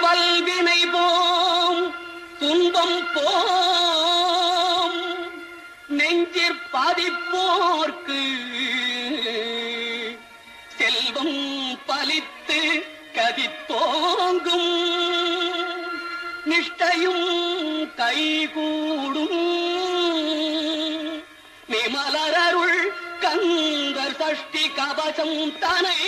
வல்வினை போம் துன்பம் போம் நெஞ்சிற் பாதிப்போர்க்கு செல்வம் பலித்து கதித்தோங்கும் நிஷ்டையும் கைகூடும் நிமலரருள் கந்தர் சஷ்டி கவசம் தனை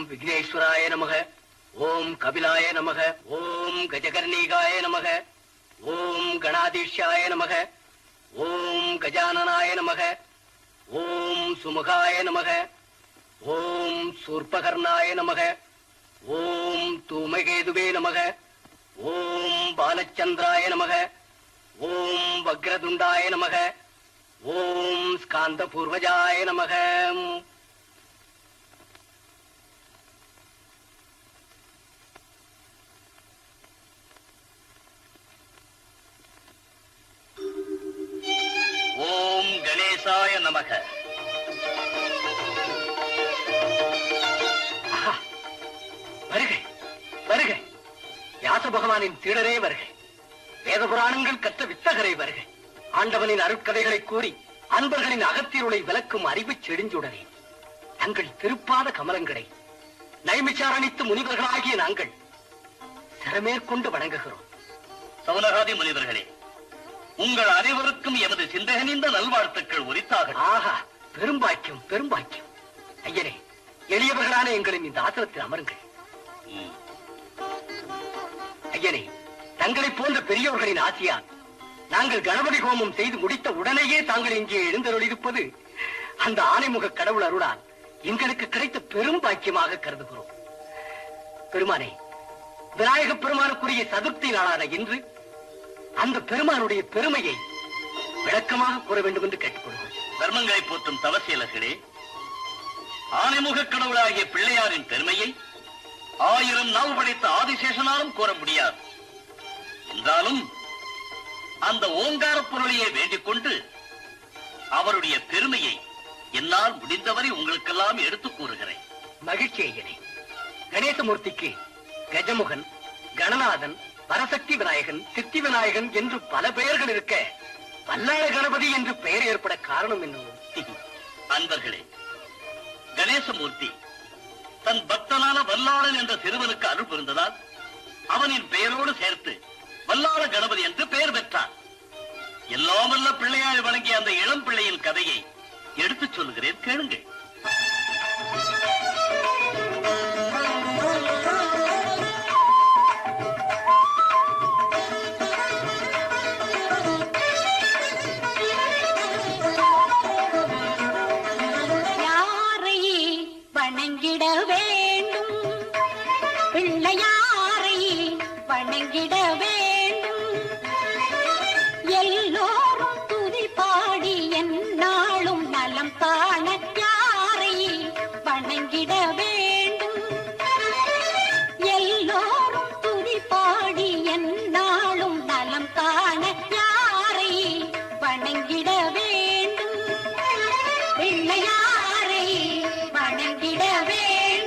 விக்னேஸ்வராய நமக, ஓம் கபிலாய நமக, ஓம் கஜகர்ணீகாய நமக, ஓம் கணாதீஷ்யாய நமக, ஓம் கஜானனாய நமக, ஓம் சுமுகாய நமக, ஓம் சூர்பகர்ணாய நமக, ஓம் தூமகேதுவே நமக, ஓம் பாலச்சந்திராய நமக, ஓம் வக்ரதுண்டாய நமக, ஓம் ஸ்காந்த பூர்வஜாய நமக. ஓம் கணேசாய நமக. வருக வருக, வியாச பகவானின் சீடரே வருக, வேத புராணங்கள் கற்ற வித்தகரை வருக, ஆண்டவனின் அருட்கதைகளை கூறி அன்பர்களின் அகத்திருளை விளக்கும் அறிவு செடிஞ்சுடனே தங்கள் திருப்பாத கமலங்களை நைமிச்சாரணித்து முனிவர்களாகிய நாங்கள் சிறமேற்கொண்டு வணங்குகிறோம். சௌனகாதி முனிவர்களே, உங்கள் அனைவருக்கும் எமது சிந்தகனிந்த நல்வாழ்த்துக்கள் உரித்தாக. ஆஹா, பெரும்பாக்கியம் பெரும்பாக்கியம். ஐயனே, எளியவர்களான எங்களின் இந்த ஆசனத்தில் அமருங்கள். ஐயனே, தங்களை போன்ற பெரியவர்களின் ஆசியால் நாங்கள் கணபதி ஹோமம் செய்து முடித்த உடனேயே தாங்கள் இங்கே எழுந்தருளிருப்பது அந்த ஆனைமுக கடவுள் அருளால் எங்களுக்கு கிடைத்த பெரும் பாக்கியமாக கருதுகிறோம். பெருமானே, விநாயக பெருமானுக்குரிய சதுர்த்தி நாளான இன்று அந்த பெருமானுடைய பெருமையை விளக்கமாக கூற வேண்டும் என்று கேட்டுக்கொள்கிறோம். தர்மங்களை போற்றும் தவசீலர்களே, ஆனைமுக கடவுளாகிய பிள்ளையாரின் பெருமையை 1000 நாவு படைத்த ஆதிசேஷனாலும் கூற முடியாது. என்றாலும் அந்த ஓங்கார பொருளையே வேண்டிக் கொண்டு அவருடைய பெருமையை என்னால் முடிந்தவரை உங்களுக்கெல்லாம் எடுத்துக் கூறுகிறேன். மகிழ்ச்சி ஐயனே. கணேசமூர்த்திக்கு கஜமுகன், கணநாதன், பரசக்தி விநாயகன், சித்தி விநாயகன் என்று பல பெயர்கள் இருக்க வல்லாள கணபதி என்று பெயர் ஏற்பட காரணம் என்னவோ? அன்பர்களே, கணேசமூர்த்தி தன் பக்தனான வல்லாளன் என்ற சிறுவனுக்கு அருள் புரிந்ததால் அவனின் பெயரோடு சேர்த்து வல்லாள கணபதி என்று பெயர் பெற்றார். எல்லாம் வல்ல பிள்ளையாய் வழங்கிய அந்த இளம் பிள்ளையின் கதையை எடுத்துச் சொல்லுகிறேன், கேளுங்கள். வணங்கிட வேண்டும் பிள்ளையாரை வணங்கிட வேண்டும். எல்லோரும் துதி பாடி எந்நாளும் நலம் காண யாரை வணங்கிட வேண்டும். எல்லோரும் துதி பாடி எந்நாளும் நலம் காண யாரை வணங்கிட வேண்டும். பிள்ளையாரை வணங்கிட வேண்டும்.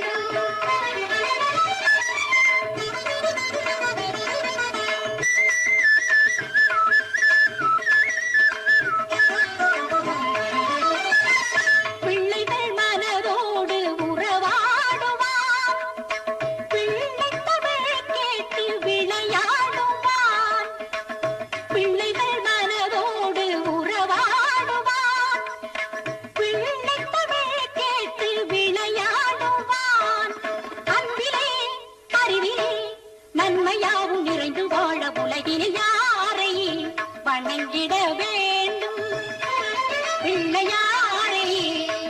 பிள்ளைகள் மனதோடு உறவாடுவான், பிள்ளை தமிழ் கேட்டு விளையாடுவான். பிள்ளைகள் மனதோடு உறவாடுவான், பிள்ளை தமிழ் கேட்டு விளையாடுவான். அன்பிலே அறிவிலே நன்மையாவும் நிறைந்து வாழ உலகில் யாரை வணங்கிட வேண்டும். பிள்ளையாரை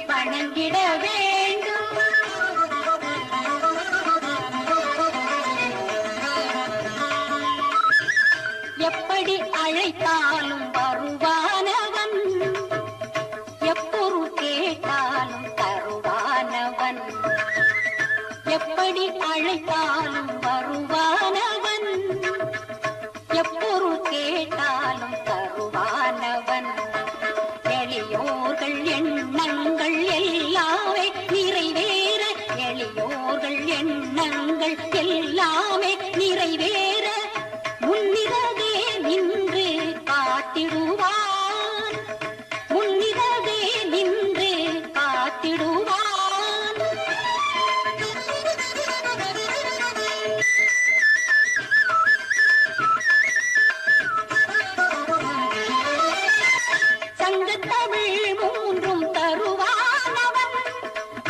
வணங்கிட வேண்டும். எப்படி அழைத்தாலும் வருவானவன், எப்பொருள் கேட்டாலும் தருவானவன். எப்படி அழைத்தாலும் வருவானவன், எப்பொருள் கேட்டாலும் தருவானவன். எளியோர்கள் எண்ணங்கள் எல்லாமே நிறைவேற, எளியோர்கள் எண்ணங்கள் எல்லாமே நிறைவேற முன்னிறவே நின்று காத்திடுவான், முன்னிறவே நின்று காத்திடுவான். சங்கத்தமிழ் மூன்றும் தருவானவன்,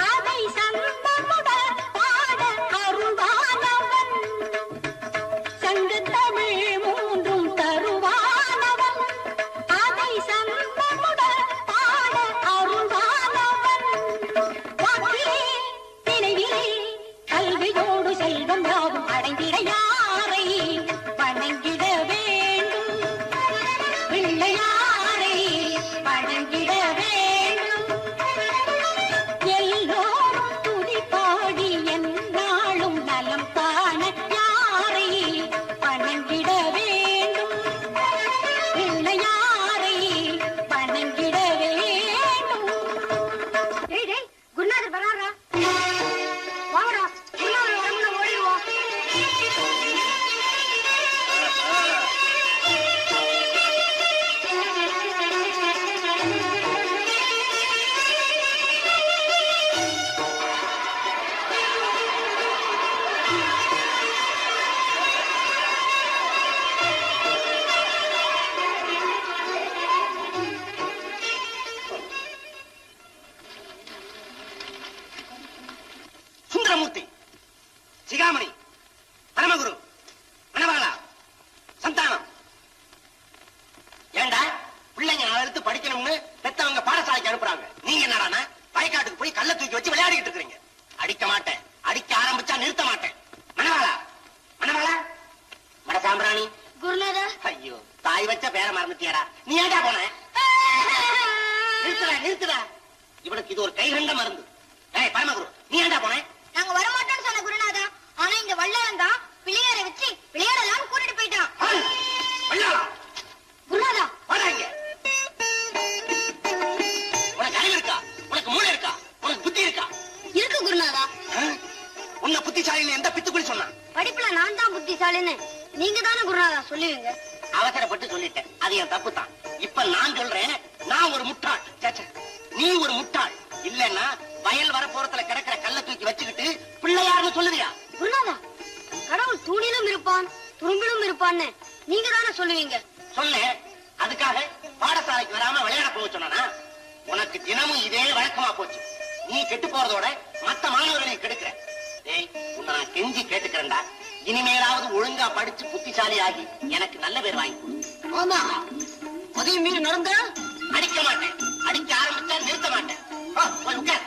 அதை சந்தமுடன் பாட அருள்வானவன். சங்கத்தமிழ் மூன்றும் தருவானவன், அதை சந்தமுடன் பாட அருள்வானவன். வாக்கிலே நினைவிலே கல்வியோடு செல்வம் யாவும் அடைந்திட யாரை வணங்கிட வேண்டும். பிள்ளையாரை வணங்கிட வேண்டும். எல்லோரும் துதி பாடி எந்நாளும் நலம் காண யாரை வணங்கிட வேண்டும். பிள்ளையாரை வணங்கிட வேண்டும். குருநாதர் வராரா? வாங்கடா, குருநாதர் வரமுன்னா ஓடிடுவோம். சுந்தரமூர்த்தி, சிகாமணி, பரமகுரு, மணவாளா, சந்தானம். ஏண்டா பிள்ளைங்க நாளெடுத்து படிக்கணும்னு பெத்தவங்க பாடசாலைக்கு அனுப்புறாங்க. நீங்க என்னடானா வயக்காட்டுக்கு போய் கல்ல தூக்கி வச்சு விளையாடிட்டு இருக்கீங்க. அடிக்க மாட்டேன், அடிக்க ஆரம்பிச்சா நிறுத்த மாட்டேன். மணவாளா, மணவாளா, மடசாம்பிராணி. குருநாதா. ஐயோ, தாய் வச்ச பேர மறந்துட்டியாடா. நீ ஏண்டா போன? நிறுத்துடா, நிறுத்துடா. இவனுக்கு இது ஒரு கைகண்ட மருந்து. ஏய் பரமகுரு, நீ ஏண்டா போன? நாங்க வரமாட்டோம்னு சொன்ன குருநாதா, ஆனா வல்லாளன் தான் பிள்ளையாரை வச்சு விளையாடலாம் கூட்டிட்டு போயிட்டான். வல்லாளா, குருநாதா, வாடாங்க. உனக்கு அறிவு இருக்கா? உனக்கு மூளை இருக்கா? உனக்கு புத்தி இருக்கா? இருக்கு குருநாதா. உன்னை புத்திசாலின்னு எந்த பித்துக்குடி சொன்னான்? படிப்புல நான் தான் புத்திசாலின்னு நீங்க தானே குருநாதா சொல்லுவீங்க. அவசரப்பட்டு சொல்லிட்டேன், அது என் தப்பு தான். இப்ப நான் சொல்றேன், நான் ஒரு முட்டாள். சேச்சே, நீ ஒரு முட்டாள். இல்லன்னா வயல் வரப்போறத்துல கிடக்கிற கல்ல தூக்கி வச்சுக்கிட்டு பிள்ளையாருன்னு சொல்லுவியா? குருநாதா, கடவுள் தூணிலும் இருப்பான் துரும்பிலும் இருப்பான்னு நீங்க தானே சொல்லுவீங்க. சொன்னேன். அதுக்காக பாடசாலைக்கு வராம விளையாட போக சொன்னா? உனக்கு தினமும் இதே வழக்கமா போச்சு. நீ கெட்டு போறதோட மத்த மாணவர்களை கெடுக்கிற. டேய், உன்னை நான் கெஞ்சி கேட்டுக்கிறேன்டா, இனிமேலாவது ஒழுங்கா படிச்சு புத்திசாலி ஆகி எனக்கு நல்ல பேர் வாங்கி கொடு. ஆமா, அதையும் மீறி நடந்த அடிக்க மாட்டேன். அடிக்க ஆரம்பிச்சா நிறுத்த மாட்டேன். போய் உட்கார்.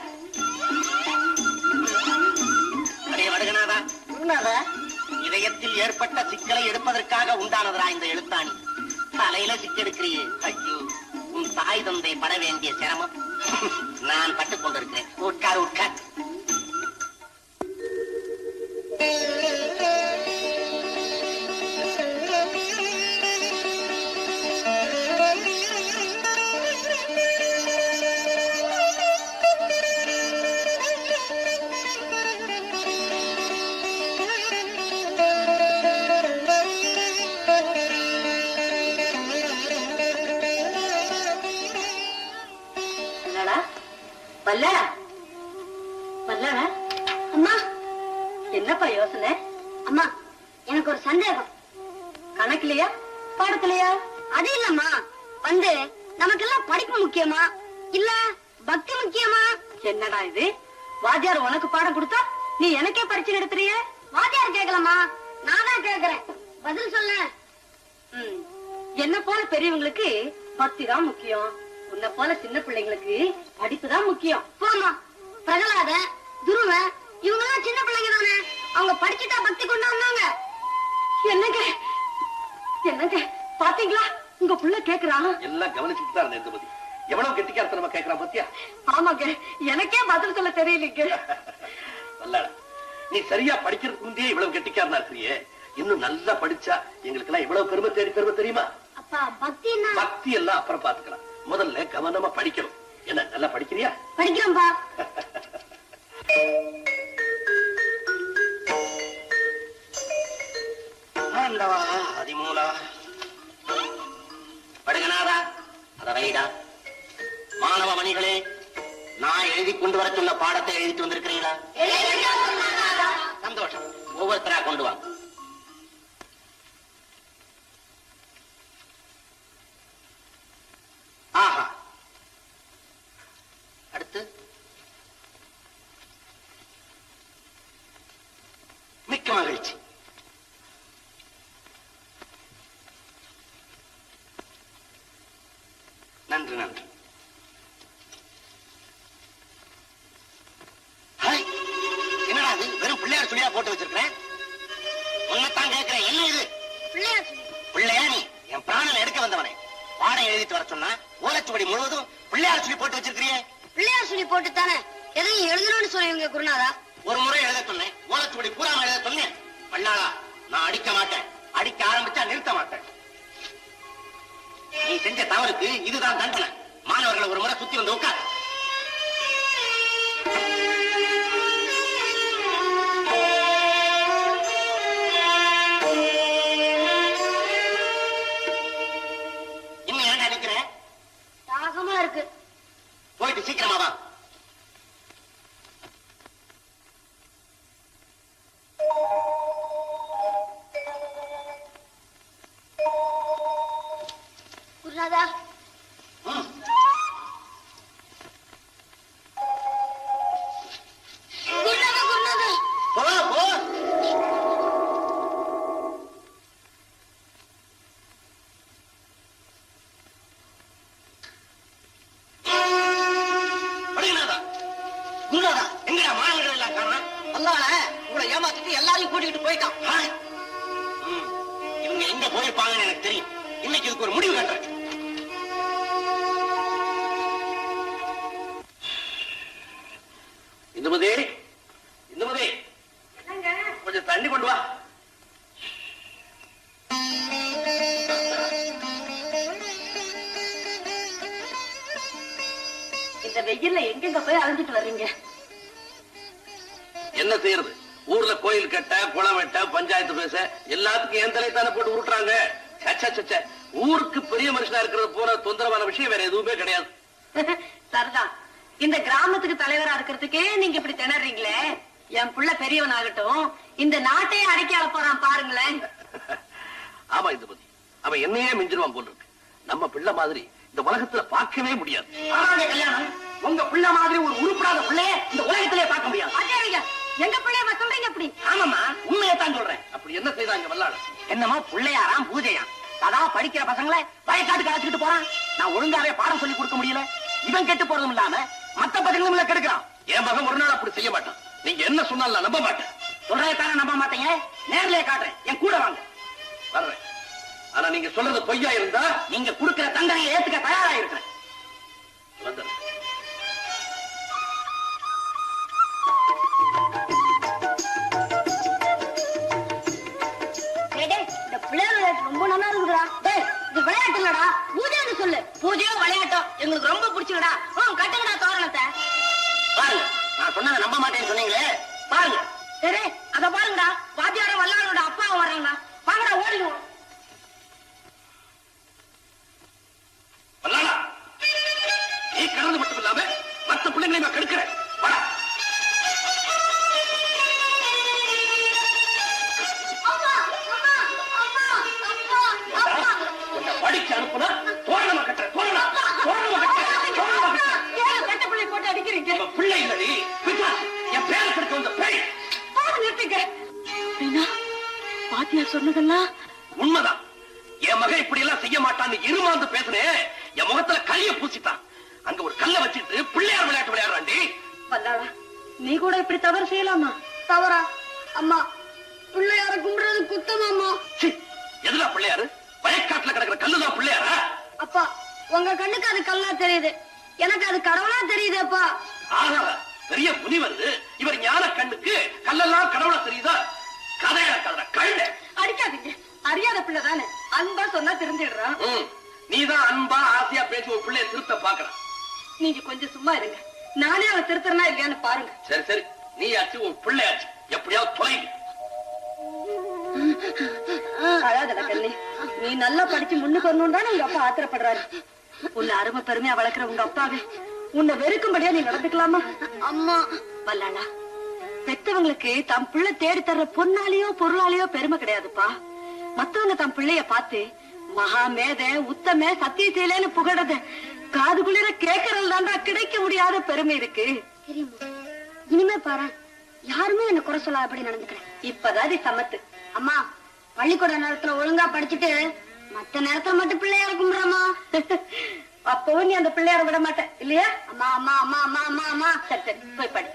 அடே வடுகனாதா, குருநாதா, இதயத்தில் ஏற்பட்ட சிக்கலை எடுப்பதற்காக உண்டானதா இந்த எழுத்தாணி? தலையில சிக்கெடுக்கிறியே. ஐயோ, உன் தாய் தந்தை பட வேண்டிய சிரமம் நான் பட்டுக் கொண்டிருக்கிறேன். உட்கார் உட்கார். வல்லடா, வல்லடா. அம்மா, என்னப்பா யோசனை? அம்மா, எனக்கு ஒரு சந்தேகம். கணக்குலையா பாடத்திலையா? அது இல்லம்மா, நமக்கெல்லாம் படிப்பு முக்கியமா இல்ல பக்தி முக்கியமா? என்னடா இது, வாத்தியார் உனக்கு பாடம் கொடுத்தா நீ எனக்கே பரிச்சை நடத்துறிய? வாத்தியார் கேட்கலாமா, நான் தான் கேக்குறேன், பதில் சொல்ல. என்ன போல பெரியவங்களுக்கு பக்தி தான் முக்கியம், உன்னை போல சின்ன பிள்ளைங்களுக்கு படிப்பு தான் முக்கியம். போமா, பிரகலாத, துருவ இவங்க எல்லாம் சின்ன பிள்ளைங்க தானே, அவங்க படிச்சுட்டா பக்தி கொண்டு வந்தாங்க. என்னங்க என்னங்க பாத்தீங்களா, உங்க புள்ள கேக்குறான். எல்லாம் கவனிச்சுட்டு தான் இருந்தபதி எவ்வளவு கெட்டிக்காரத்தனமா கேட்கறான் பத்தியா? ஆமாங்க, எனக்கே பதில் சொல்ல தெரியலீங்க. வல்லாடா, நீ சரியா படிக்கிறதுக்கு முந்தையே இவ்வளவு கெட்டிக்காரனா இருக்கிறியே, இன்னும் நல்லா படிச்சா எங்களுக்கு எல்லாம் இவ்வளவு பெருமை தெரியுமா? அப்பா, பக்தி என்ன? பக்தி எல்லாம் அப்புறம் பாத்துக்கலாம், முதல்ல கவனமா படிக்கணும். என்ன, நல்லா படிக்கிறியா? படிக்கிறோம்பா. ஆண்டவா அதிமூலா, படுகனாரா, அத வைடா. மாணவ மணிகளே, நான் எழுதி கொண்டு வர சொன்ன பாடத்தை எழுதிட்டு வந்திருக்கிறீங்களா? சந்தோஷம், ஒவ்வொருத்தரா கொண்டு வாங்க. ஆஹா, அடுத்து மிக்க மகிழ்ச்சி. நன்று நன்று. என்னடா இது, வெறும் பிள்ளையார் சொல்லியா போட்டு வச்சிருக்கிறேன்? உன்னைத்தான் கேட்கிறேன், என்ன இது? பிள்ளையார் சொல்லி. பிள்ளையா நீ? என் பிராணனை எடுக்க வந்தவனே, பாடம் எழுதிட்டு வர சொன்னா ஓலைச்சுவடி முழுவதும் பிள்ளையார் சொல்லி போட்டு வச்சிருக்கிறியே. பிள்ளையார் சொல்லி போட்டு தானே எதையும் எழுதணும்னு சொல்லுவீங்க குருநாதா. ஒரு முறை எழுத சொன்னேன், ஓலைச்சுவடி பூராம எழுத சொன்னேன். பல்லாளா, நான் அடிக்க மாட்டேன், அடிக்க ஆரம்பிச்சா நிறுத்த மாட்டேன். நீ செஞ்ச தவறுக்கு இதுதான் தண்டனை. மாணவர்களை ஒரு முறை சுத்தி வந்து உட்கார். இன்னும் ஏன்டா நிக்கிற? தாகமா இருக்கு. போயிட்டு சீக்கிரமா வா. குருநாதா, குருநாதா, குருநாதா. போ போ. குருநாதா, குருநாதா, எங்கடா மாணவர்கள் எல்லாம் காணோம்? வல்லாள உங்களை ஏமாத்திட்டு எல்லாரையும் கூட்டிக்கிட்டு போயிட்டான். இவங்க எங்க போயிருப்பாங்கன்னு எனக்கு தெரியும். இன்னைக்கு இதுக்கு ஒரு முடிவு கட்டுறேன். இந்துமதி, இந்துமதி, கொஞ்சம் தண்ணி கொண்டு கொண்டு வா. இந்த வெயில்ல எங்கெங்க போய் அலைஞ்சிட்டு வர்றீங்க? என்ன செய்யறது? ஊர்ல கோயில் கட்ட, குளம் வெட்ட, பஞ்சாயத்து பேச எல்லாத்துக்கும் என் தலைத்தானே போட்டு உருட்டுறாங்க. ஊருக்கு பெரிய மனுஷனா இருக்கிறது போல தொந்தரவான விஷயம் வேற எதுவுமே கிடையாது. சரிதான். இந்த கிராமத்துக்கு தலைவரா இருக்கிறதுக்கே நீங்க இப்படி திணறீங்களே. என் புள்ள பெரியவன் ஆகட்டும், இந்த நாட்டையே அடக்கி ஆள போறான் பாருங்களேன். ஆமா இந்துமதி, அவன் என்னையே மிஞ்சிருவான் போல் இருக்கு. நம்ம பிள்ளை மாதிரி இந்த உலகத்துல பார்க்கவே முடியாது. கல்யாணம் உங்க பிள்ளை மாதிரி ஒரு உருப்படாத பிள்ளைய இந்த உலகத்திலே பார்க்க முடியாது. ஐயா, எங்க பிள்ளைய சொல்றீங்க அப்படி? ஆமாமா, உண்மையத்தான் சொல்றேன். அப்படி என்ன செய்தாங்க வல்லாள? என்னமோ பிள்ளையாராம் பூஜையாம். அதான் படிக்கிற பசங்களை வயக்காட்டுக்கு அழைச்சிட்டு போறான். நான் ஒழுங்காவே பாடம் சொல்லி கொடுக்க முடியல. இவன் கெட்டு போறதும் இல்லாம மத்த பசங்களும் கெடுக்கிறான். என் மகன் ஒரு நாள் அப்படி செய்ய மாட்டான். நீங்க என்ன சொன்னாலும் நான் நம்ப மாட்டேன். சொல்றதுக்கான நம்ப மாட்டேங்க. நேர்லயே காட்டுறேன். என் கூட வாங்க. வர்றேன். ஆனா நீங்க சொல்றது பொய்யா இருந்தா நீங்க கொடுக்கிற தண்டனையை ஏத்துக்க தயாரா இருக்கிறேன். வந்துடுறேன். இந்த பிள்ளையார் விளையாட்டு ரொம்ப நல்லா இருக்குடா. இது விளையாட்டு இல்லடா, பூஜைன்னு சொல்லு. பூஜையோ விளையாட்டம் எங்களுக்கு ரொம்ப பிடிச்சுடா. கட்டுங்கடா தோரணத்தை. பாருங்க, நான் சொன்னதை நம்ப மாட்டேன்னு சொன்னீங்களே, பாருங்க. சரி, அத பாருங்கடா. வாத்தியார வல்லாளோட அப்பாவும் வர்றாங்கடா. வாங்கடா, ஓடிடுவோம். வல்லாளா, நீ கலந்து மட்டும் இல்லாம மத்த பிள்ளைங்களை நான் கெடுக்கிறேன். வாடா. படிக்க அனுப்புனா தோரணமா கட்டுற, தோரணமா கட்ட பிள்ளை போட்டு அடிக்கிறீங்க. பிள்ளை இல்லடி, என் பேரை கெடுக்க வந்த பேய். நிறுத்துங்க. வாத்தியார் சொன்னதெல்லாம் உண்மைதான். என் மகன் இப்படி எல்லாம் செய்ய மாட்டான்னு இருமாந்து பேசுனேன். என் முகத்துல கைய பூசிட்டான். அங்க ஒரு கல்ல வச்சுட்டு பிள்ளையார் விளையாட்டு விளையாடுறாண்டி. வல்லாளா, நீ கூட இப்படி தவறு செய்யலாமா? தவறா? அம்மா, பிள்ளையார கும்பிடுறது குத்தமாமா. எதுல பிள்ளையாரு? வயக்காட்டுல கிடக்குற கல்லுதான் பிள்ளையாரா? அப்பா, உங்க கண்ணுக்கு அது கல்லா தெரியுது, எனக்கு அது கடவுளா தெரியுது. அப்பா, ஆஹா, பெரிய முனி வருது. இவர் ஞான கண்ணுக்கு கல்லெல்லாம் கடவுளா தெரியுதா? கதையா கதை கழுத. அடிக்காதீங்க, அறியாத பிள்ளை தானே. அன்பா சொன்னா தெரிஞ்சிடுறான். நீதான் அன்பா ஆசையா பேசி ஒரு பிள்ளைய திருத்த பாக்குறான். நீங்க கொஞ்சம் சும்மா இருங்க. நானே அவன் திருத்தனா இல்லையான்னு பாருங்க. சரி சரி, நீ ஆச்சு உன் பிள்ளையாச்சு, எப்படியாவது தொலைங்க. அழாதடா கண்ணே, நீ நல்லா படிச்சு முன்னுக்கு வரணும் தானே உங்க அப்பா ஆத்திரப்படுறாரு. உன்னை அருமை பெருமையா வளர்க்கிற உங்க அப்பாவே உன்னை வெறுக்கும்படியா நீ நடந்துக்கலாமா? அம்மா. வல்லாளா, பெத்தவங்களுக்கு தம் பிள்ளை தேடி தர்ற பொன்னாலேயோ பொருளாலேயோ பெருமை கிடையாதுப்பா. மத்தவங்க தம் பிள்ளைய பார்த்து மகா மேத உத்தம சத்தியசீலன்னு புகழத காது குளிர கேட்கறது தாண்டா கிடைக்க முடியாத பெருமை இருக்கு. தெரியுமா, இனிமே பாரு, யாருமே என்ன குறை சொல்ல அப்படி நடந்துக்கிறேன். இப்பதாதி சமத்து. அம்மா, பள்ளிக்கூட நேரத்துல ஒழுங்கா படிச்சுட்டு மத்த நேரத்துல மட்டும் பிள்ளையார கும்பிடுறமா. அப்பவும் நீ அந்த பிள்ளையார விட மாட்டேன் இல்லையா? அம்மா அம்மா அம்மா அம்மா அம்மா அம்மா. சரி சரி, போய் படி.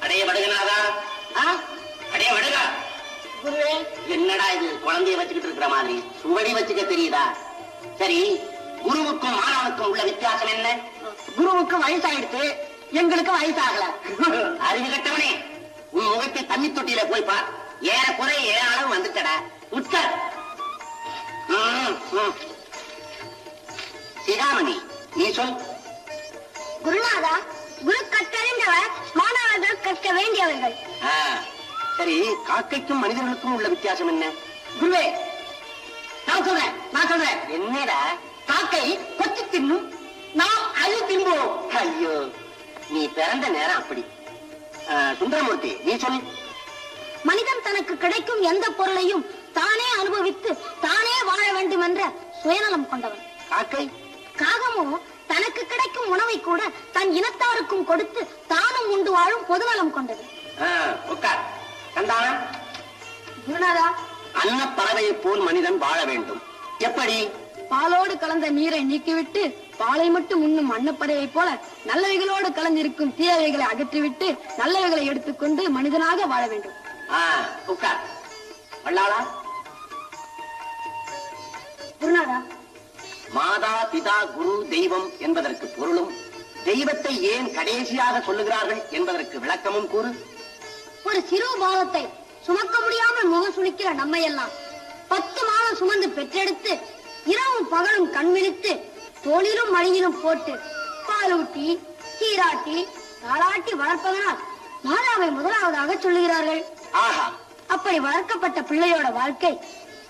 அடைய வடுகனாதா, அடைய வடுகா. குருவே, என்னடா இது குழந்தைய வச்சுக்கிட்டு இருக்கிற மாதிரி சுவடி வச்சுக்க தெரியுதா? சரி, குருவுக்கும் மாணவனுக்கும் உள்ள வித்தியாசம் என்ன? குருவுக்கு வயசாயிடுச்சு, எங்களுக்கு வயசாகல. அறிவு கட்டவனே, உன் முகத்தை தண்ணி தொட்டியில போய் பார். ஏறக்குறை 7 அளவு வந்துட்டடா. உட்கார். சிகாமணி, நீ சொல். குருநாதா, குரு கற்றறிந்தவர், மாணவர்கள் கற்க வேண்டியவர்கள். சரி, காக்கைக்கும் மனிதர்களுக்கும் உள்ள வித்தியாசம் என்ன? குருவே, நான் சொல்றேன். என்னடா? காக்கை கொத்தி தின்னும், நாம் அள்ளி தின்போம். ஐயோ, நீ பிறந்த நேரம் அப்படி. சுந்தரமூர்த்தி, நீ சொல். மனிதன் தனக்கு கிடைக்கும் எந்த பொருளையும் தானே அனுபவித்து தானே வாழ வேண்டும் என்ற சுயநலம் கொண்டவன். காக்கை? காகமோ தனக்கு கிடைக்கும் உணவை கூட தன் இனத்தாருக்கும் கொடுத்து தானும் உண்டு வாழும் பொதுநலம் கொண்டது. உட்கார். கந்தானா? குருநாதா, அன்னப்பறவையை போல் மனிதன் வாழ வேண்டும். எப்படி? பாலோடு கலந்த நீரை நீக்கிவிட்டு பாலை மட்டும் உண்ணும் அன்னப்பறையை போல நல்லவைகளோடு கலந்திருக்கும் தீயவைகளை அகற்றிவிட்டு நல்லவைகளை எடுத்துக்கொண்டு மனிதனாக வாழ வேண்டும். உட்கார். வல்லாளா, குருநாதா, மாதா பிதா குரு தெய்வம் என்பதற்கு பொருளும் தெய்வத்தை ஏன் கடைசியாக சொல்லுகிறார்கள் என்பதற்கு விளக்கமும் கூறு. ஒரு சிறு பாலத்தை சுமக்க முடியாமல் முகம் சுளிக்கிற நம்மை எல்லாம் 10 மாதம் சுமந்து பெற்றெடுத்து இரவும் பகலும் கண்விழித்து தோளிலும் மடியிலும் போட்டு பாலூட்டி சீராட்டி தாளாட்டி வளர்ப்பதனால் மாதாவை முதலாவதாக சொல்லுகிறார்கள். ஆஹா, அப்படி வளர்க்கப்பட்ட பிள்ளையோட வாழ்க்கை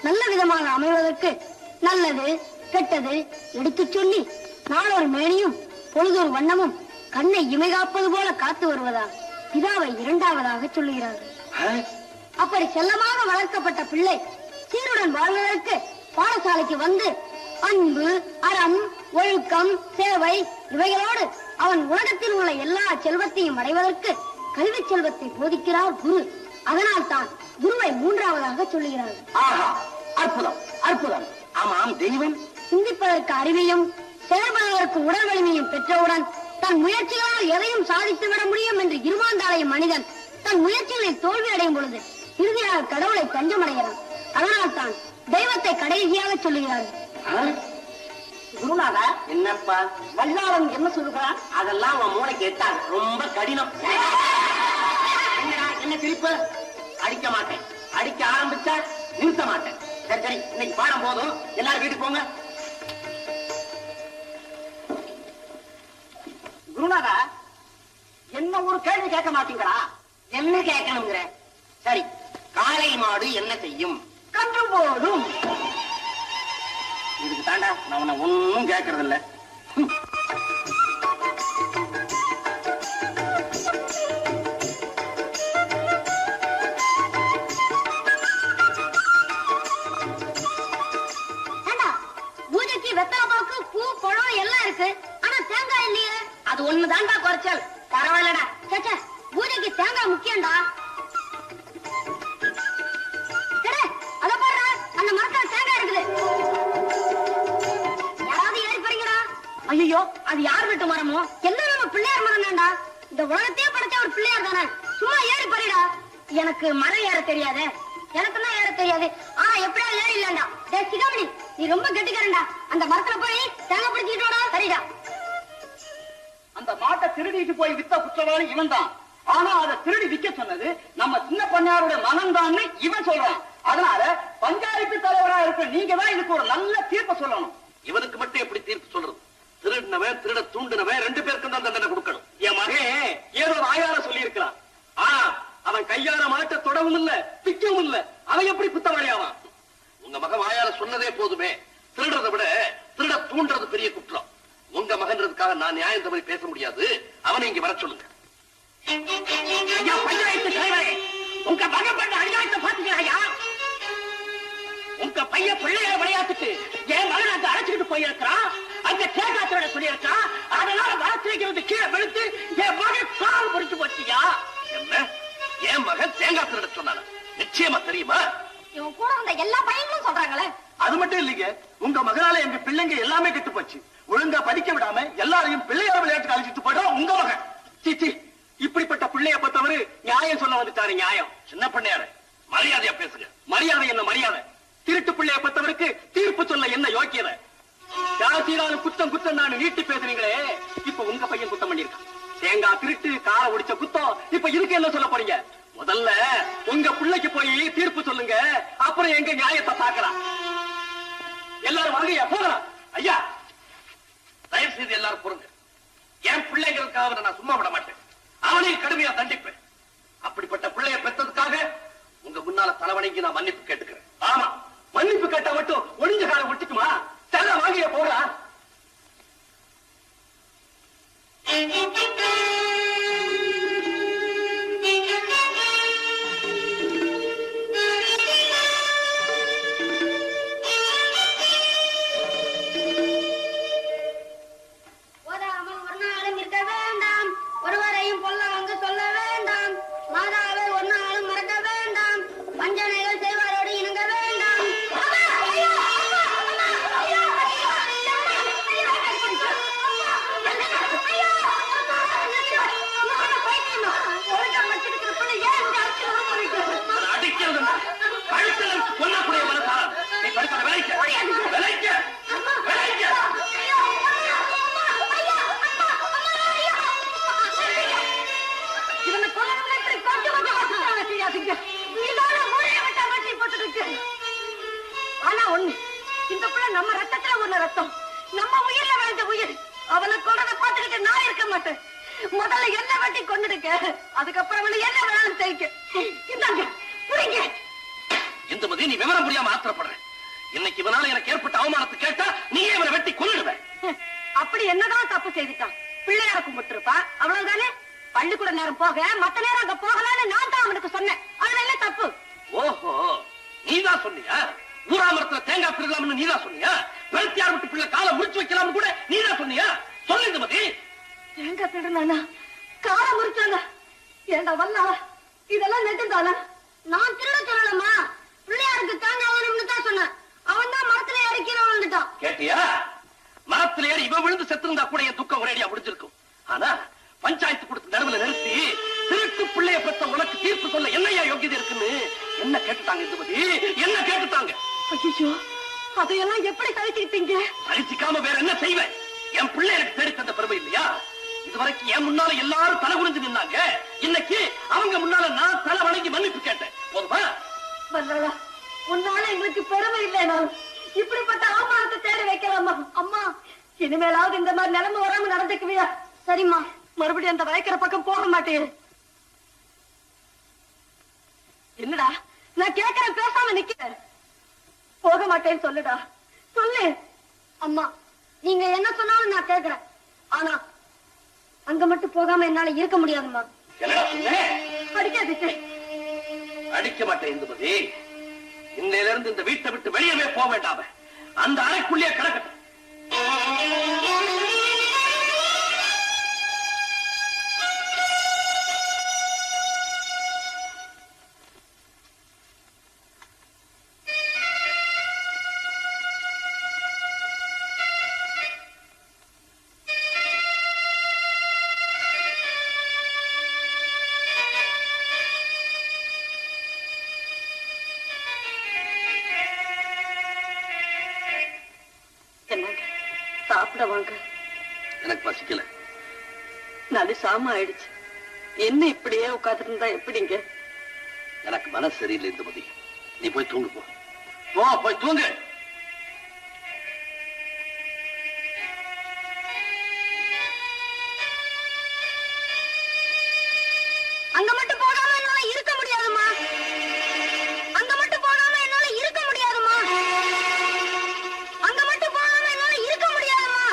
நல்ல விதமாக அமைவதற்கு நல்லது கெட்டது எடுத்துச் சொல்லி நாளொரு மேனியும் பொழுதொரு வண்ணமும் கண்ணை இமைகாப்பது போல காத்து வருவதால் பிதாவை இரண்டாவதாக சொல்லுகிறார்கள். அப்படி செல்லமாக வளர்க்கப்பட்ட பிள்ளை சீருடன் வாழ்வதற்கு பாடசாலைக்கு வந்து அன்பு, அறம், ஒழுக்கம், சேவை இவைகளோடு அவன் உலகத்தில் உள்ள எல்லா செல்வத்தையும் அடைவதற்கு கல்வி செல்வத்தை போதிக்கிறார் குரு. அதனால் தான் குருவை மூன்றாவதாக சொல்லுகிறார்கள். ஆஹா, அற்புதம் அற்புதம். ஆமாம், தெய்வம் சிந்திப்பதற்கு அறிவையும் செயல்படுவதற்கு உடல் வலிமையும் பெற்றவுடன் தன் முயற்சிகளால் எதையும் சாதித்து விட முடியும் என்று இருமாந்தாளையும் மனிதன் தன் முயற்சிகளில் தோல்வி அடையும் பொழுது இறுதியாக கடவுளை தஞ்சமடைகிறான். அதனால் தான் தெய்வத்தை கடைசியாக சொல்லுகிறார்கள். குருநாதா, என்னப்பா வல்லாளன் என்ன சொல்லுகிறான்? அதெல்லாம் அவன் மூளை கேட்டான். ரொம்ப கடினம். என்ன திருப்ப? அடிக்க மாட்டேன். அடிக்க ஆரம்பிச்சா நிறுத்த மாட்டேன். சரி சரி, இன்னைக்கு பாடம் போதும், எல்லாரும் வீட்டுக்கு போங்க. குருநாதா, என்ன ஒரு கேள்வி கேட்க மாட்டீங்களா? என்ன கேட்கணுங்கிற? சரி, காளை மாடு என்ன செய்யும்? கன்று போடும். இதுக்கு தாண்டா நான் உன்னை ஒன்னும் கேட்கறது இல்ல. பூஜைக்கு வெத்தலை பாக்கு, பூ, பழம் எல்லாம் இருக்கு. ஆனா தேங்காய் இல்லையே. அது ஒண்ணுதான்டா குறைச்சல். பரவாயில்லடா. சேச்சா, பூஜைக்கு தேங்காய் முக்கியம்டா. அத பாரு, அந்த மரத்துல தேங்காய் இருக்குது. யாராவது ஏறி போறீங்கடா? ஐயோ, அது யார் வீட்டு மரமோ? எல்லாம் நம்ம பிள்ளையார் மரம் தான்டா. இந்த உலகத்தையே படைச்ச ஒரு பிள்ளையார் தானே. சும்மா ஏறி போறீடா. எனக்கு மரம் ஏற தெரியாது. எனக்கு தான் ஏற தெரியாது. ஆனா எப்படியா ஏறி இல்லண்டா. டேய் சிகாமணி, நீ ரொம்ப கெட்டிக்காரன்டா. அந்த மரத்துல போய் தேங்காய் பிடிச்சிட்டு வாடா. சரிடா. அந்த மாட்டை திருடிட்டு போய் வித்த குற்றவாளி இவன் தான். ஆனா அதை திருடி விக்க சொன்னது நம்ம சின்ன பண்ணையாருடைய மகன் தான் இவன் சொல்றான். அதனால பஞ்சாயத்து தலைவரா இருக்க நீங்க தான் இதுக்கு ஒரு நல்ல தீர்ப்பு சொல்லணும். இவனுக்கு மட்டும் எப்படி தீர்ப்பு சொல்றது? திருடினவன் திருட தூண்டினவன் 2 பேருக்கும் தான் தண்டனை கொடுக்கணும். என் மகன் ஏதோ வாயால சொல்லி இருக்கிறான். ஆனா அவன் கையால மாட்ட தொடவும் இல்ல, பிக்கவும் இல்ல. அவன் எப்படி குத்தவாளியாவான்? உங்க மகன் வாயால சொன்னதே போதுமே. திருடுறதை விட திருட தூண்டுறது பெரிய குற்றம். உங்க மகன்றதுக்காக நான் நியாயம் தவறி பேச முடியாது. அவனை இங்க வர சொல்லுங்க. ஐயா பஞ்சாயத்து தலைவரே, உங்க மகன் பண்ண அநியாயத்தை பாத்தீங்களா? உங்க பையன் பிள்ளைய விளையாட்டுக்கு என் மகன் அங்க அழைச்சிட்டு போயிருக்கிறான். அங்க தேங்காத்தோட சொல்லியிருக்கான். அதனால வளர்த்து கீழே விழுத்து என் மகன் கால் முடிச்சு போச்சியா? என்ன, என் மகன் தேங்காய் திருட சொன்னான? நிச்சயமா தெரியுமா? இவன் கூட வந்த எல்லா பையங்களும் சொல்றாங்களே. அது மட்டும் இல்லைங்க, உங்க மகனால எங்க பிள்ளைங்க எல்லாமே கெட்டு போச்சு. ஒழுங்கா படிக்க விடாம எல்லாரையும் பிள்ளையார விளையாட்டுக்கு அழைச்சிட்டு போயிடும் உங்க மகன். சீச்சி, இப்படிப்பட்ட பிள்ளைய பத்தவரு நியாயம் சொல்ல வந்துட்டாரு. நியாயம். சின்ன பண்ணையார, மரியாதையா பேசுங்க. மரியாதை என்ன மரியாதை? திருட்டு பிள்ளைய பத்தவருக்கு தீர்ப்பு சொல்ல என்ன யோக்கியதை? ஜாசிராலும் குத்தம் குத்தம் நான் நீட்டி பேசுறீங்களே, இப்ப உங்க பையன் குத்தம் பண்ணிருக்கான். தேங்காய் திருட்டு கார ஒடிச்ச குத்தம். இப்ப இதுக்கு என்ன சொல்ல போறீங்க? முதல்ல உங்க பிள்ளைக்கு போய் தீர்ப்பு சொல்லுங்க, அப்புறம் எங்க நியாயத்தை பார்க்கலாம். எல்லாரும் வாங்க போகலாம். ஐயா, தயவு செய்து எல்லாரும் பொறுங்க. என் பிள்ளைங்களுக்காக நான் சும்மா விட மாட்டேன். அவனையும் கடுமையா தண்டிப்பேன். அப்படிப்பட்ட பிள்ளைய பெற்றதுக்காக உங்க முன்னால தலைவணைக்கு நான் மன்னிப்பு கேட்டுக்கிறேன். ஆமா, மன்னிப்பு கேட்டா மட்டும் ஒளிஞ்ச காலம் விட்டுக்குமா? தலை வாங்கிய போகலாம். ஓதாமல் ஒரு நாளும் இருக்க வேண்டாம். ஒருவரையும் பொல்ல வந்து சொல்ல வேண்டாம். மாதாவை ஒரு நாளும் மறக்க வேண்டாம். வஞ்சனைகள் செய்வாரோடு இணங்க வேண்டாம். அம்மா, ஐயோ, அம்மா, அம்மா, ஐயோ, சொல்லாதீங்க. இதோட ஊரைய விட்டா வட்டி போட்டுருக்கு. ஆனா ஒண்ணு, இந்த பிள்ளை நம்ம ரத்தத்துல உள்ள ரத்தம், நம்ம உயிர்ல விளைஞ்ச உயிர். அவளை கொண்டதை பார்த்துக்கிட்டு நான் இருக்க மாட்டேன். முதல்ல என்ன வெட்டி கொண்டுடுங்க, அதுக்கப்புறம் அவளை என்ன வேணாலும் செய்யுங்க. இந்தாங்க புரியுங்க. இந்துமதி, நீ விவரம் புரியாம ஆத்திரப்படுற. இன்னைக்கு இவனால எனக்கு ஏற்பட்ட அவமானத்தை கேட்டா நீயே இவனை வெட்டி கொன்னுடுவ. அப்படி என்னதான் தப்பு செய்துட்டான்? பிள்ளையார கும்பிட்டுருப்பா, அவ்வளவுதானே. பள்ளிக்கூட நேரம் போக மத்த நேரம் அங்க போகலான்னு நான் தான் அவனுக்கு சொன்னேன். அதுல என்ன தப்பு? ஓஹோ, நீதான் சொன்னியா? ஊராமரத்துல தேங்காய் பிரிக்கலாம்னு நீதான் சொன்னியா? பெருத்தியார் விட்டு பிள்ளை காலை முடிச்சு வைக்கலாம்னு கூட நீதான் சொன்னியா? சொல்லு இந்துமதி. தேங்காய் திருடுனானா? காலை முறிச்சானா? ஏண்டா வல்லா, இதெல்லாம் நெட்டுந்தானா? நான் திருட சொல்லலம்மா, பிள்ளையாருக்கு தேங்காய் வேணும்னு தான் சொன்னேன். அவன் தான் மரத்துல ஏறி கீழே விழுந்துட்டான். கேட்டியா? மரத்துல ஏறி இவன் விழுந்து செத்திருந்தா கூட என் துக்கம் ஒரேடியா முடிஞ்சிருக்கும். ஆனா பஞ்சாயத்து கொடுத்து நடுவுல நிறுத்தி திருட்டு பிள்ளைய பெற்ற உனக்கு தீர்ப்பு சொல்ல என்னையா யோகியதை இருக்குன்னு என்ன கேட்டுட்டாங்க இந்துமதி, என்ன கேட்டுட்டாங்க. ஐயோ, அதையெல்லாம் எப்படி சகிச்சுக்கிட்டீங்க? சகிச்சுக்காம வேற என்ன செய்வேன்? என் பிள்ளை எனக்கு தேடி தந்த பெருமை இல்லையா? இதுவரைக்கும் என் முன்னால எல்லாரும் தலை குனிஞ்சு நின்னாங்க. இன்னைக்கு அவங்க முன்னால நான் தலை வணங்கி மன்னிப்பு கேட்டேன். போதுமா? வந்தாளா, உன்னால எங்களுக்கு பெருமை இல்லைனா இப்படிப்பட்ட அவமானத்தை தேடி வைக்கலாமா? அம்மா, இனிமேலாவது இந்த மாதிரி நிலைமை வராம நடந்துக்குவியா? சரிம்மா. மறுபடியும் அந்த வயக்கிற பக்கம் போக மாட்டேன். என்னடா நான் கேட்கிறேன், பேசாம நிக்கிறேன். போக மாட்டேன்னு சொல்லுடா, சொல்லு. அம்மா, நீங்க என்ன சொன்னாலும் நான் கேட்கிறேன். ஆனா அங்க மட்டும் போகாம என்னால இருக்க முடியாதும்மா. என்னடா சொன்னேன்? அடிக்காதீங்க. அடிக்க மாட்டேன் இந்துமதி. இன்னையில இருந்து இந்த வீட்டை விட்டு வெளியவே போக வேண்டாம, அந்த அறைக்குள்ளே கிடக்கட்டும். என்னங்க, சாப்பிட வாங்க. எனக்கு பசிக்கல. நாலு சாம ஆயிடுச்சு. என்ன இப்படியே உட்கார்ந்து இருந்தா எப்படிங்க? எனக்கு மனசு சரியில்லை இந்துமதி. நீ போய் தூங்கு. போ, போய் தூங்கு. அங்க மட்டும் போகாம என்னால இருக்க முடியாதுமா. அங்க மட்டும் போகாம என்னால இருக்க முடியாதுமா. அங்க மட்டும் போகாம என்னால இருக்க முடியாதுமா.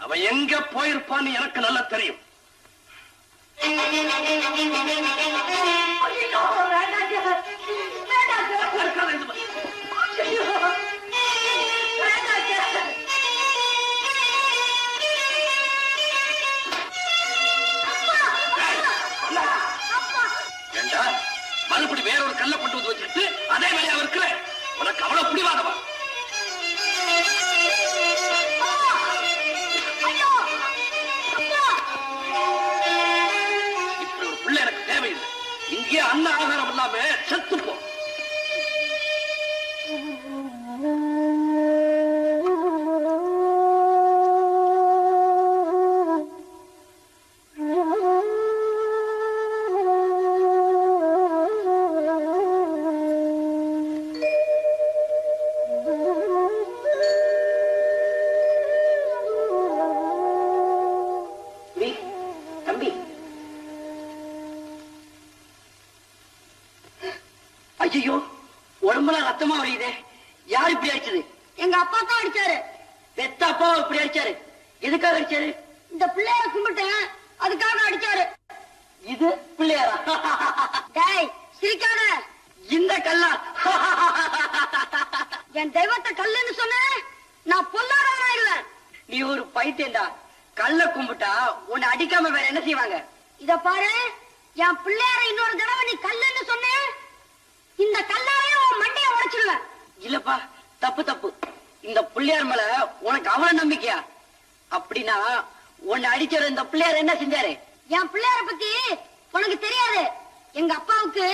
அவன் எங்க போயிருப்பான்னு எனக்கு நல்லா தெரியும். ஐயோ, வேண்டாங்க. வேண்டாங்க. இருக்காத இந்த பக்கம். ஐயோ, வேண்டாங்க. ஏண்டா மறுபடி வேறொரு கல்ல கொண்டு வந்து வச்சுட்டு அதே வேலையா இருக்கிற உனக்கு அவ்வளவு பிடிவாதவா? இப்படி ஒரு பிள்ளை எனக்கு தேவையில்லை. இங்கே அன்ன ஆகாரம் இல்லாம செத்துப்போ. தம்பி, ஐயோ, உடம்புல ரத்தமா வரையுதே. யார் இப்படி அடிச்சது? எங்க அப்பா தான் அடிச்சாரு. பெத்த அப்பாவை இப்படி அடிச்சாரு? எதுக்காக அடிச்சாரு? இந்த பிள்ளையார கும்பிட்டேன், அதுக்காக அடிச்சாரு. இது பிள்ளையாரா? டேய், சிரிக்காத. இந்த கல்லா? என் தெய்வத்தை கல்லுன்னு சொன்னேன், நான் பொல்லாதவனாயிருவேன். நீ ஒரு பைத்தியண்டா. கல்ல கும்பிட்டா உன்னை அடிக்காம வேற என்ன செய்வாங்க? இத பாரு, என் பிள்ளையார இன்னொரு தடவை நீ கல்லுன்னு சொன்ன, இந்த கல்லாரையே உன் மண்டைய உடைச்சிடுவேன். இல்லப்பா, தப்பு தப்பு. இந்த பிள்ளையார் மேல உனக்கு அவ்வளவு நம்பிக்கையா? அப்படின்னா உன்னை அடிச்சவர் இந்த பிள்ளையார் என்ன செஞ்சாரு? என் பிள்ளையார பத்தி உனக்கு தெரியாது. எங்க அப்பாவுக்கு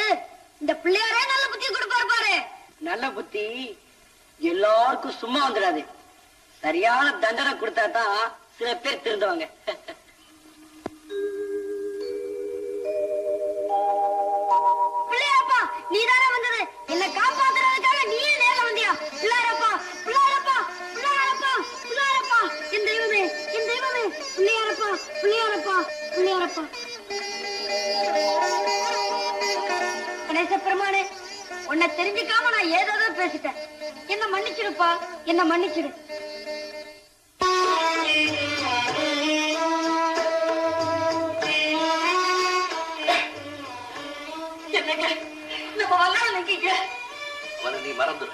இந்த பிள்ளையாரே நல்ல புத்தி கொடுப்பாரு பாரு. நல்ல புத்தி எல்லாருக்கும் சும்மா வந்துடாது. சரியான தண்டனை கொடுத்தா தான் சில பேர் திருந்துவாங்க. பிள்ளையாரப்பா, நீதானே வந்தது என்ன காப்பாத்துறதுக்காக? நீயே நேர்ல வந்தியா? பிள்ளையாரப்பா, பிள்ளையாரப்பா, பிள்ளையாரப்பா, பிள்ளையாரப்பா, என் தெய்வமே, என் தெய்வமே, பிள்ளையாரப்பா, பிள்ளையாரப்பா, பிள்ளையாரப்பா. கணேச பெருமானே, உன்னை தெரிஞ்சுக்காம நான் ஏதோ பேசிட்டேன். என்ன மன்னிச்சிருப்பா, என்ன மன்னிச்சிரு. என்னங்க, நம்ம வரலாம் நினைக்கீங்க. அவனை நீ மறந்துரு.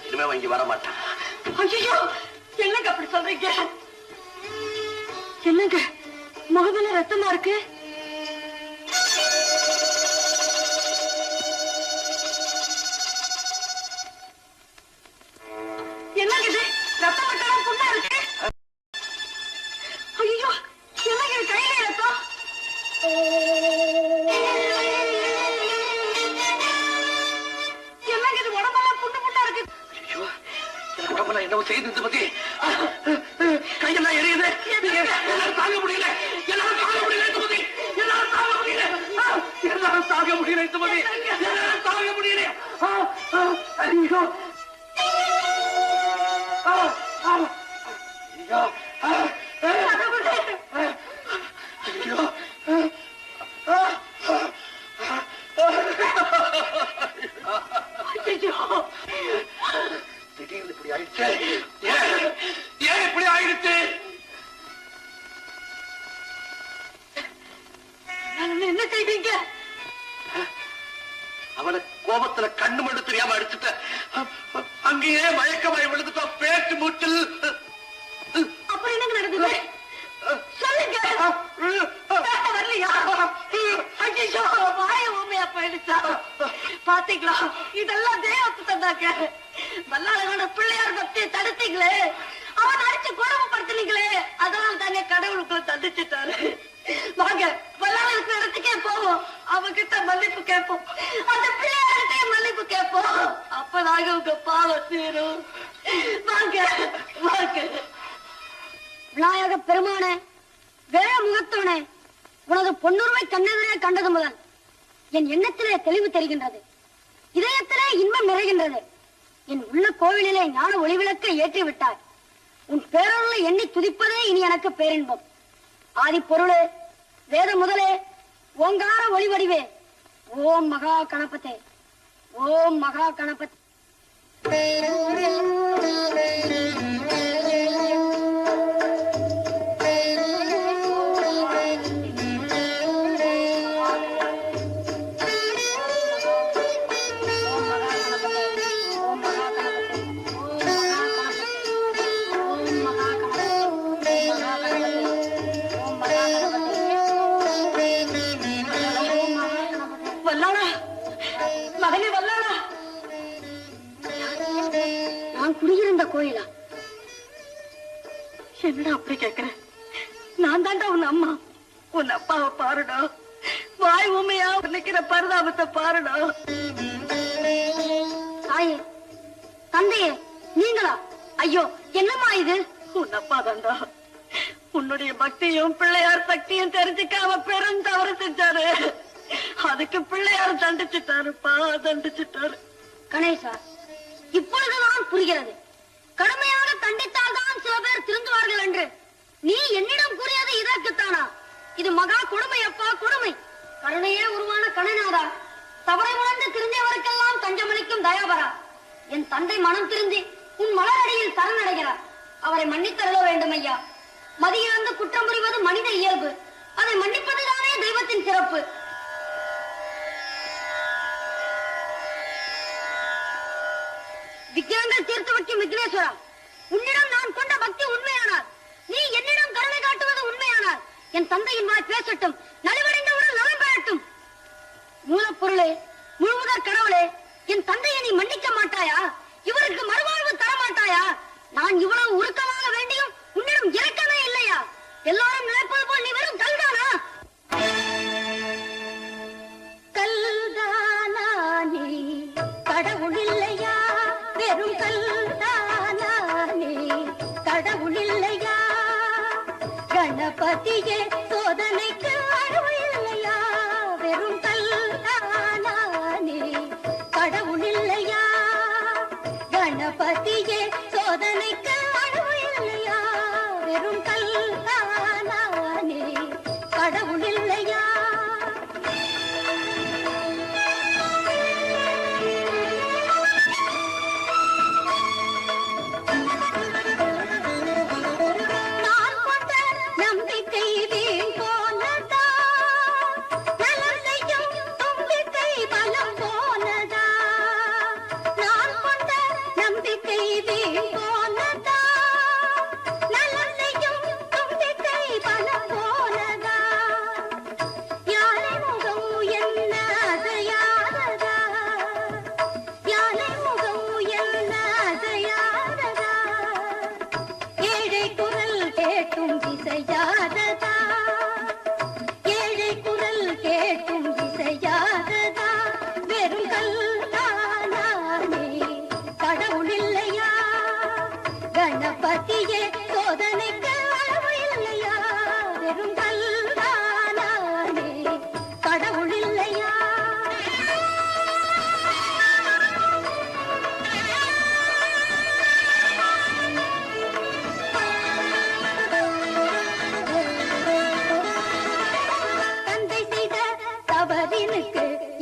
இனிமே வாங்கி வர மாட்டான். ஐயோ, என்னங்க அப்படி சொல்றீங்க? என்னங்க முகத்துல ரத்தமா இருக்கு? என்னங்க இது? ரத்தம் பட்டாலும் புண்ணா இருக்கு. ஐயோ, என்னங்க இது கையில ரத்தம்? என்னங்க இது உடம்பெல்லாம் புண்ணு புண்ணா இருக்கு? ஐயோ, எனக்கு உடம்புல என்னவோ செய்து இந்த பத்தி கையெல்லாம் எரியுது. எல்லாரும் தாங்க முடியல. எல்லாரும் தாங்க முடியல இந்த பத்தி. எல்லாரும் தாங்க முடியல. எல்லாரும் தாங்க முடியல இந்த பத்தி. எல்லாரும் தாங்க முடியல. ஐயோ, திடீர்னு இப்படி ஆயிடுச்சு. ஏன் இப்படி ஆயிடுச்சு? என்ன செய்வீங்க? அவனை கோபத்துல கண்ணு மட்டும் தெரியாம அடிச்சுட்ட. அங்கேயே மயக்கமாய் விழுந்துட்டான். பேச்சு மூச்சில். அப்புறம் என்ன நடந்தது? சொல்லுங்க. வரலையா? ஐயோ, வாய ஊமையா போயிடுச்சா? பாத்தீங்களா, இதெல்லாம் தெய்வத்து தந்தாங்க. வல்லாளனோட பிள்ளையார் பக்தியை தடுத்தீங்களே, அவன் அடிச்சு கொடுமைப்படுத்தினீங்களே, அதனால தாங்க கடவுளுக்குள்ள தண்டிச்சுட்டாரு. வாங்க, வல்லாளனுக்கு இடத்துக்கே போவோம். அவகிட்ட மன்னிப்பு கேட்போம். அந்த பிள்ளையார்கிட்டே மன்னிப்பு கேட்போம். அப்பதாங்க உங்க பாவம் தீரும். வாங்க, வாங்க. விநாயக பெருமானே, வேற முகத்தவனே, உனது பொன்னுருவை கண்ணெதிரே கண்டது முதல் என் எண்ணத்திலே தெளிவு தெரிகின்றது, இதயத்திலே இன்பம் நிறைகின்றது. என் உள்ள கோவிலிலே ஞான ஒளிவிளக்கை ஏற்றி விட்டாய். உன் பேரருளை எண்ணி துதிப்பதே இனி எனக்கு பேரின்பம். ஆதி பொருளே, வேத முதலே, ஓங்கார ஒளி வடிவே, ஓம் மகா கணபதே, ஓம் மகா கணபதே. குடியிருந்த கோயிலா? என்னடா அப்படி கேக்குற? நான் தாண்டா உன் அம்மா. உன் அப்பாவை பாருடா. வாய் உண்மையா நிக்கிற பரிதாபத்தை பாருடா. தாயே, தந்தையே, நீங்களா? ஐயோ, என்னம்மா இது? உன் அப்பா தாண்டா. உன்னுடைய பக்தியும் பிள்ளையார் சக்தியும் தெரிஞ்சுக்காம பெரும் தவறு செஞ்சாரு. அதுக்கு பிள்ளையார் தண்டிச்சுட்டாருப்பா, தண்டிச்சுட்டாரு. கணேசா, இப்பொழுதுதான் புரிகிறது. கடுமையாக தண்டித்தால் தான் சில பேர் திருந்துவார்கள் என்று நீ என்னிடம் கூறியது இதற்குத்தானா? இது மகா கொடுமை அப்பா, கொடுமை. கருணையே உருவான கணைநாதா, தவறை உணர்ந்து திருந்தியவருக்கெல்லாம் தஞ்சமளிக்கும் தயாபரா, என் தந்தை மனம் திருந்தி உன் மலரடியில் சரணடைகிறார். அவரை மன்னித்தருள வேண்டும் ஐயா. மதியிழந்து குற்றம் புரிவது மனித இயல்பு. அதை மன்னிப்பதுதானே தெய்வத்தின் சிறப்பு. விக்கிரங்கள் தீர்த்து வைக்கும் விக்னேஸ்வரா, உன்னிடம் நான் கொண்ட பக்தி உண்மையானால், நீ என்னிடம் கருணை காட்டுவது உண்மையானால், என் தந்தையின் வாய் பேசட்டும், நலிவடைந்தவுடன் நலம் பெறட்டும். மூலப்பொருளே, முழுமுதற் கடவுளே, என் தந்தையை நீ மன்னிக்க மாட்டாயா? இவருக்கு மறுவாழ்வு தர மாட்டாயா? நான் இவ்வளவு உருக்கமாக வேண்டியும் உன்னிடம் இறக்கமே இல்லையா? எல்லாரும் நினைப்பது போல் நீ வெறும் கல்தானா? கல்தானா நீ, கடவுள் இல்லையா? வெறும் கல்தானா நீ, கடவுள் இல்லையா? கணபதியே, சோதனைக்கு அருள் இல்லையா? வெறும் கல்தானா நீ, கடவுள் இல்லையா? கணபதியே, சோதனைக்கு அருள் இல்லையா? வெறும் கல்தானா நீ, கடவுள் இல்லையா?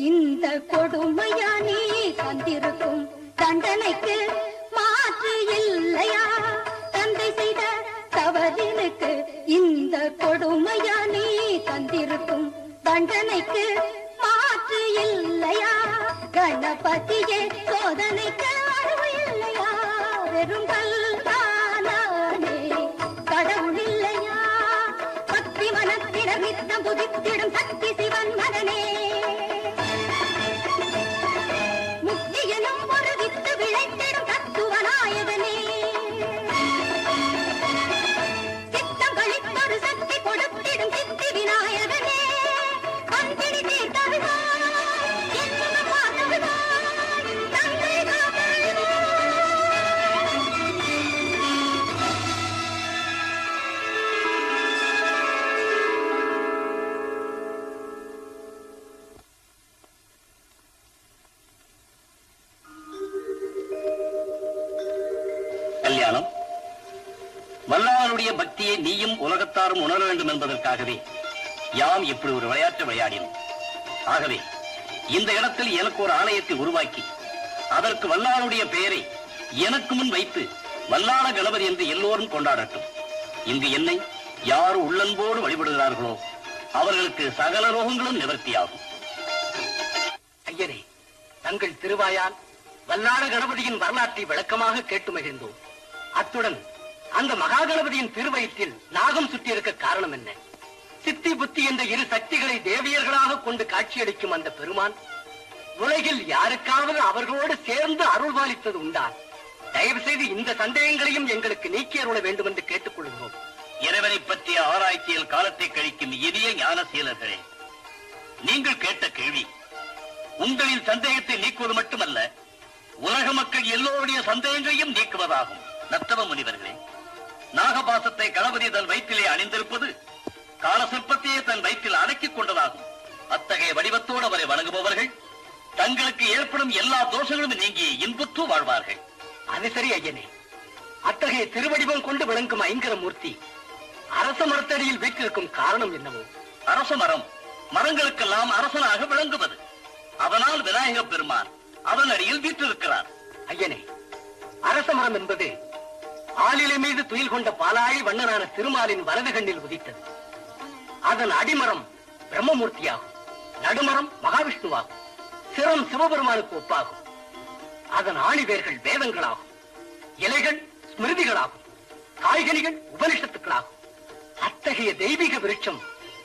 இந்த கொடுமையா நீ தந்திருக்கும் தண்டனைக்கு மாற்று இல்லையா? தந்தை செய்த தவறினுக்கு இந்த கொடுமையா நீ தந்திருக்கும் தண்டனைக்கு மாற்று இல்லையா? கணபதியே, சோதனைக்கு அருள் இல்லையா? வெறும் கல்தானே, கடவுள் இல்லையா? பக்தி மனத்தினர் நித்தம் புதித்திடும் சக்தி சிவன் மகனே, விளைத்திடும் தத்துவநாயகனே, சித்தம் கழித்தொரு சக்தி கொடுத்திடும் சித்தி விநாயகனே, பந்தினி தீர்த்தருவாய், என்னும் பார்த்தருவாய், தந்தை காப்பாற்றுவாய். கல்யாணம், வல்லாளனுடைய பக்தியை நீயும் உலகத்தாரும் உணர வேண்டும் என்பதற்காகவே யாம் இப்படி ஒரு விளையாட்டு விளையாடினோம். ஆகவே இந்த இடத்தில் எனக்கு ஒரு ஆலயத்தை உருவாக்கி அதற்கு வல்லாளுடைய பெயரை எனக்கு முன் வைத்து வல்லாள கணபதி என்று எல்லோரும் கொண்டாடட்டும். இங்கு என்னை யார் உள்ளன்போடு வழிபடுகிறார்களோ அவர்களுக்கு சகல ரோகங்களும் நிவர்த்தியாகும். ஐயனே, தங்கள் திருவாயால் வல்லாள கணபதியின் வரலாற்றை விளக்கமாக கேட்டு மகிழ்ந்தோம். அத்துடன் அந்த மகா கணபதியின் திருவயிற்றில் நாகம் சுற்றியிருக்க காரணம் என்ன? சித்தி புத்தி என்ற இரு சக்திகளை தேவியர்களாக கொண்டு காட்சியளிக்கும் அந்த பெருமான் உலகில் யாருக்காவது அவர்களோடு சேர்ந்து அருள் பாலித்தது உண்டா? தயவு செய்து இந்த சந்தேகங்களையும் எங்களுக்கு நீக்கி அருள வேண்டும் என்று கேட்டுக் கொள்கிறோம். இறைவனை பற்றிய ஆராய்ச்சியில் காலத்தை கழிக்கும் இனிய ஞானசீலர்களே, நீங்கள் கேட்ட கேள்வி உங்களின் சந்தேகத்தை நீக்குவது மட்டுமல்ல, உலக மக்கள் எல்லோருடைய சந்தேகங்களையும் நீக்குவதாகும். நத்தவ முனிவர்களே, நாகபாசத்தை கணபதி தன் வயிற்றிலே அணிந்திருப்பது காலசிற்பத்தையே தன் வயிற்றில் அடக்கிக் கொண்டதாகும். அத்தகைய வடிவத்தோடு அவரை வணங்குபவர்கள் தங்களுக்கு ஏற்படும் எல்லா தோஷங்களும் நீங்கி இன்புற்று வாழ்வார்கள். அது சரி ஐயனே, அத்தகைய திருவடிவம் கொண்டு விளங்கும் ஐங்கர மூர்த்தி அரச மரத்தடியில் வீற்றிருக்கும் காரணம் என்னவோ? அரச மரம் மரங்களுக்கெல்லாம் அரசனாக விளங்குவது. அதனால் விநாயக பெருமான் அவன் அடியில் வீற்றிருக்கிறார். ஐயனே, அரச மரம் என்பது ஆளிலை மீது துயில் கொண்ட பாலாழி வண்ணனான திருமாலின் வலது கண்ணில் உதித்தது. அதன் அடிமரம் பிரம்மமூர்த்தியாகும், நடுமரம் மகாவிஷ்ணுவாகும், சிரம் சிவபெருமானுக்கு ஒப்பாகும். அதன் ஆணிவேர்கள் வேதங்களாகும், இலைகள் ஸ்மிருதிகளாகும், காய்கனிகள் உபனிஷத்துக்களாகும். அத்தகைய தெய்வீக விருட்சம்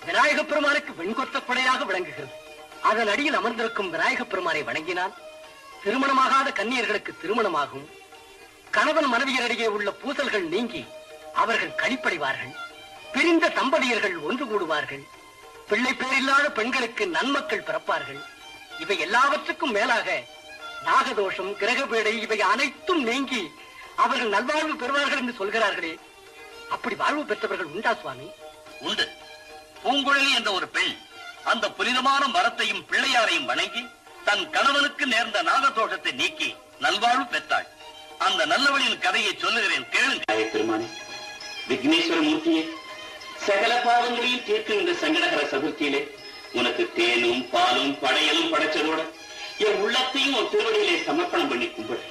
விநாயக பெருமானுக்கு வெண்கொத்த கொடையாக விளங்குகிறது. அதன் அடியில் அமர்ந்திருக்கும் விநாயக பெருமானை வணங்கினால் திருமணமாகாத கன்னியர்களுக்கு திருமணமாகும், கணவன் மனைவியரிடையே உள்ள பூசல்கள் நீங்கி அவர்கள் களிப்படைவார்கள், பிரிந்த தம்பதியர்கள் ஒன்று கூடுவார்கள், பிள்ளை பேரில்லாத பெண்களுக்கு நன்மக்கள் பிறப்பார்கள். இவை எல்லாவற்றுக்கும் மேலாக நாகதோஷம், கிரகபேடை இவை அனைத்தும் நீங்கி அவர்கள் நல்வாழ்வு பெறுவார்கள் என்று சொல்கிறார்களே, அப்படி வாழ்வு பெற்றவர்கள் உண்டா சுவாமி? உண்டு. பூங்குழலி என்ற ஒரு பெண் அந்த புனிதமான மரத்தையும் பிள்ளையாரையும் வணங்கி தன் கணவனுக்கு நேர்ந்த நாகதோஷத்தை நீக்கி நல்வாழ்வு பெற்றாள். அந்த நல்லவளின் கதையை சொல்லுகிறேன், கேளுங்கள். பெருமானே, விக்னேஸ்வர மூர்த்தியே, சகல பாவங்களையும் தீர்க்கின்ற சங்கடகர சதுர்த்தியிலே உனக்கு தேனும் பாலும் படையலும் படைச்சதோட என் உள்ளத்தையும் ஒரு திருவடியிலே சமர்ப்பணம் பண்ணி கும்பிடு.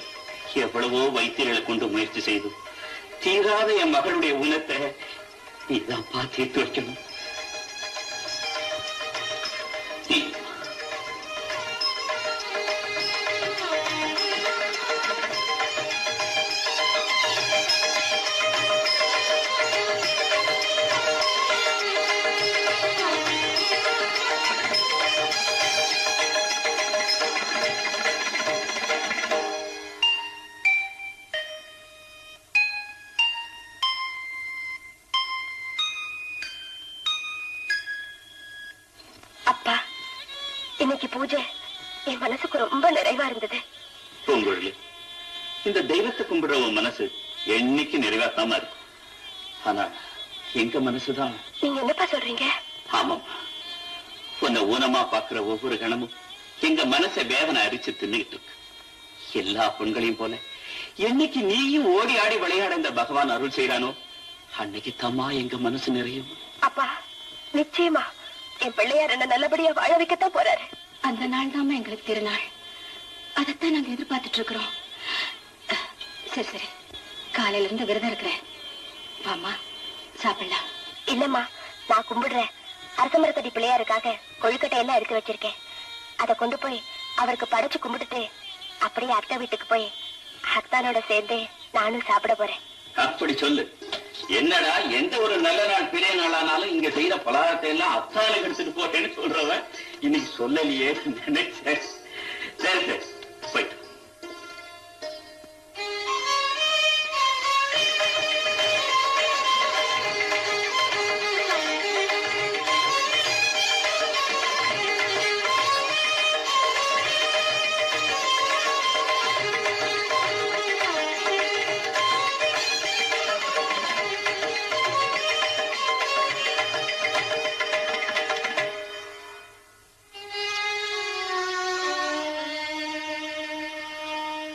எவ்வளவோ வைத்தியர்களை கொண்டு முயற்சி செய்து தீராத என் மகளுடைய உணத்தை நீதான் தீர்த்து வைக்கணும். இன்னைக்கு பூஜை என் மனசுக்கு ரொம்ப நிறைவா இருந்தது. பூங்குழலி, இந்த தெய்வத்தை கும்பிடுற உன் மனசு என்னைக்கு நிறைவாக்காம இருக்கும். ஆனா எங்க மனசுதான். நீங்க என்னப்பா சொல்றீங்க? ஆமாம், உன்னை ஊனமா பாக்குற ஒவ்வொரு கணமும் எங்க மனசை வேதனை அரிச்சு தின்னுகிட்டு இருக்கு. எல்லா பெண்களையும் போல என்னைக்கு நீயும் ஓடி ஆடி விளையாட இந்த பகவான் அருள் செய்யறானோ அன்னைக்கு தம்மா எங்க மனசு நிறையும். அப்பா, நிச்சயமா என் பிள்ளையார் என்ன நல்லபடியா வாழ வைக்கத்தான் போறாரு. அந்த நாள் தாம எங்களுக்கு திருநாள். அதைத்தான் நாங்க எதிர்பார்த்துட்டு இருக்கிறோம். சரி சரி, காலையில இருந்து விரதம் இருக்கிறேன். வாமா சாப்பிடலாம். இல்லம்மா, நான் கும்பிடுறேன். அரசமரத்தடி பிள்ளையாருக்காக கொழுக்கட்டை எல்லாம் எடுத்து வச்சிருக்கேன். அதை கொண்டு போய் அவருக்கு படைச்சு கும்பிட்டுட்டு அப்படியே அத்தை வீட்டுக்கு போய் அத்தானோட சேர்ந்து நானும் சாப்பிட போறேன். அப்படி சொல்லு. என்னடா, எந்த ஒரு நல்ல நாள் பெரிய நாளானாலும் இங்க செய்யற பலகாரத்தை எல்லாம் அத்தானை எடுத்துட்டு போறேன்னு சொல்றவன் இன்னைக்கு சொல்லலையே நினைச்சேன். சரி சரி, போயிட்டு.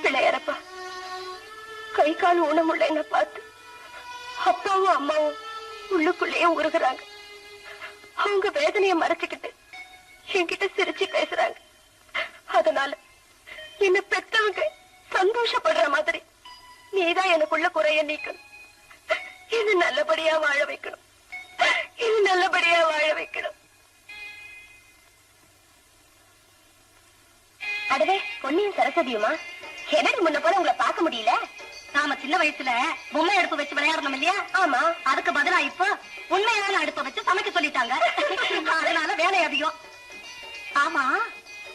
பிள்ளையாரப்பா, கை கால் ஊனமுள்ள என்ன பார்த்து அப்பாவும் அம்மாவும் உள்ளுக்குள்ளேயே உருகுறாங்க. அவங்க வேதனைய மறைச்சுக்கிட்டு என்கிட்ட சிரிச்சு பேசுறாங்க. அதனால என்ன பெத்தவங்க சந்தோஷப்படுற மாதிரி நீதான் எனக்குள்ள குறைய நீக்கணும். இது நல்லபடியா வாழ வைக்கணும். இது நல்லபடியா வாழ வைக்கணும். அடவே, பொன்னியும் சரஸ்வதியுமா, என்னடி முன்ன போல உங்களை பார்க்க முடியல? நாம சின்ன வயசுல பொம்மை அடுப்பு வச்சு விளையாடணும் இல்லையா? ஆமா. அதுக்கு பதிலா இப்ப உண்மையான அடுப்பை வச்சு சமைக்க சொல்லிட்டாங்க. அதனால வேலை அதிகம். ஆமா,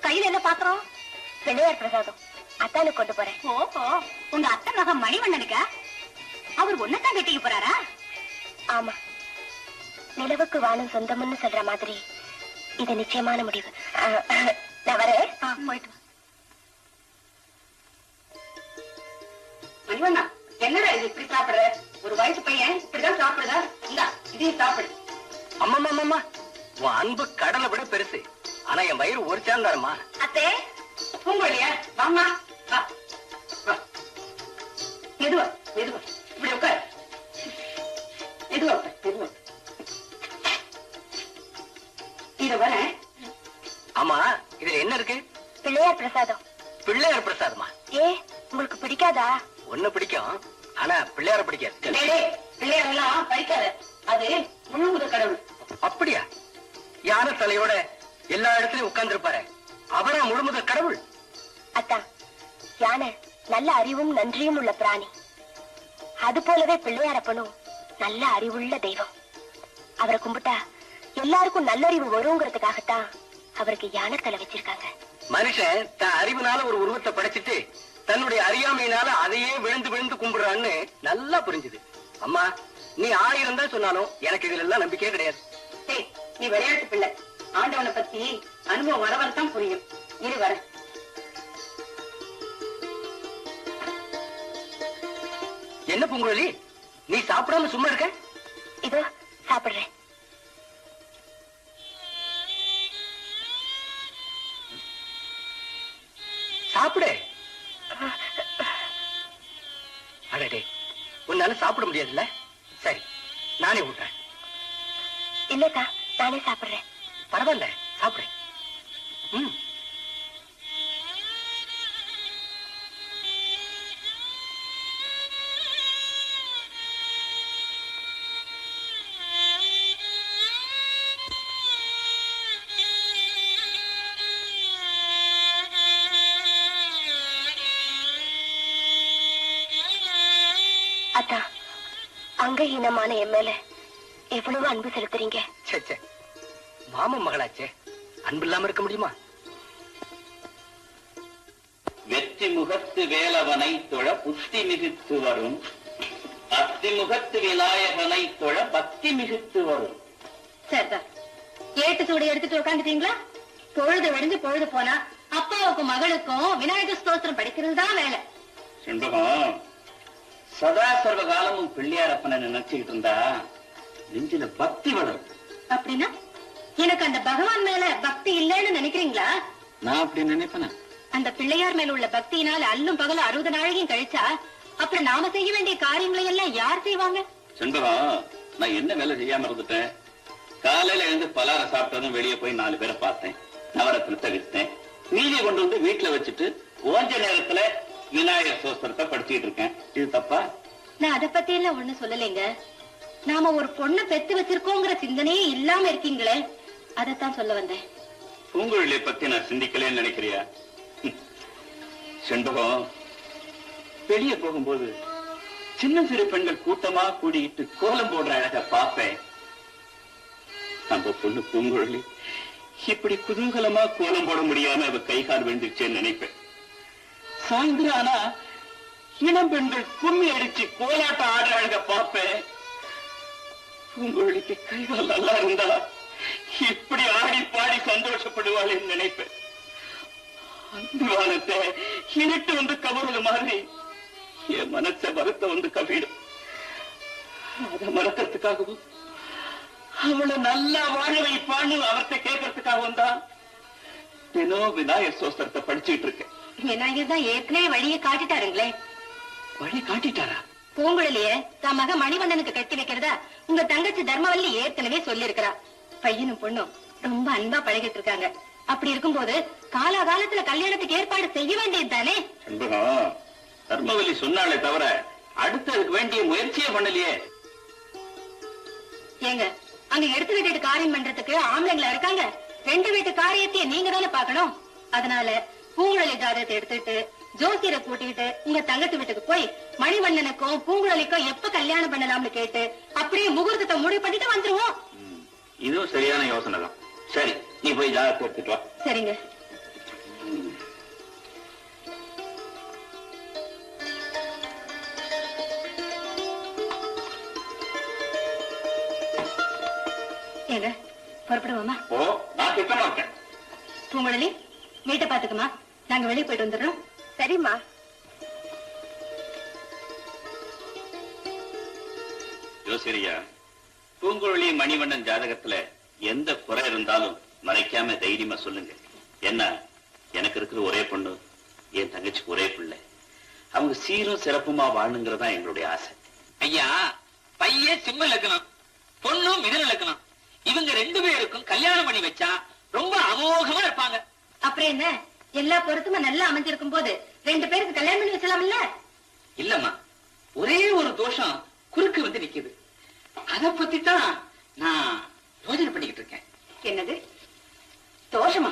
கையில என்ன பாத்திரம்? பிள்ளையார் பிரசாதம். அத்தானுக்கு கொண்டு போறேன். ஓஹோ, உங்க அத்தை மகன் மணிவண்ணனுக்கா? அவர் ஒன்னதான் கட்டிக்க போறாரா? ஆமா, நிலவுக்கு வானம் சொந்தம்னு சொல்ற மாதிரி இது நிச்சயமான முடிவு. நான் வரேன். போயிட்டு வா. மணிவண்ணா, என்னடா இது இப்படி சாப்பிடுற? ஒரு வயசு பையன் இப்படிதான் சாப்பிடுதா? இந்தா இதையும் சாப்பிடு. அம்மா, உன் அன்பு கடலை விட பெருசு. ஆனா என் வயிறு ஒரு சேர்ந்தாருமா. அத்தே, பூங்கொழியா, வாமா, வா வா. மெதுவா மெதுவா, இப்படி உட்கார். மெதுவா மெதுவா. இத வர. ஆமா, இதுல என்ன இருக்கு? பிள்ளையார் பிரசாதம். பிள்ளையார் பிரசாதமா? ஏ, உங்களுக்கு பிடிக்காதா? ஒண்ணு பிடிக்கும், ஆனா பிள்ளையார பிடிக்காது. பிள்ளையார் எல்லாம் பறிக்காத, அது முழுமுத கடவுள். அப்படியா? யானை தலையோட எல்லா இடத்துலயும் உட்கார்ந்து இருப்பாரு, அவரா முழுமுத கடவுள்? அத்தா, யானை நல்ல அறிவும் நன்றியும் உள்ள பிராணி. அது போலவே பிள்ளையாரப்பனும் நல்ல அறிவுள்ள தெய்வம். அவரை கும்பிட்டா எல்லாருக்கும் நல்லறிவு வருங்கிறதுக்காகத்தான் அவருக்கு யானை தலை வச்சிருக்காங்க. மனுஷன் தன் அறிவுனால ஒரு உருவத்தை படைச்சிட்டு தன்னுடைய அறியாமையினால அதையே விழுந்து விழுந்து கும்பிடுறான்னு நல்லா புரிஞ்சுது. அம்மா, நீ 1000 தான் சொன்னாலும் எனக்கு இதுல எல்லாம் நம்பிக்கையே கிடையாது. நீ விளையாட்டு பிள்ளை, ஆண்டவனை பத்தி அனுபவம் வரவரத்தான் புரியும். இரு வர. என்ன பூங்குழலி, நீ சாப்பிடாம சும்மா இருக்க? இதோ சாப்பிடுறேன். சாப்பிடு. அடடே, உன்னால சாப்பிட முடியாதுல்ல? சரி, நானே ஊட்டுறேன். இல்லக்கா, நானே சாப்பிடுறேன். பரவாயில்ல, சாப்பிடு. அத்தா, அங்கஹீனமான என் மேல எவ்வளவு அன்பு செலுத்துறீங்க. சே, மாமன் மகளாச்சே, அன்பு இல்லாம இருக்க முடியுமா? வெற்றி முகத்து வேலவனை தொழ புத்தி மிகுத்து வரும், அத்தி முகத்து விநாயகனை தொழ பக்தி மிகுத்து வரும். சரிதான். ஏட்டு சூடு எடுத்துட்டு உட்காந்துட்டீங்களா? பொழுது விடிஞ்சு பொழுது போனா அப்பாவுக்கும் மகளுக்கும் விநாயகர் ஸ்தோத்திரம் படிக்கிறது தான் வேலை. செண்பகம், சதா சர்வ காலமும் பிள்ளையாரப்பனை நினைச்சுக்கிட்டு இருந்தா நெஞ்சில பக்தி வளரும். அப்படின்னா எனக்கு அந்த பகவான் மேல பக்தி இல்லைன்னு நினைக்கிறீங்களா? நான் அப்படி நினைப்பேனா? அந்த பிள்ளையார் மேல உள்ள பக்தியினால அல்லும் பகல 60 நாளையும் கழிச்சா அப்புறம் நாம செய்ய வேண்டிய காரியங்களை எல்லாம் யார் செய்வாங்க? செண்பகம், நான் என்ன வேலை செய்யாம இருந்துட்டேன். காலையில எழுந்து பலாரம் சாப்பிட்டதும் வெளியே போய் 4 பேரை பார்த்தேன், நவரத்னத்தை விட்டேன், மீதியை கொண்டு வந்து வீட்டுல வச்சுட்டு ஓஞ்ச நேரத்துல விநாயகர் சோஸ்திரத்தை படிச்சுட்டு இருக்கேன். இது தப்பா? நான் அதை பத்தி எல்லாம் ஒண்ணு சொல்லலைங்க. நாம ஒரு பொண்ணை பெத்து வச்சிருக்கோங்கிற சிந்தனையே இல்லாம இருக்கீங்களே, அதத்தான் சொல்ல வந்தேன். பூங்குழலியை பத்தி நான் சிந்திக்கலன்னு நினைக்கிறியா? செண்பகம், வெளியே போகும்போது சின்ன சிறு பெண்கள் கூட்டமா கூடிட்டு கோலம் போடுற அழக பாப்பேன். நம்ம பொண்ணு பூங்குழலி இப்படி குதூகலமா கோலம் போட முடியாம அவ கைகால் வெந்துச்சேன்னு நினைப்பேன். சாயந்தரம் ஆனா இளம் பெண்கள் கும்மி அடிச்சு கோலாட்டம் ஆடுற அழக பாப்பேன். பூங்குழலிக்கு கைகால் நல்லா இருந்தா இப்படி ஆடி பாடி சந்தோஷப்படுவாள்னு நினைப்பேன். அந்த வானத்தை இருட்டு வந்து கவருது மாதிரி என் மனச வருத்தம் வந்து கவிடும். அத மறக்கிறதுக்காகவும் அவளை நல்லா வாழ வைப்பான்னு அவர்கிட்ட கேட்கறதுக்காகவும் தான் தினம் விநாயகர் சோஸ்திரத்தை படிச்சுட்டு இருக்கேன். விநாயகர் தான் ஏற்கனவே வழியை காட்டிட்டாருங்களே. வழி காட்டிட்டாரா? பூங்குழலிய தன் மக மணிவண்ணனுக்கு கட்டி வைக்கிறதா உங்க தங்கச்சி தர்மவல்லி ஏற்கனவே சொல்லி இருக்கிறா. பையனும் பொண்ணும் ரொம்ப அன்பா பழகிட்டு இருக்காங்க. அப்படி இருக்கும்போது காலாகாலத்துல கல்யாணத்துக்கு ஏற்பாடு செய்ய வேண்டியது தானே? தர்மவல்லி சொன்னாலே தவிர அடுத்து அதுக்கு வேண்டிய முயற்சியே பண்ணலையே. ஏங்க, அங்க எடுத்து வீட்டு காரியம் பண்றதுக்கு ஆம்பளைங்களா இருக்காங்க. 2 வீட்டு காரியத்தையே நீங்க தானே பாக்கணும். அதனால பூங்குழலி ஜாதகத்தை எடுத்துட்டு ஜோசியரை கூட்டிட்டு உங்க தங்கச்சி வீட்டுக்கு போய் மணிவண்ணனுக்கும் பூங்குழலிக்கும் எப்ப கல்யாணம் பண்ணலாம்னு கேட்டு அப்படியே முகூர்த்தத்தை முடிவு பண்ணிட்டு வந்துருவோம். இதுவும் சரியான யோசனை தான். சரி, நீ போய் ஜாதகத்தை எடுத்துட்டு வா. சரிங்க. ஏங்க புறப்படுவோமா? ஓ, நான் திட்டமா இருக்கேன். பூங்குழலி வீட்டை பாத்துக்குமா, நாங்க வெளியே போயிட்டு வந்துடுறோம். சரிம்மா. யோசிரியா, பூங்குழலி மணிவண்ணன் ஜாதகத்துல எந்த குறை இருந்தாலும் மறைக்காம தைரியமா சொல்லுங்க. என்ன, எனக்கு இருக்கிற ஒரே பொண்ணு, என் தங்கச்சிக்கு ஒரே பிள்ளை. அவங்க சீரும் சிறப்புமா வாழணுங்கிறதா எங்களுடைய ஆசை. ஐயா, பையன் சிம்ம லக்னம், பொண்ணும் மிதன லக்னம். இவங்க 2 பேருக்கும் கல்யாணம் பண்ணி வச்சா ரொம்ப அமோகமா இருப்பாங்க. அப்புறம் என்ன, எல்லா பொருத்தமா நல்லா அமைஞ்சிருக்கும் போது 2 பேருக்கு கல்யாணம் பண்ணி வச்சலாம்ல? இல்லம்மா, ஒரே ஒரு தோஷம் குறுக்கு வந்து நிக்குது. அத பத்தி தான் நான் யோசனை பண்ணிக்கிட்டு இருக்கேன். என்னது தோஷமா?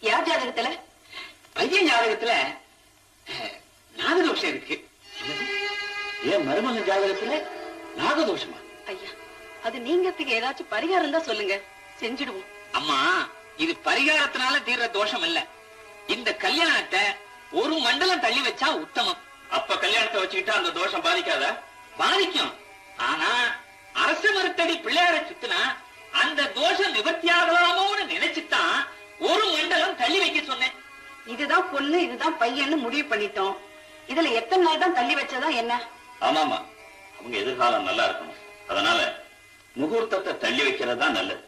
யார் ஜாதகத்துல? பையன் ஜாதகத்துல நாகதோஷம் இருக்கு. என் மருமகன் ஜாதகத்துல நாகதோஷமா? ஐயா, அது நீங்கத்துக்கு ஏதாச்சும் பரிகாரம் தான் சொல்லுங்க, செஞ்சிடுவோம். அம்மா, இது பரிகாரத்தினால தீர்ற தோஷம் இல்ல. இந்த கல்யாணத்தை ஒரு மண்டலம் தள்ளி வச்சா உத்தமம். அப்ப கல்யாணத்தை வச்சுக்கிட்டா அந்த தோஷம் பாதிக்காதா? பாதிக்கும். ஆனா அரச மறுத்தடி பிள்ளையார சுத்தினா அந்த தோஷம் நிவர்த்தியாகலாமோன்னு நினைச்சுதான் ஒரு மண்டலம் தள்ளி வைக்க சொன்னேன். இதுதான் பொண்ணு, இதுதான் பையன்னு முடிவு பண்ணிட்டோம். இதுல எத்தனை நாள் தான் தள்ளி வச்சதா என்ன? ஆமாமா, அவங்க எதிர்காலம் நல்லா இருக்கணும். அதனால முகூர்த்தத்தை தள்ளி வைக்கிறதா நல்லது.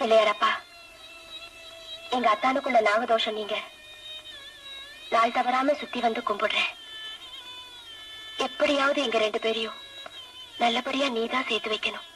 பிள்ளையாரப்பா, எங்க அத்தானுக்குள்ள நாகதோஷம் நீங்க நாள் தவறாம சுத்தி வந்து கும்பிடுறேன். எப்படியாவது எங்க 2 பேரையும் நல்லபடியா நீதான் சேர்த்து வைக்கணும்.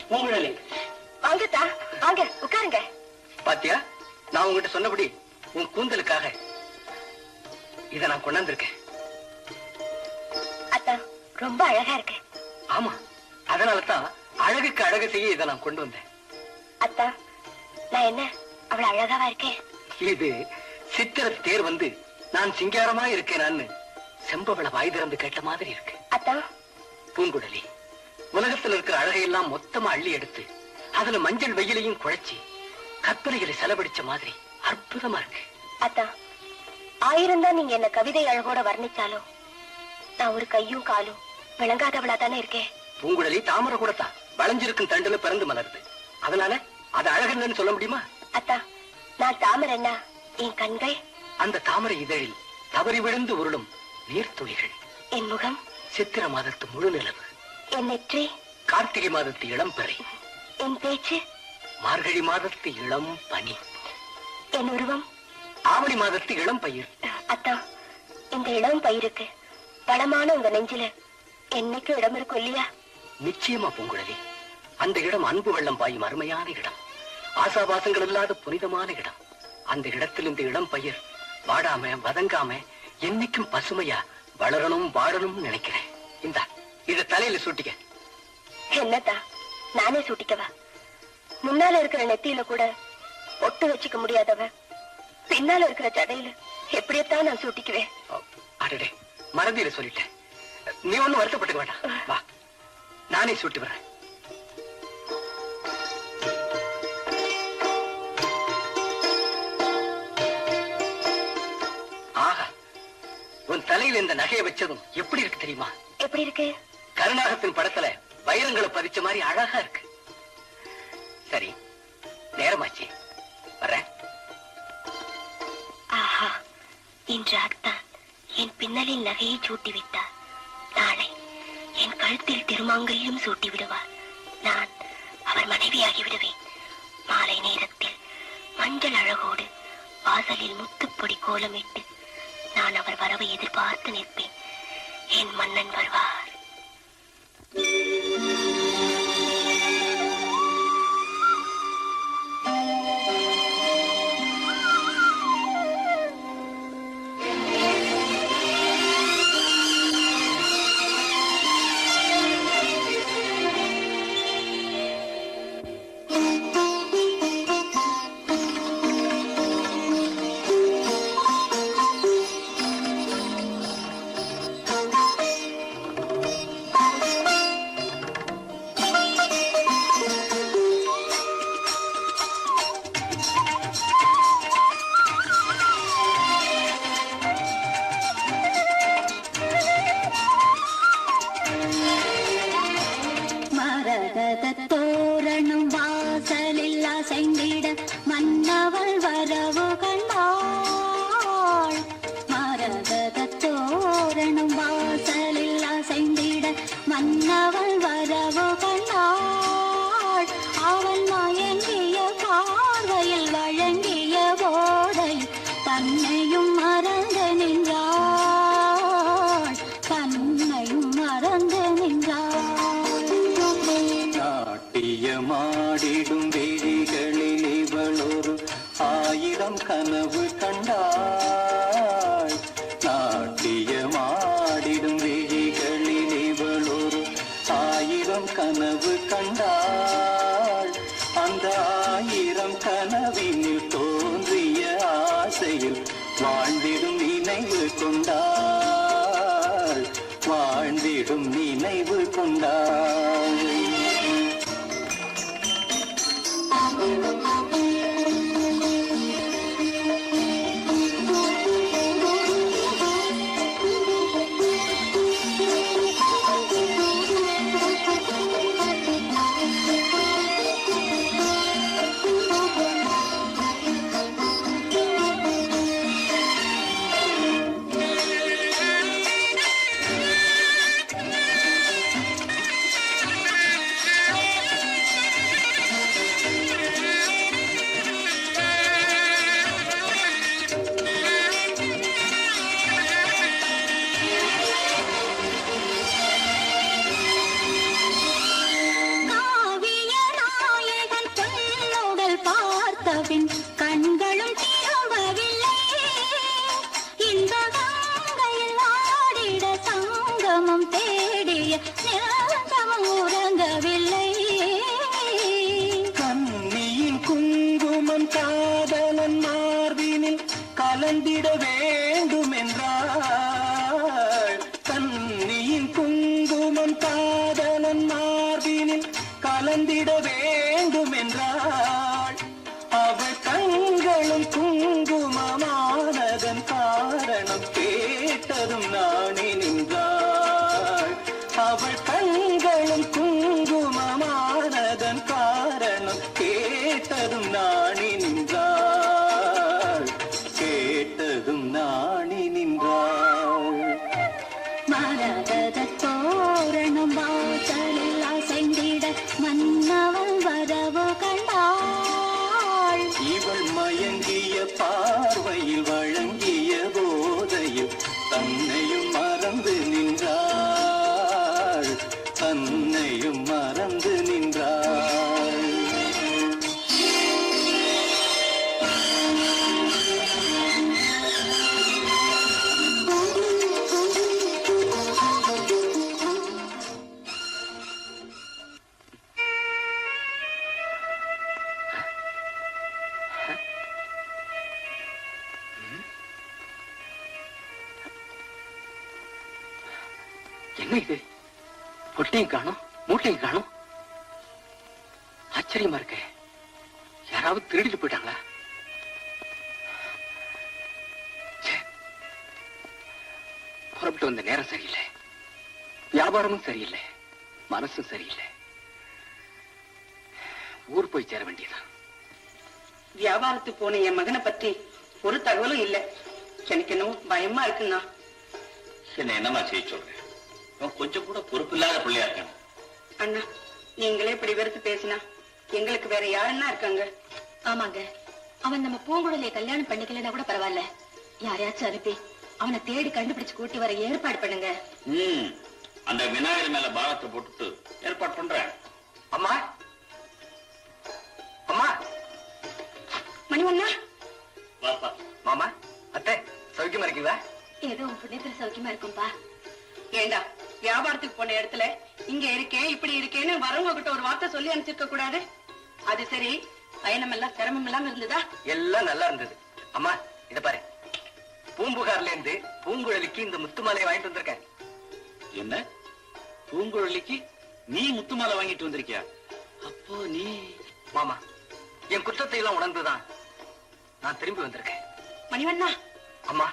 பூங்குழலி, வாங்கத்தா, வாங்க உட்காருங்க. பாத்தியா, நான் உங்ககிட்ட சொன்னபடி உன் கூந்தலுக்காக இத நான் கொண்டாந்துருக்கேன். அத்தா, ரொம்ப அழகா இருக்கு. ஆமா, அதனாலதான் அழகுக்கு அழகு செய்ய இதை நான் கொண்டு வந்தேன். அத்தா, நான் என்ன அவ்வளவு அழகாவா இருக்கேன்? இது சித்திர தேர் வந்து நான் சிங்காரமா இருக்கேனான்னு செம்பவள வாய் திறந்து கேட்ட மாதிரி இருக்கு. அத்தா, பூங்குழலி, உலகத்துல இருக்கிற அழகையெல்லாம் மொத்தமா அள்ளி எடுத்து அதுல மஞ்சள் வெயிலையும் குழைச்சி கற்பனைகளை செலவழிச்ச மாதிரி அற்புதமா இருக்கு. அத்தா, 1000 தான் நீங்க என்ன கவிதை அழகோட வர்ணிச்சாலும் நான் ஒரு கையும் காலும் விளங்காதவளா தானே இருக்கேன். பூங்குழலி தாமரை கூடத்தான் வளைஞ்சிருக்கும் தண்டுல பிறந்து மலருது. அதனால அது அழகுன்னு சொல்ல முடியுமா? அத்தா, நான் தாமரைன்னா என் கண்கள் அந்த தாமரை இதழில் தவறி விழுந்து உருளும் நீர்த்துளிகள். என் முகம் சித்திர மாதத்து முழு நிலவு. என் நெற்றி கார்த்திகை மாதத்து இளம் பிறை. என் பேச்சு மார்கழி மாதத்து இளம் பனி. என் உருவம் ஆவணி மாதத்து இளம் பயிர். அத்தா, இந்த இளம் பயிருக்கு பலமான உங்க நெஞ்சில என்னைக்கு இடம் இருக்கும் இல்லையா? நிச்சயமா பூங்குழலி, அந்த இடம் அன்பு வெள்ளம் பாயும் அருமையான இடம், ஆசாபாசங்கள் இல்லாத புனிதமான இடம். அந்த இடத்தில் இந்த இளம் பயிர் வாடாம வதங்காம என்னைக்கும் பசுமையா வளரணும் வாழணும்னு நினைக்கிறேன். இந்தா, இத தலையில சூட்டிக்க. என்னத்தா, நானே சூட்டிக்கவா? முன்னால இருக்கிற நெத்தியில கூட ஒட்டு வச்சுக்க முடியாதவ பின்னால இருக்கிற ஜடையில எப்படியத்தான் நான் சூட்டிக்குவேன்? அடடே, மறதியில சொல்லிட்டேன். நீ ஒண்ணும் வருத்தப்பட்டுக்க வேண்டாம். வா, நானே சூட்டி வர்றேன். தலையில இந்த நகையை வச்சதும் எப்படி இருக்கு தெரியுமா? எப்படி இருக்கு? கருணாகத்தின் படத்துல வைரங்களை பதிச்ச மாதிரி அழகா இருக்கு. சரி, நேரமாச்சு, வர்றேன். ஆஹா, இன்று அத்தான் என் பின்னலில் நகையை சூட்டி விட்டார். நாளை என் கழுத்தில் திருமாங்கல்யம் சூட்டி விடுவார். நான் அவர் மனைவியாகி விடுவேன். மாலை நேரத்தில் மஞ்சள் அழகோடு வாசலில் முத்துப்பொடி கோலமிட்டு நான் அவர் வரவை எதிர்பார்த்து நிற்பேன். என் மன்னன் வருவார். தோரணம் வாசலில் அசைந்திட மன்னவள் வரவு கண்டாள். மரகத தோரணம் வாசலில் அசைந்திட மன்னவள் வரவு கண்டாள். அவன் மயங்கிய பார்வையில் வழங்கிய போதை தன்னையும் மறந்து நின்றாள். தன்னையும் மறந்து நின்றாள். நாட்டியமாடிடும் விழிகளில் இவளொரு 1000 கனவு கண்டாள். நாட்டியமாடிடும் விழிகளில் இவளொரு 1000 கனவு கண்டாள். அந்த 1000 கனவினில் தோன்றிய ஆசையில் வாழ்ந்திடும் நினைவு கொண்டாள். வாழ்ந்திடும் நினைவு கொண்டாள். கண்களும் திரும்பவில்லை. இந்த கங்கையில் ஆடிட சங்கமம் தேடிய நிரந்தமும் உறங்கவில்லை. கண்ணியின் குங்குமம் காதலன் மார்பினில் கலந்திட வேண்டும் என்றாள். கண்ணியின் குங்குமம் காதலன் மார்பினில் கலந்திட வேண்டும் என்றாள். அவள் கண்களும் குங்குமமானதன் காரணம் கேட்டதும் நாணி நின்றாள். அவள் கண்களும் குங்குமமானதன் காரணம் கேட்டதும் நாணி நின்றாள். கேட்டதும் நாணி நின்றாள். மரகத தோரணம் வாசலில் அசைந்திட மன்னவள் வரவு கண்டாள். இவள் மயங்கிய பார்வையில் வழங்கிய போதையில் தன்னையும் மறந்து நின்றாள். தன்னையும் மறந்து நின்றாள். என்ன இது? பொட்டையும் காணும், மூட்டையும் காணும். ஆச்சரியமா இருக்க. யாராவது திருடிட்டு போயிட்டாங்களா? புறப்பட்டு வந்த நேரம் சரியில்லை, வியாபாரமும் சரியில்லை, மனசும் சரியில்லை. ஊர் போய் சேர வேண்டியதான். வியாபாரத்துக்கு போன என் மகனை பத்தி ஒரு தகவலும் இல்ல. எனக்கு என்னவோ பயமா இருக்குண்ணா. என்ன என்னமா செய்ய சொல்றேன்? அவன் கொஞ்சம் கூட பொறுப்பு இல்லாத பிள்ளையா இருக்கான். அண்ணா, நீங்களே இப்படி வெறுத்து பேசினா எங்களுக்கு வேற யாருன்னா இருக்காங்க? ஆமாங்க, அவன் நம்ம பூங்குழலியை கல்யாணம் பண்ணிக்கலன்னா கூட பரவாயில்ல, யாரையாச்சும் அனுப்பி அவனை தேடி கண்டுபிடிச்சு கூட்டி வர ஏற்பாடு பண்ணுங்க. அந்த விநாயகர் மேல பாரத்தை போட்டுட்டு ஏற்பாடு பண்றேன். அம்மா, அம்மா, மணிவண்ணா, பாப்பா, மாமா, அத்தை, சௌக்கியமா இருக்கீங்களா? ஏதோ உன் புண்ணியத்துல சௌக்கியமா இருக்கும்பா. ஏண்டா வியாபாரத்துக்கு போன இடத்துல இங்க இருக்கேன் இப்படி இருக்கேன்னு வரவங்க கிட்ட ஒரு வார்த்தை சொல்லி அனுப்பிச்சிருக்க கூடாது? அது சரி, பயணம் எல்லாம் சிரமம் எல்லாம் இருந்ததா? எல்லாம் நல்லா இருந்தது. அம்மா, இத பாரு, பூம்புகார்ல இருந்து பூங்குழலிக்கு இந்த முத்து மாலையை வாங்கிட்டு வந்திருக்கேன். என்ன பூங்குழலிக்கு நீ முத்து மாலை வாங்கிட்டு வந்திருக்கியா? அப்போ நீ மாமா, என் குற்றத்தை எல்லாம் உணர்ந்துதான் நான் திரும்பி வந்திருக்கேன். மணிவண்ணா, அம்மா,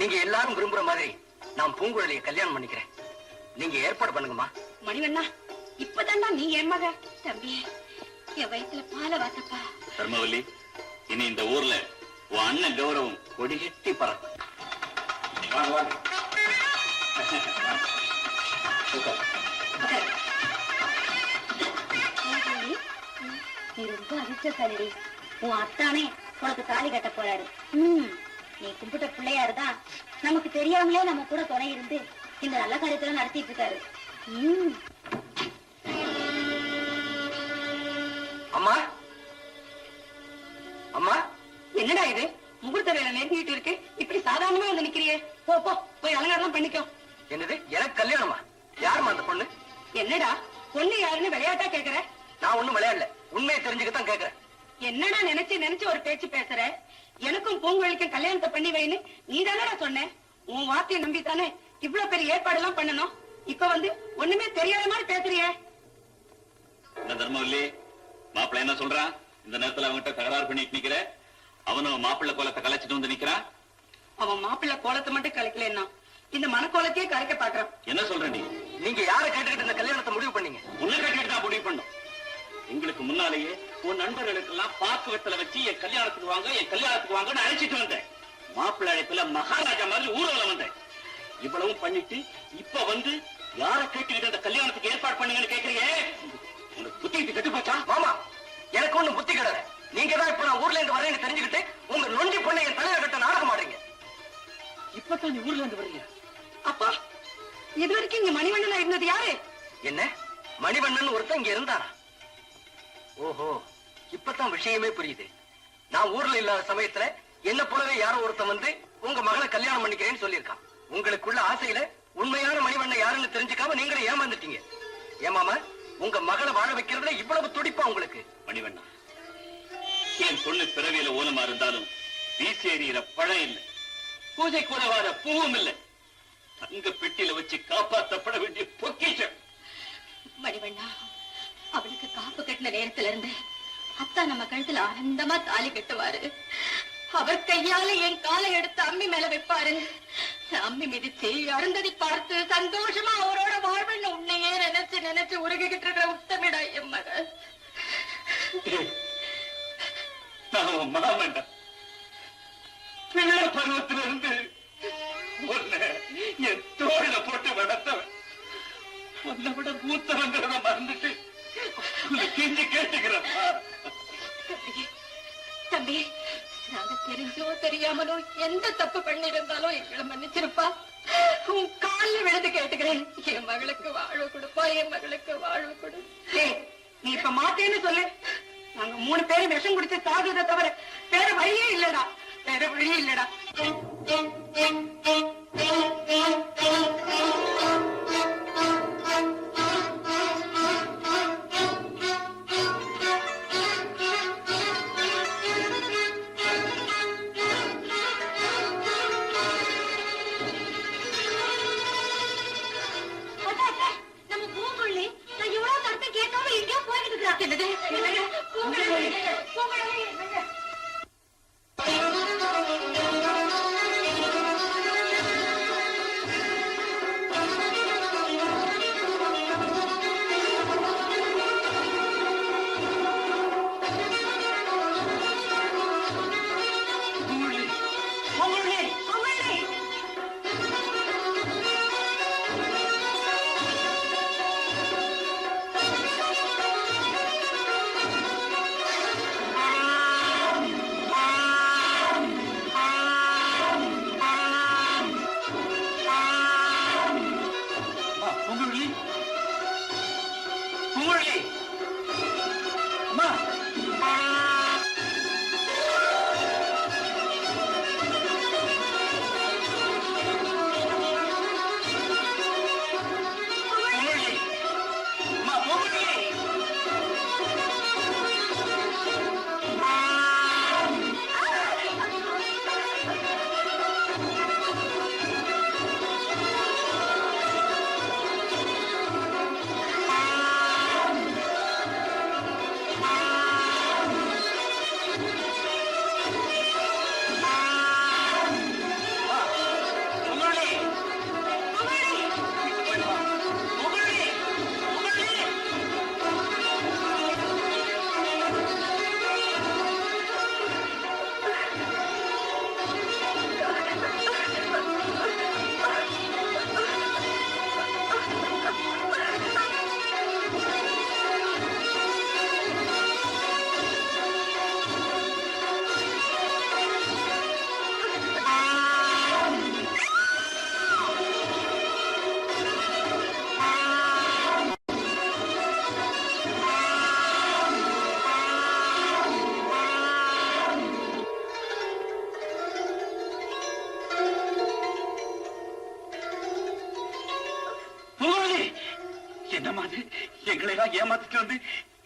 நீங்க எல்லாரும் விரும்புற மாதிரி நான் பூங்குழலியை கல்யாணம் பண்ணிக்கிறேன். நீங்க ஏற்பாடு பண்ணுங்கம்மா. மணிவண்ணா, இப்பதான்டா நீ என் மக. தம்பி, என் வயிற்றுல பால வாத்தப்பா. தர்மவல்லி, இனி இந்த ஊர்ல உன் அண்ணன் கௌரவம் கொடிகட்டி பறக்கும். வாங்க வாங்க. நீ ரொம்ப அதிர்ஷ்டசாலிடி. உன் அத்தானே உனக்கு தாலி கட்ட போறாரு. நீ கும்பிட்ட பிள்ளையாருதான் நமக்கு தெரியாமலே நம்ம கூட துணை இருந்து இந்த நல்ல காரியத்துல நடத்திட்டு இருக்காரு. அம்மா, அம்மா, என்னடா இது? முகூர்த்த வேலை நெருங்கிட்டு இருக்கு, இப்படி சாதாரணமா வந்து நிக்கிறியே? போ போ, போய் அலங்காரம் பண்ணிக்கோ. என்னது, எனக்கு கல்யாணமா? யாருமா அந்த பொண்ணு? என்னடா பொண்ணு யாருன்னு விளையாட்டா கேக்குற? நான் ஒண்ணும் விளையாடல, உண்மையை தெரிஞ்சுக்கத்தான் கேக்குறேன். என்னடா நினைச்சு ஒரு பேச்சு பேசுற? எனக்கும் பூங்குழலிக்கும் கல்யாணத்தை பண்ணி வைன்னு நீ தானடா சொன்ன? உன் வார்த்தையை நம்பித்தானே இவ்வளவு பெரிய ஏற்பாடு எல்லாம் பண்ணணும். இப்ப வந்து ஒண்ணுமே தெரியாத மாதிரி பேசுறியே. என்ன தர்மவல்லி, மாப்பிள்ள என்ன சொல்றான்? இந்த நேரத்துல அவன்கிட்ட தகராறு பண்ணிட்டு நிக்கிற? அவனும் மாப்பிள்ளை கோலத்தை கலைச்சிட்டு வந்து நிக்கிறான். அவன் மாப்பிள்ளை கோலத்தை மட்டும் கலைக்கலன்னா இந்த மனக்கோலத்தையே கலைக்க பாக்குறான். என்ன சொல்ற நீ? நீங்க யாரை கேட்டுக்கிட்டு இந்த கல்யாணத்தை முடிவு பண்ணீங்க? உன்னை கேட்டுட்டு தான் முடிவு பண்ணும். உங்களுக்கு முன்னாலேயே உன் நண்பர்களுக்கு எல்லாம் பாக்கு வெத்தல வச்சு என் கல்யாணத்துக்கு வாங்க, என் கல்யாணத்துக்கு வாங்கன்னு அழைச்சிட்டு வந்தேன். மாப்பிள்ளை அழைப்புல மகாராஜா மாதிரி ஊர்வலம் வந்தேன். இவ்வளவும் பண்ணிட்டு இப்ப வந்து யாரை கேட்டுக்கிட்டு அந்த கல்யாணத்துக்கு ஏற்பாடு பண்ணுங்கன்னு கேக்குறீங்க? உனக்கு புத்தி கெட்டு போச்சா? மாமா, எனக்கு ஒண்ணும் புத்தி கிடையாது. நீங்க தான் இப்ப நான் ஊர்ல இருந்து வரேன்னு தெரிஞ்சுக்கிட்டு உங்க நொண்டி பொண்ணை என் தலையில கட்ட நாடகம் ஆடுறீங்க. இப்பதான் நீ ஊர்ல இருந்து வர்றீங்க? அப்பா, இது வரைக்கும் இங்க மணிவண்ணனா இருந்தது யாரு? என்ன, மணிவண்ணன் ஒருத்தன் இங்க இருந்தாரா? ஓஹோ, இப்பதான் விஷயமே புரியுது. நான் ஊர்ல இல்லாத சமயத்துல என்ன போலவே யாரோ ஒருத்தன் வந்து உங்க மகளை கல்யாணம் பண்ணிக்கிறேன்னு சொல்லியிருக்கான். உங்களுக்குள்ள ஆசையில உண்மையான மணிவண்ணன் யாருன்னு தெரிஞ்சுக்காம நீங்களே ஏமாந்துட்டீங்க. ஏமாமா, உங்க மகளை வாழ வைக்கிறதுல இவ்வளவு துடிப்பா உங்களுக்கு? மணிவண்ணா, என் பொண்ணு பிறவியில ஊனமா இருந்தாலும் வீசி எறிகிற பழம் இல்லை, பூஜை கூட வார பூவும் இல்லை. தங்க பெட்டியில வச்சு காப்பாற்றப்பட வேண்டிய பொக்கிஷம். மணிவண்ணா, அவளுக்கு காப்பு கட்டின நேரத்துல இருந்து அத்தா நம்ம கழுத்துல ஆனந்தமா தாலி கட்டுவாரு. அவர் கையால என் காலை எடுத்து அம்மி மேல வைப்பாரு. அம்மி மிதிச்சு அருந்ததி பார்த்து சந்தோஷமா அவரோட வாழ்வுன்னு உன்னையே நினைச்சு உருகிக்கிட்டு இருக்கிற உத்தமிடா என் மகள். நான் மாமண்டா, பிள்ளை பருவத்திலிருந்து உன்னை என் தோழ போட்டு வளர்த்தவன். உன்னை விட மூத்தவங்கிறத மறந்துட்டு கெஞ்சி கேட்டுக்கிறப்பா. தம்பி, நாங்க தெரிஞ்சோ தெரியாமலோ எந்த தப்பு பண்ணிருந்தாலும் எங்களை மன்னிச்சிருப்பா. உன் காலில் விழுந்து கேட்டுக்கிறேன், என் மகளுக்கு வாழ்வு கொடுப்பா, என் மகளுக்கு வாழ்வு கொடு. நீ இப்ப மாட்டேன்னு சொல்லு. நாங்க 3 பேரும் விஷம் குடிச்சு சாகுறத தவிர வேற வழியே இல்லடா, வேற வழியே இல்லடா. நம்ம பூங்குழலி நான் இவ்வளவு தரத்தை கேட்காம எங்கேயோ போய்கிட்டு இருக்கிறா. என்னது பூங்குழலி, பூங்குழலி, எங்களை எல்லாம் ஏமாத்திட்டு வந்து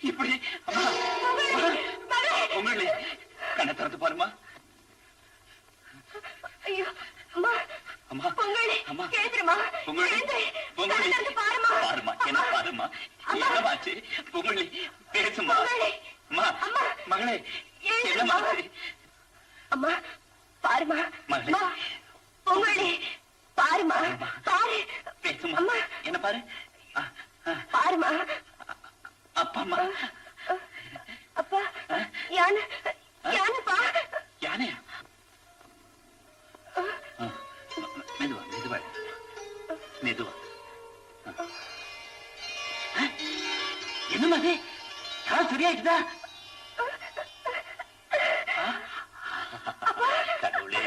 இப்படி அம்மா உங்களை கண்ணை திறந்து பாருமா. ஐயோ அம்மா அம்மா பொங்கலே அம்மா கேக்குறமா பொங்கலே பொங்கலே பாருமா என்ன பாருமா என்னமாச்சு பொங்கலே பேசுமா. அம்மா மகளே என்னமாச்சு அம்மா பாருமா மகளே பொங்கலே பாருமா பாரு பேசுமா. என்ன பாரு பாருமா அப்பா அம்மா அப்பா யானை யானைப்பா யானையா மெதுவா மெதுவா மெதுவா என்னமா அது யாரும் சரியாயிட்டுதா கடவுளே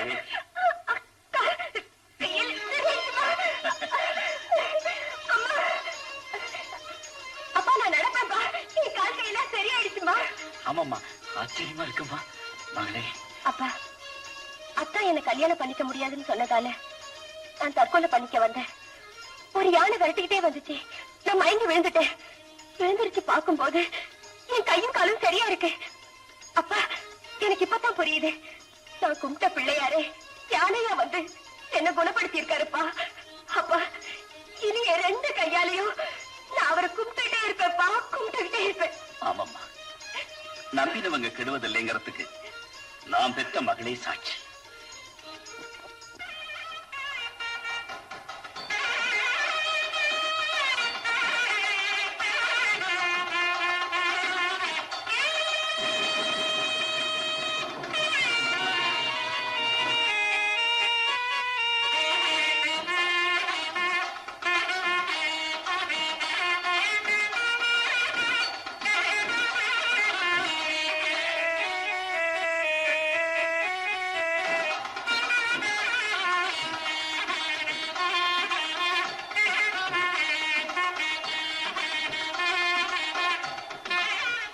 அப்பா நான் நடப்பேன்ப்பா நீ கால் கையெல்லாம் சரியாயிடுச்சுமா. ஆமாம்மா ஆச்சரியமா இருக்குமா மகளே. அப்பா அத்தா என்ன கல்யாணம் பண்ணிக்க முடியாதுன்னு சொன்னதால நான் தற்கொலை பண்ணிக்க வந்தேன். ஒரு யானை விரட்டிக்கிட்டே வந்துச்சு. நான் மயங்கி விழுந்துட்டேன். விழுந்துருச்சு பார்க்கும்போது என் கையும் காலும் சரியா இருக்கு. அப்பா எனக்கு இப்பதான் புரியுது. நான் கும்பிட்ட பிள்ளையாரே யானையா வந்து என்ன குணப்படுத்தி இருக்காருப்பா. அப்பா இனி என் 2 கையாலையும் நான் அவரை கும்பிட்டுட்டே இருப்பேன்ப்பா, கும்பிட்டுக்கிட்டே இருப்பேன். ஆமாம்மா நம்பினவங்க கெடுவதில்லைங்கிறதுக்கு நான் பெற்ற மகளே சாட்சி.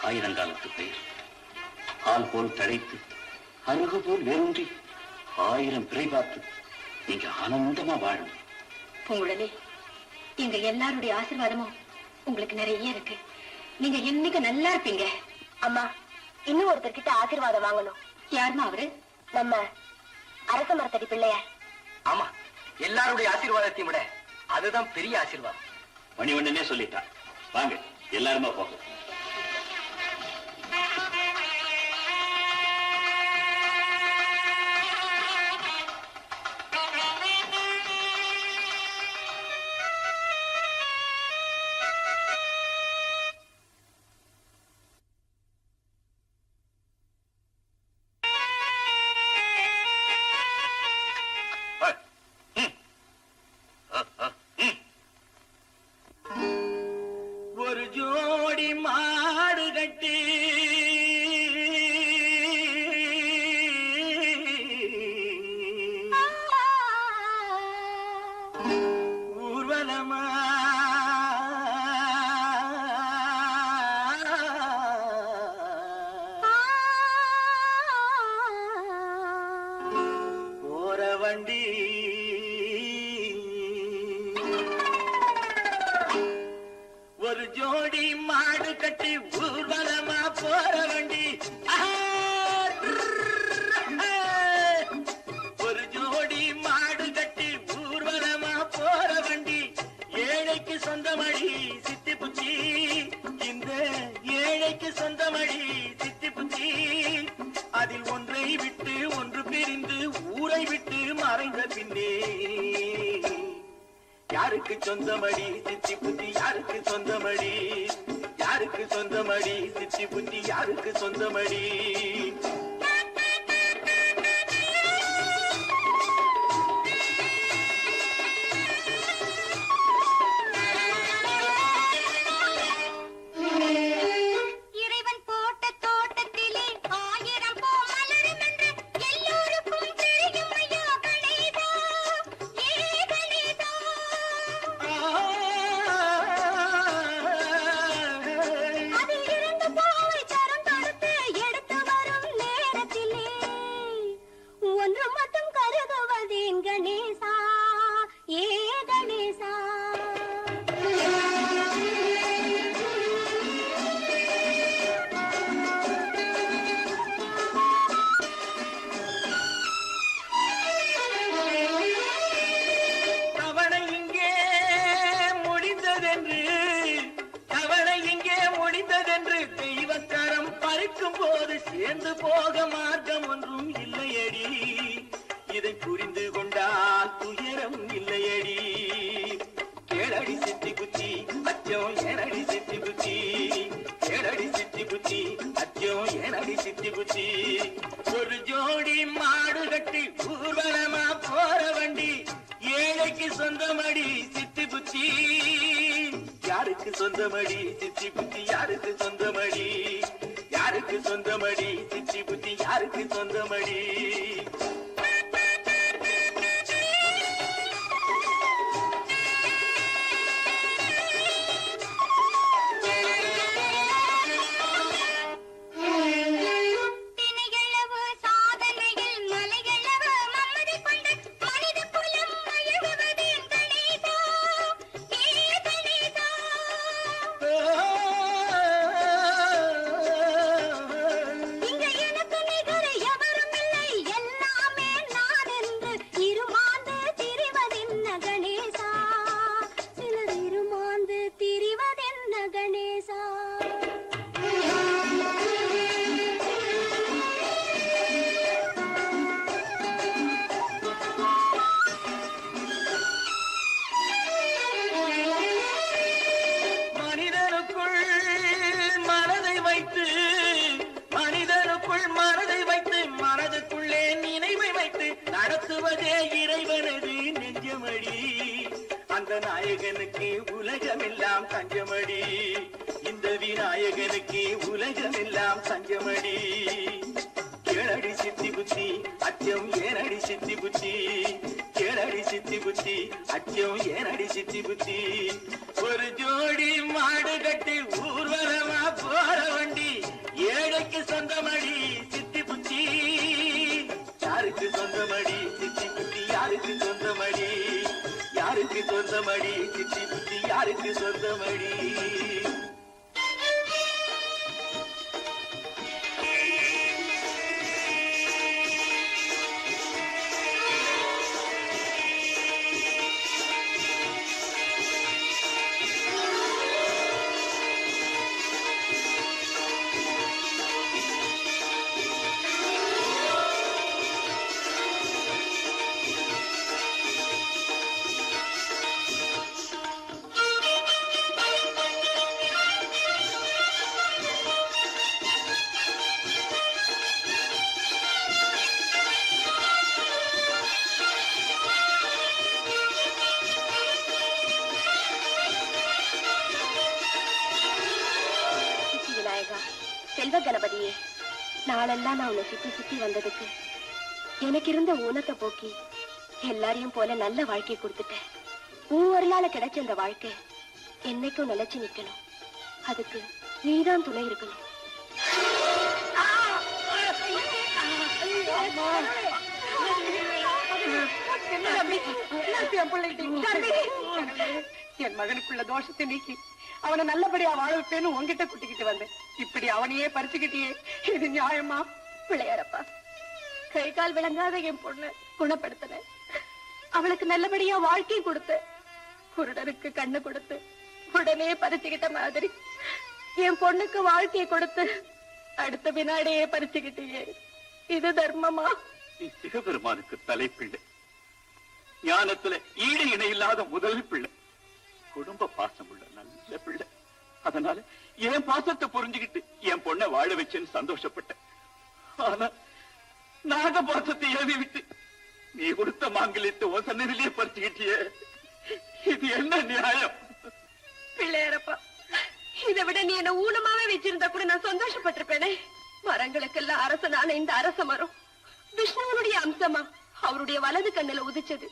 ஆயிரங்காலத்து பெயர் ஆள் போல் தழைத்து அருகு போல் வேரூன்றி 1000 பிறை பார்த்து நீங்க ஆனந்தமா வாழும். பூங்குழலி எங்க எல்லாருடைய ஆசீர்வாதமும் உங்களுக்கு நிறைய இருக்கு. நீங்க என்னைக்கு நல்லா இருப்பீங்க. அம்மா இன்னும் ஒருத்தர்கிட்ட ஆசீர்வாதம் வாங்கணும். யாருமா அவரு? நம்ம அரச மரத்தடி பிள்ளையார். ஆமா எல்லாருடைய ஆசீர்வாதத்தையும் விட அதுதான் பெரிய ஆசீர்வாதம். மணிவண்ணனே சொல்லிட்டான். வாங்க எல்லாருமா போக. ஒரு ஜோடி மாடு கட்டி ஊர்வலமா போற வண்டி ஒரு ஜோடி மாடு கட்டி ஊர்வலமா போற வண்டி. ஒரு ஜோடி மாடு கட்டி ஊர்வலமா போற வண்டி. ஏழைக்கு சொந்தமடி சித்தி புச்சி, இந்த ஏழைக்கு சொந்தமடி சித்தி புச்சி. அதில் ஒன்றை விட்டு ஒன்று பிரிந்து ஊரை விட்டு மறைந்த பின்னே யாருக்கு சொந்தமடி சித்தி புத்தி, யாருக்கு சொந்தமடி, யாருக்கு சொந்தமடி சித்தி புத்தி, யாருக்கு சொந்தமடி. இறைவன் போட்ட தோட்டத்திலே 1000 பூ மலரும் என்று எல்லோருக்கும் தெரியும் ஐயா கணேசா, ஏ கணேசா. அதில் இருந்து பூவை தரம் தொடுத்து எடுத்து வரும் சேரும் போது சேர்ந்து போக மார்க்கம் ஒன்றும் இல்லையடி. இதை புரிந்து கொண்டால் துயரம் இல்லையடி. கேளடி சித்தி புத்தி அச்சம் ஏனடி சித்தி புத்தி. கேளடி சித்தி புத்தி அச்சம் ஏனடி சித்தி புத்தி. ஒரு ஜோடி மாடு கட்டி ஊர்வலமா போற வண்டி ஏழைக்கு சொந்தமடி சித்தி புத்தி. யாருக்கு சொந்தமடி சித்தி புத்தி யாருக்கு சொந்தமடி. யாருக்கு சொந்தமடி சித்தி புத்தி யாருக்கு சொந்தமடி. நடத்துவதே இறைவனது நெஞ்சமடி. அந்த நாயகனுக்கு உலகமெல்லாம் தஞ்சமடி. இந்த விநாயகனுக்கு உலகமெல்லாம் தஞ்சமடி. கேளடி சித்தி புத்தி அச்சம் ஏனடி சித்தி புத்தி. கேளடி சித்தி புத்தி அச்சம் ஏனடி சித்தி புத்தி. ஒரு ஜோடி மாடு கட்டி ஊர்வலமா போற வண்டி ஏழைக்கு சொந்தமடி சித்தி புத்தி. யாருக்கு சொந்தமடி சித்தி புத்தி யாருக்கு சொந்தமடி. யாருக்கு சொந்தமடி சித்தி புத்தி யாருக்கு சொந்தமடி. செல்வ கணபதியே, நாளெல்லாம் நான் உன்னை சுத்தி சுத்தி வந்ததுக்கு எனக்கு இருந்த ஊனத்தை போக்கி எல்லாரையும் போல நல்ல வாழ்க்கை கொடுத்துட்டேன். ஒரு நாள் கிடைச்ச அந்த வாழ்க்கை என்னைக்கும் நிலைச்சு நிக்கணும். அதுக்கு நீதான் துணை இருக்கணும். என் மகனுக்குள்ள தோஷத்தை நீக்கி அவனை நல்லபடியா வாழ வைப்பேன்னு உன்கிட்ட குட்டிக்கிட்டு வந்தேன். இப்படி அவனையே பறிச்சுக்கிட்டியே, இது நியாயமா? பிள்ளையாரப்பா, கை கால் விளங்காத என் பொண்ணு குணப்படுத்தின, அவளுக்கு நல்லபடியா வாழ்க்கை கொடுத்து, குருடருக்கு கண்ணு கொடுத்து உடனே பறிச்சுக்கிட்ட மாதிரி என் பொண்ணுக்கு வாழ்க்கையை கொடுத்து அடுத்த வினாடியே பறிச்சுக்கிட்டியே, இது தர்மமா? நீ சிவபெருமானுக்கு தலைப்பிள்ளை, ஞானத்துல ஈடு இணை இல்லாத முதல் பிள்ளை, குடும்ப பாசம் உள்ள நல்ல பிள்ளை. அதனால என் பாசத்தை புரிஞ்சுக்கிட்டு என் பொண்ணை வாழ வச்சேன்னு சந்தோஷப்பட்டேன். ஆனா நாக பாசத்தை ஏவி விட்டு நீ கொடுத்த மாங்கல்யத்தை உன் சன்னதிலேயே பறிச்சுக்கிட்டியே, இது என்ன நியாயம்? பிள்ளையாரப்பா, இதை விட நீ என்ன ஊனமாவே வச்சிருந்தா கூட நான் சந்தோஷப்பட்டிருப்பேனே. மரங்களுக்கெல்லாம் அரசனான இந்த அரச மரம் விஷ்ணுவனுடைய அம்சமா அவருடைய வலது கண்ணுல உதிச்சது.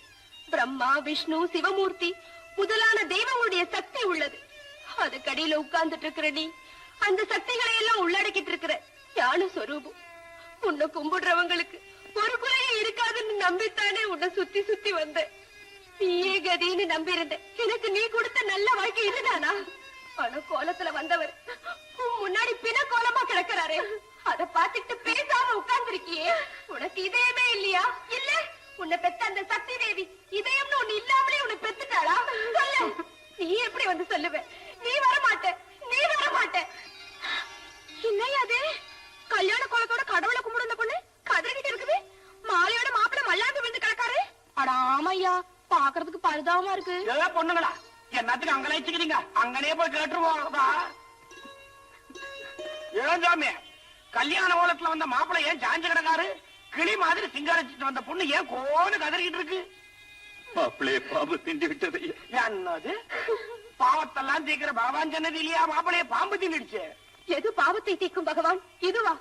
பிரம்மா, விஷ்ணு, சிவமூர்த்தி முதலான தெய்வங்களுடைய சக்தி உள்ளது. அதுக்கடியில உட்கார்ந்துட்டு இருக்கிற நீ அந்த சக்திகளை எல்லாம் உள்ளடக்கிட்டு இருக்கிற ஞான சொரூபம். உன்னை கும்பிடுறவங்களுக்கு ஒரு குறையும் இருக்காதுன்னு நம்பித்தானே உன்னை சுத்தி சுத்தி வந்த. நீயே கதின்னு நம்பி இருந்த எனக்கு நீ கொடுத்த நல்ல வாழ்க்கை இதுதானா? பண கோலத்துல வந்தவர் முன்னாடி பின கோலமா கிடக்கிறாரே, அத பாத்துட்டு பேசாம உட்கார்ந்துருக்கியே, உனக்கு இதயமே இல்லையா? இல்ல, உன்னை பெத்த அந்த சக்தி தேவி இதயம்னு ஒண்ணு இல்லாமலே உன்னை பெத்துட்டாளா? சொல்லு, நீ எப்படி வந்து சொல்லுவ? நீ வரமாட்ட, நீ வரமாட்ட. என்னையாது பரிதாபமா இருக்கு. பொண்ணுங்களா என்னத்துக்கு அங்க வச்சுக்கிறீங்க? அங்கனே போய் கேட்டுருவோம். இளஞ்சாமி, கல்யாண ஓலத்துல வந்த மாப்பிள்ளை ஏன் சாஞ்சு கிடக்காரு? கிளி மாதிரி சிங்காரிச்சிட்டு வந்த பொண்ணு ஏன் கோன்னு கதறிக்கிட்டு இருக்கு? மாப்பிள்ளைய பாம்பு திண்டி விட்டது. என்னது? பாவத்தெல்லாம் தீக்கிற பகவான் சொன்னது இல்லையா? மாப்பிள்ளைய பாம்பு தின்னுடுச்சு. எது பாவத்தை தீக்கும் பகவான்? இதுவா?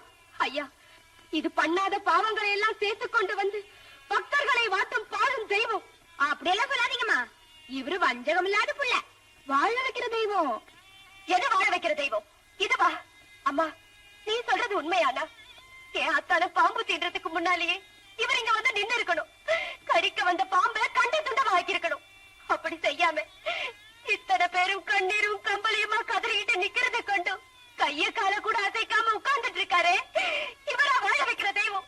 ஐயா, இது பண்ணாத பாவங்களை எல்லாம் சேர்த்து கொண்டு வந்து பக்தர்களை வாட்டும் பாடும் தெய்வம். அப்படியெல்லாம் சொல்லாதீங்கம்மா. இவரு வஞ்சகம் இல்லாத புள்ள, வாழ வைக்கிற தெய்வம். எது வாழ வைக்கிற தெய்வம்? இதுவா? அம்மா, நீ சொல்றது உண்மையானா? என் அத்தான பாம்பு தீன்றதுக்கு முன்னாலேயே இவர் இங்க வந்து நின்று இருக்கணும். கடிக்க வந்த பாம்பை கண்ட துண்டமா ஆக்கியிருக்கணும். அப்படி செய்யாம இத்தனை பேரும் கண்ணீரும் கம்பளியுமா கதறிக்கிட்டு நிக்கிறத கொண்டு கைய கால கூட அசைக்காம உட்கார்ந்துட்டு இருக்காரு. இவரா வாழ வைக்கிற தெய்வம்?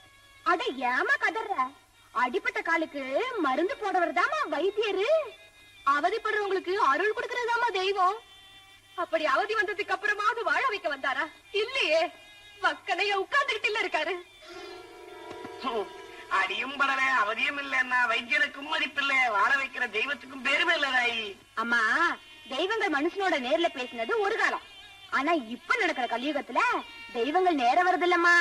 அட ஏமா கதற? அடிப்பட்ட காலுக்கு மருந்து போடவர்தாமா வைத்தியரு. அவதிப்படுறவங்களுக்கு அருள் கொடுக்கறதாமா தெய்வம். அப்படி அவதி வந்ததுக்கு அப்புறமாவது வாழ வைக்க வந்தாரா? இல்லையே, வக்கனைய உட்கார்ந்துகிட்டு இருக்காரு. அடியும் படல, அவதியும் இல்லன்னா வைத்தியனுக்கும் மதிப்பில்ல, வாழ வைக்கிற தெய்வத்துக்கும் பெருமை இல்லதாயி. அம்மா, தெய்வங்கள் மனுஷனோட நேர்ல பேசினது ஒரு காலம். ஆனா இப்ப நடக்கிற கலியுகத்துல தெய்வங்கள் நேர வருதில்லம்மா,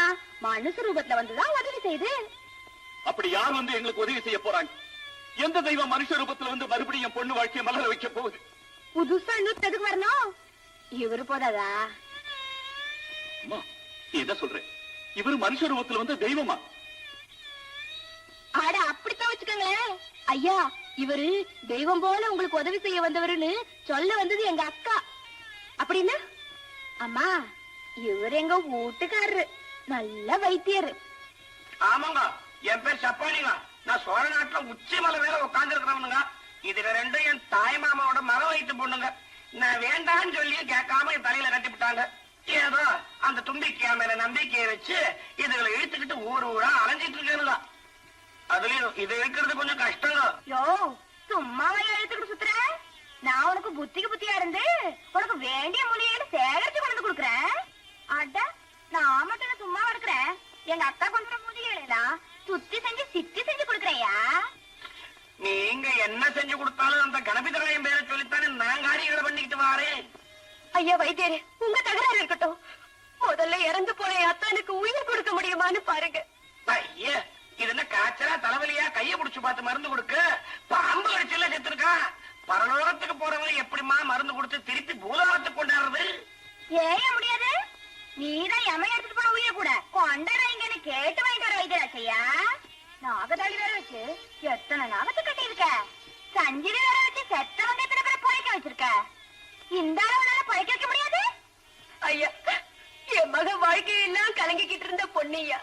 மனுஷ ரூபத்துல வந்துதான் உதவி செய்யுது. அப்படி யார் வந்து எங்களுக்கு உதவி செய்ய போறாங்க? எந்த தெய்வம் மனுஷ ரூபத்துல வந்து மறுபடியும் பொண்ணு வாழ்க்கையை மலர வைக்க போகுது? புதுசா இன்னும் எதுக்கு வரணும்? இவரு போதாதா? அம்மா, நீ என்ன சொல்ற? இவரு மனுஷ ரூபத்துல வந்து தெய்வமா? ஆட அப்படித்தான் வச்சுக்கோங்களேன். ஐயா, இவரு தெய்வம் போல உங்களுக்கு உதவி செய்ய வந்தவருன்னு சொல்ல வந்தது எங்க அக்கா. அப்படின்னு அம்மா, இவரு எங்க வீட்டுக்காரரு, நல்ல வைத்தியரு. ஆமாங்க, என் பேர் சப்பானிங்க. நான் சோழ நாட்டுல உச்சி மலை மேல உட்கார்ந்து இருக்கிறவனுங்க. இதுல ரெண்டும் என் தாய் மாமாவோட மக வயிற்று பொண்ணுங்க. நான் வேண்டான்னு சொல்லி கேட்காம என் தலையில கட்டி விட்டாங்க. ஏதோ அந்த தும்பிக்கையா மேல நம்பிக்கையை வச்சு இதுகளை இழுத்துக்கிட்டு ஊர் ஊரா அலைஞ்சிட்டு இருக்கேனுங்க. அதுலயும் இது இழுக்கிறது கொஞ்சம் கஷ்டங்க. யோ, சும்மாவே எழுத்துக்கிட்டு சுத்துற? நான் உனக்கு புத்திக்கு புத்தியா இருந்து உனக்கு வேண்டிய மொழியை சேகரிச்சு கொண்டு கொடுக்குறேன். அட, நான் மட்டும் சும்மா இருக்கிறேன். எங்க அக்கா கொஞ்சம் முதியலாம் சுத்தி செஞ்சு சித்தி செஞ்சு கொடுக்குறேயா. நீங்க என்ன செஞ்சு கொடுத்தாலும் அந்த கணபதிராயம் பேரை சொல்லித்தானே நான் காரியங்களை பண்ணிக்கிட்டு வாரேன். ஐயா வைத்தியரே, உங்க தகராறு இருக்கட்டும். முதல்ல இறந்து போன என் அத்தானுக்கு உயிர் கொடுக்க முடியுமான்னு பாருங்க. ஐயா, இது என்ன காய்ச்சலா தலைவலியா? கைய புடிச்சு பார்த்து மருந்து கொடுக்க. பாம்பு கடிச்சல செத்துருக்கான். பரலோகத்துக்கு போறவங்க எப்படிமா மருந்து கொடுத்து திருப்பி பூலோகத்துக்கு கொண்டாடுறது? ஏய முடியாது. நீதான் எம எடுத்துட்டு போன உயிரை கூட கொண்டாடுறீங்கன்னு கேட்டு வாங்கிட்டு வர வைத்தியராச்சையா. நாகதாளி வேற வச்சு எத்தனை நாகத்தை கட்டி இருக்க. சஞ்சிரி வேற வச்சு செத்தவங்க எத்தனை பேரை பழைக்க வச்சிருக்க. இந்த அளவுனால பழைக்க வைக்க முடியாது. ஐயா, என் மக வாழ்க்கையெல்லாம் கலங்கிக்கிட்டு இருந்த பொண்ணையா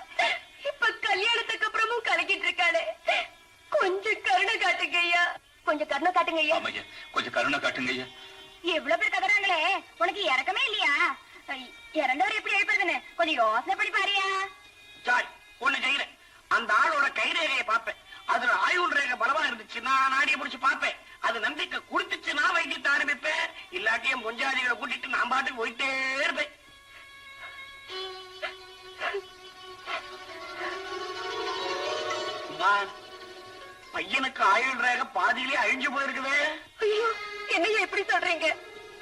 இப்ப கல்யாணத்துக்கு அப்புறமும் கலங்கிட்டு இருக்காளே. கொஞ்சம் கருணை காட்டுங்க ஐயா, கொஞ்சம் கருணை காட்டுங்க ஐயா. கொஞ்சம் கருணை காட்டுங்க ஐயா. இவ்வளவு பேர் கதறாங்களே, உனக்கு இறக்கமே இல்லையா? இறந்தவர் எப்படி எழுப்புறதுன்னு கொஞ்சம் யோசனை பண்ணி பாரியா. சாய், ஒண்ணு செய்யறேன். அந்த ஆளோட கைரேகையை பார்ப்பேன். அதுல ஆயுள் ரேகை பலமா இருந்துச்சுன்னா நாடிய புடிச்சு பார்ப்பேன். அது நம்பிக்கை கொடுத்துச்சுன்னா வைத்தியத்தை ஆரம்பிப்பேன். இல்லாட்டியும் பொஞ்சாதிகளை கூட்டிட்டு நான் பாட்டுக்கு போயிட்டே இருப்பேன். பையனுக்கு ஆயுள் ரேகை பாதியிலே அழிஞ்சு போயிருக்குவே. ஐயோ, என்னையா எப்படி சொல்றீங்க?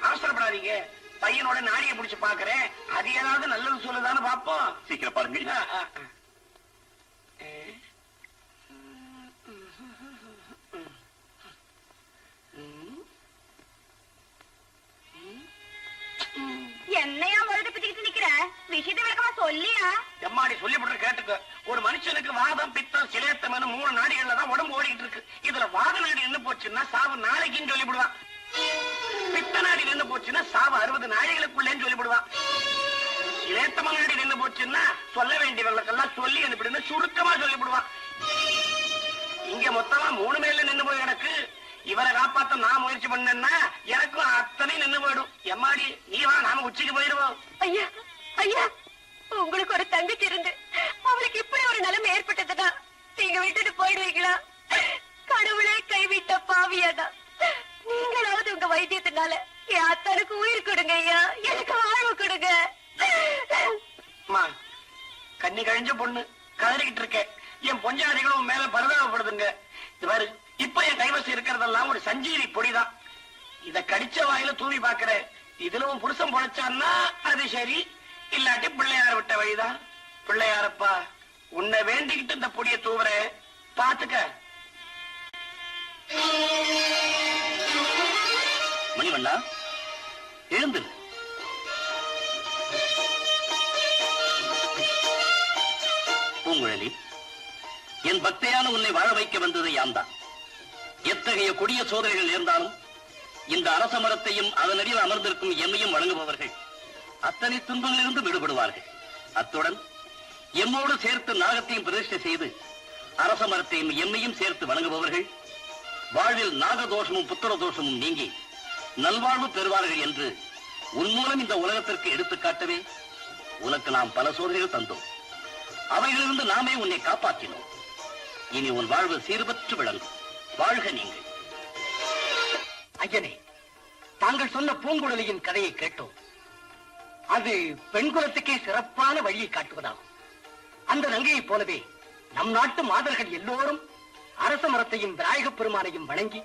அவசரப்படாதீங்க. பையனோட நாடியை புடிச்சு பாக்குறேன். அது ஏதாவது நல்லது சொல்லுதான்னு பாப்போம். சீக்கிரம் பாருங்க. என்னையா முறைட்டு பிச்சுக்கிட்டு நிக்கிற? விஷயத்தை விளக்கமா சொல்லியா. எம்மாடி சொல்லிவிடுற கேட்டுக்க. ஒரு மனுஷனுக்கு வாதம், பித்தம், சிலேத்தம் 3 நாடிகள்ல தான் உடம்பு ஓடிக்கிட்டு இருக்கு. இதுல வாத நாடி நின்று போச்சுன்னா சாவு நாளைக்குன்னு சொல்லிவிடுவான். பித்த நாடி நின்று போச்சுன்னா சாவு 60 நாடிகளுக்குள்ளேன்னு சொல்லிவிடுவான். சிலேத்தம நாடி நின்று போச்சுன்னா சொல்ல வேண்டியவர்களுக்கெல்லாம் சொல்லி அனுப்பிடுன்னு சுருக்கமா சொல்லிவிடுவான். இங்க மொத்தமா 3 மேல நின்று போய் எனக்கு இவரை காப்பாத்த நான் முயற்சி பண்ணேன்னா எனக்கும் அத்தனை நின்று போயிடும். எம்மாடி, நீ வா, நாம உச்சிக்கு போயிடுவோம். ஐயா, ஐயா, உங்களுக்கு ஒரு தங்கச்சி இருந்து அவளுக்கு இப்படி ஒரு நிலைமை ஏற்பட்டதுன்னா நீங்க விட்டுட்டு போயிடுவீங்களா? கடவுளே கைவிட்ட பாவியாதான் நீங்களாவது உங்க வைத்தியத்தினால என் அத்தானுக்கு உயிர் கொடுங்க ஐயா, எனக்கு வாழ்வு கொடுங்க. அம்மா, கண்ணி கழிஞ்ச பொண்ணு கதறிக்கிட்டு இருக்கேன். என் பொஞ்சாதிகளும் மேல பரிதாபப்படுதுங்க. இது பாரு, இப்ப என் கைவசம் இருக்கிறதெல்லாம் ஒரு சஞ்சீவி பொடிதான். இத கடிச்ச வாயில தூவி பாக்குற. இதுல உன் புருஷன் பொழைச்சான்னா அது சரி, இல்லாட்டி பிள்ளையார விட்ட வழிதான். பிள்ளையாரப்பா, உன்னை வேண்டிக்கிட்டு இந்த பொடியை தூவுற, பாத்துக்க. மணிவண்ணா, எழுந்து. பூங்குழலி, என் பக்தையான உன்னை வாழ வைக்க வந்தது யாம்தான். எத்தகைய கொடிய சோதனைகள் நேர்ந்தாலும் இந்த அரச மரத்தையும் அதனடியில் அமர்ந்திருக்கும் எம்மையும் வழங்குபவர்கள் அத்தனை துன்பங்களிலிருந்து விடுபடுவார்கள். அத்துடன் எம்மோடு சேர்த்து நாகத்தையும் பிரதிஷ்டை செய்து அரச மரத்தையும் எம்மையும் சேர்த்து வணங்குபவர்கள் வாழ்வில் நாகதோஷமும் புத்திர தோஷமும் நீங்கி நல்வாழ்வு பெறுவார்கள் என்று உன் மூலம் இந்த உலகத்திற்கு எடுத்துக்காட்டவே உனக்கு நாம் பல சோதனைகள் தந்தோம். அவைகளிலிருந்து நாமே உன்னை காப்பாற்றினோம். இனி உன் வாழ்வு சீர்பற்று விளங்கும். வாழ்க நீங்கள். ஐயனே, தாங்கள் சொன்ன பூங்குழலியின் கதையை கேட்டோம். அது பெண் குலத்துக்கே சிறப்பான வழியை காட்டுவதாகும். அந்த நங்கையைப் போலவே நம் நாட்டு மாதர்கள் எல்லோரும் அரச மரத்தையும் விநாயகப் பெருமானையும் வணங்கி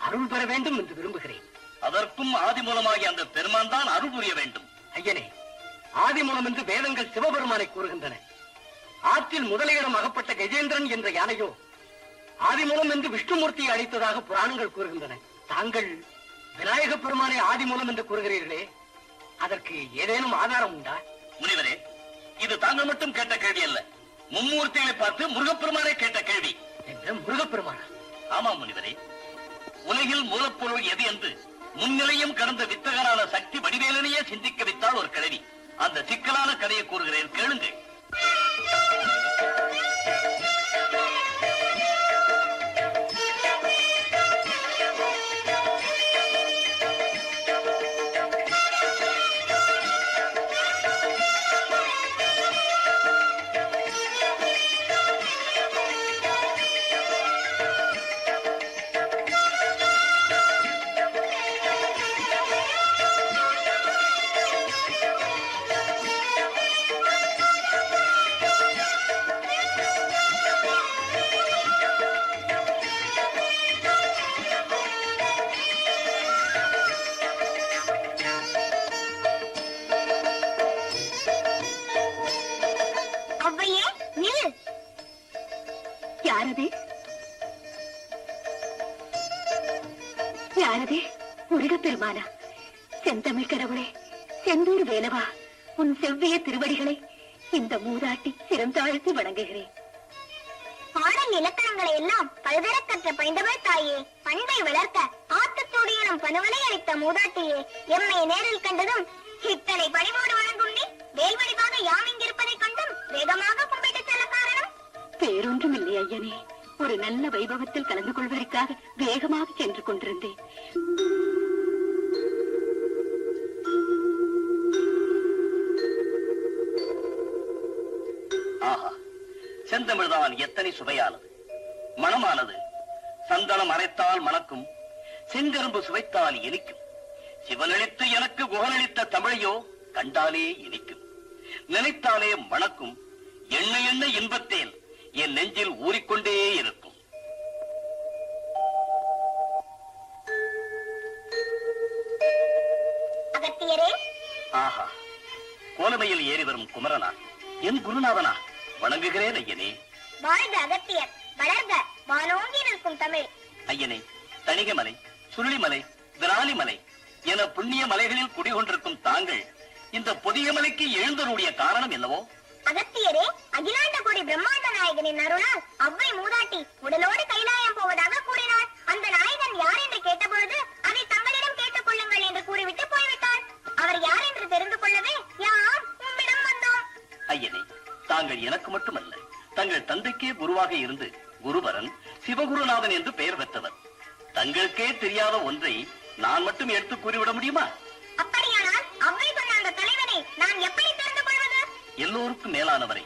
அருள் பெற வேண்டும் என்று விரும்புகிறேன். அதற்கும் ஆதி மூலமாகி அந்த பெருமான் தான் அருள் புரிய வேண்டும். ஐயனே, ஆதி மூலம் என்று வேதங்கள் சிவபெருமானை கூறுகின்றன. ஆற்றில் முதலையிடம் அகப்பட்ட கஜேந்திரன் என்ற யானையோ ஆதி மூலம் என்று விஷ்ணுமூர்த்தியை அழைத்ததாக புராணங்கள் கூறுகின்றன. தாங்கள் விநாயக பெருமானை ஆதி மூலம் என்று கூறுகிறீர்களே, அதற்கு ஏதேனும் ஆதாரம் உண்டா? முனிவரே, இது தாங்கள் மட்டும் கேட்ட கேள்வி அல்ல. மும்மூர்த்திகளை பார்த்து முருகப்பெருமானை கேட்ட கேள்வி. என்று முருகப்பெருமானா? ஆமாம் முனிவரே. உலகில் மூலப்பொருள் எது என்று முன்னிலையும் கடந்த வித்தகரான சக்தி வடிவேலனையே சிந்திக்க வைத்தால் ஒரு கிழவி. அந்த சிக்கலான கதையை கூறுகிறேன், கேளுங்கள். யாரது? முருகப்பெருமானா? செந்தமிழ் கடவுளே, செந்தூர் வேலவா, உன் செவ்விய திருவடிகளை இந்த மூதாட்டி சிறந்தாழ்த்தி வணங்குகிறேன். பாடல் இலக்கணங்களை எல்லாம் பல்வேறு கற்ற பைந்தவள் தாயே, பண்பை வளர்க்க ஆத்தத்தோடு எனும் பணுவலை அளித்த மூதாட்டியே, எம்மை நேரில் கண்டதும் இத்தனை பணிவோடு வழங்கும் நீ வேல்வடிவாக யாம் இங்கிருப்பதைக் கண்டும் வேகமாக கும்பிட்டு செல்ல காரணம்? வேறொன்றும் இல்லை ஐயனே, ஒரு நல்ல வைபவத்தில் கலந்து கொள்வதற்காக வேகமாக சென்று கொண்டிருந்தேன். ஆஹா, செந்தமிழ்தான் எத்தனை சுவையானது, மனமானது. சந்தனம் அரைத்தால் மணக்கும், செங்கரும்பு சுவைத்தால் இனிக்கும். சிவனளித்து எனக்கு குகனளித்த தமிழையோ கண்டாலே இனிக்கும், நினைத்தாலே மணக்கும். எண்ண எண்ண இன்பத்தேன் என் நெஞ்சில் ஊறிக்கொண்டே இருக்கும். அகத்தியரே, ஆஹா, கோலமையில் ஏறி வரும் குமரனா, என் குருநாதனா, வணங்குகிறேன் ஐயனே. வாழ்க அகத்தியர், வளர்க வானோங்கி நிற்கும் தமிழ். ஐயனே, தணிகைமலை, சுருளிமலை, விராலிமலை என புண்ணிய மலைகளில் குடிகொண்டிருக்கும் தாங்கள் இந்த பொதிய மலைக்கு எழுந்தருடைய காரணம் என்னவோ? அகத்தியரே, அகிலாண்ட கோடி பிரம்மாண்ட நாயகனின் அருளால் அவ்வை மூதாட்டி உடலோடு கைலாயம் போவதாக கூறினார். அந்த நாயகன் யார் என்று கேட்டபொழுது அதை தங்களிடம் கேட்டுக் கொள்ளுங்கள் என்று கூறிவிட்டு போய்விட்டார். அவர் யார் என்று தெரிந்து கொள்ளவே யாம் உம்மிடம் வந்தோம். ஐயனே, தாங்கள் எனக்கு மட்டுமல்ல, தங்கள் தந்தைக்கே குருவாக இருந்து குருபரன் சிவகுருநாதன் என்று பெயர் பெற்றவர். தங்களுக்கே தெரியாத ஒன்றை நான் மட்டும் எடுத்து கூறிவிட முடியுமா? அப்படியானால் அவ்வை சொன்ன அந்த தலைவனை நான் எப்படி தெரிந்து கொள்வது? எல்லோருக்கும் மேலானவரை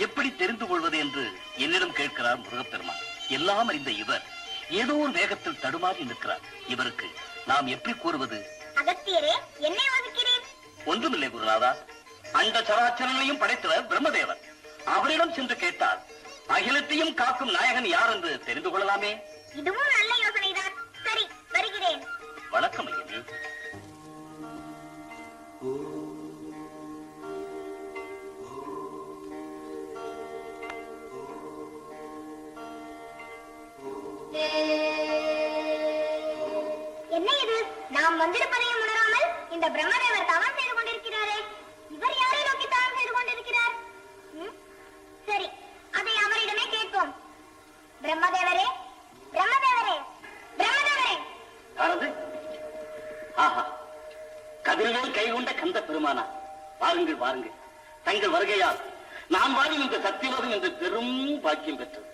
எப்படி தெரிந்து கொள்வது என்று என்னிடம் கேட்கிறார் முருகப்பெருமான். எல்லாம் அறிந்த இவர் ஏதோ ஒரு வேகத்தில் தடுமாறி நிற்கிறார். இவருக்கு நாம் எப்படி கூறுவது? அகத்தியரே, என்னை ஒதுக்கிறேன்? ஒன்றுமில்லை குருநாதா, அண்ட சராச்சரங்களையும் படைத்தவர் பிரம்மதேவர். அவரிடம் சென்று கேட்டால் அகிலத்தையும் காக்கும் நாயகன் யார் என்று தெரிந்து கொள்ளலாமே. இதுவும் நல்ல யோசனைதான். சரி, வருகிறேன். வணக்கம் ஐயனே. என்ன இது? நாம் வந்திருப்பதையும் உணராமல் இந்த பிரம்மதேவர் தவம் செய்து கொண்டிருக்கிறாரே. இவர் யாரை நோக்கி தவம் செய்து கொண்டிருக்கிறார்? சரி, அதை அவரிடமே கேட்போம். பிரம்மதேவரே, பிரம்மதேவரே, பிரம்மதேவரே. யாரது? ஆஹா, கதிர்கள் கைகொண்ட கந்த பெருமானா, வாருங்கள் வாருங்கள். தங்கள் வருகையால் நான் வாழும் இந்த சத்தியலோகம் என்று பெரும் பாக்கியம் பெற்றது.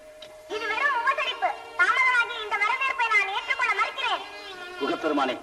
இது வெறும் உபசரிப்பு. தாமதமாகி இந்த வரவேற்பை நான் ஏற்றுக்கொள்ள மறுக்கிறேன். குகப்பெருமானே,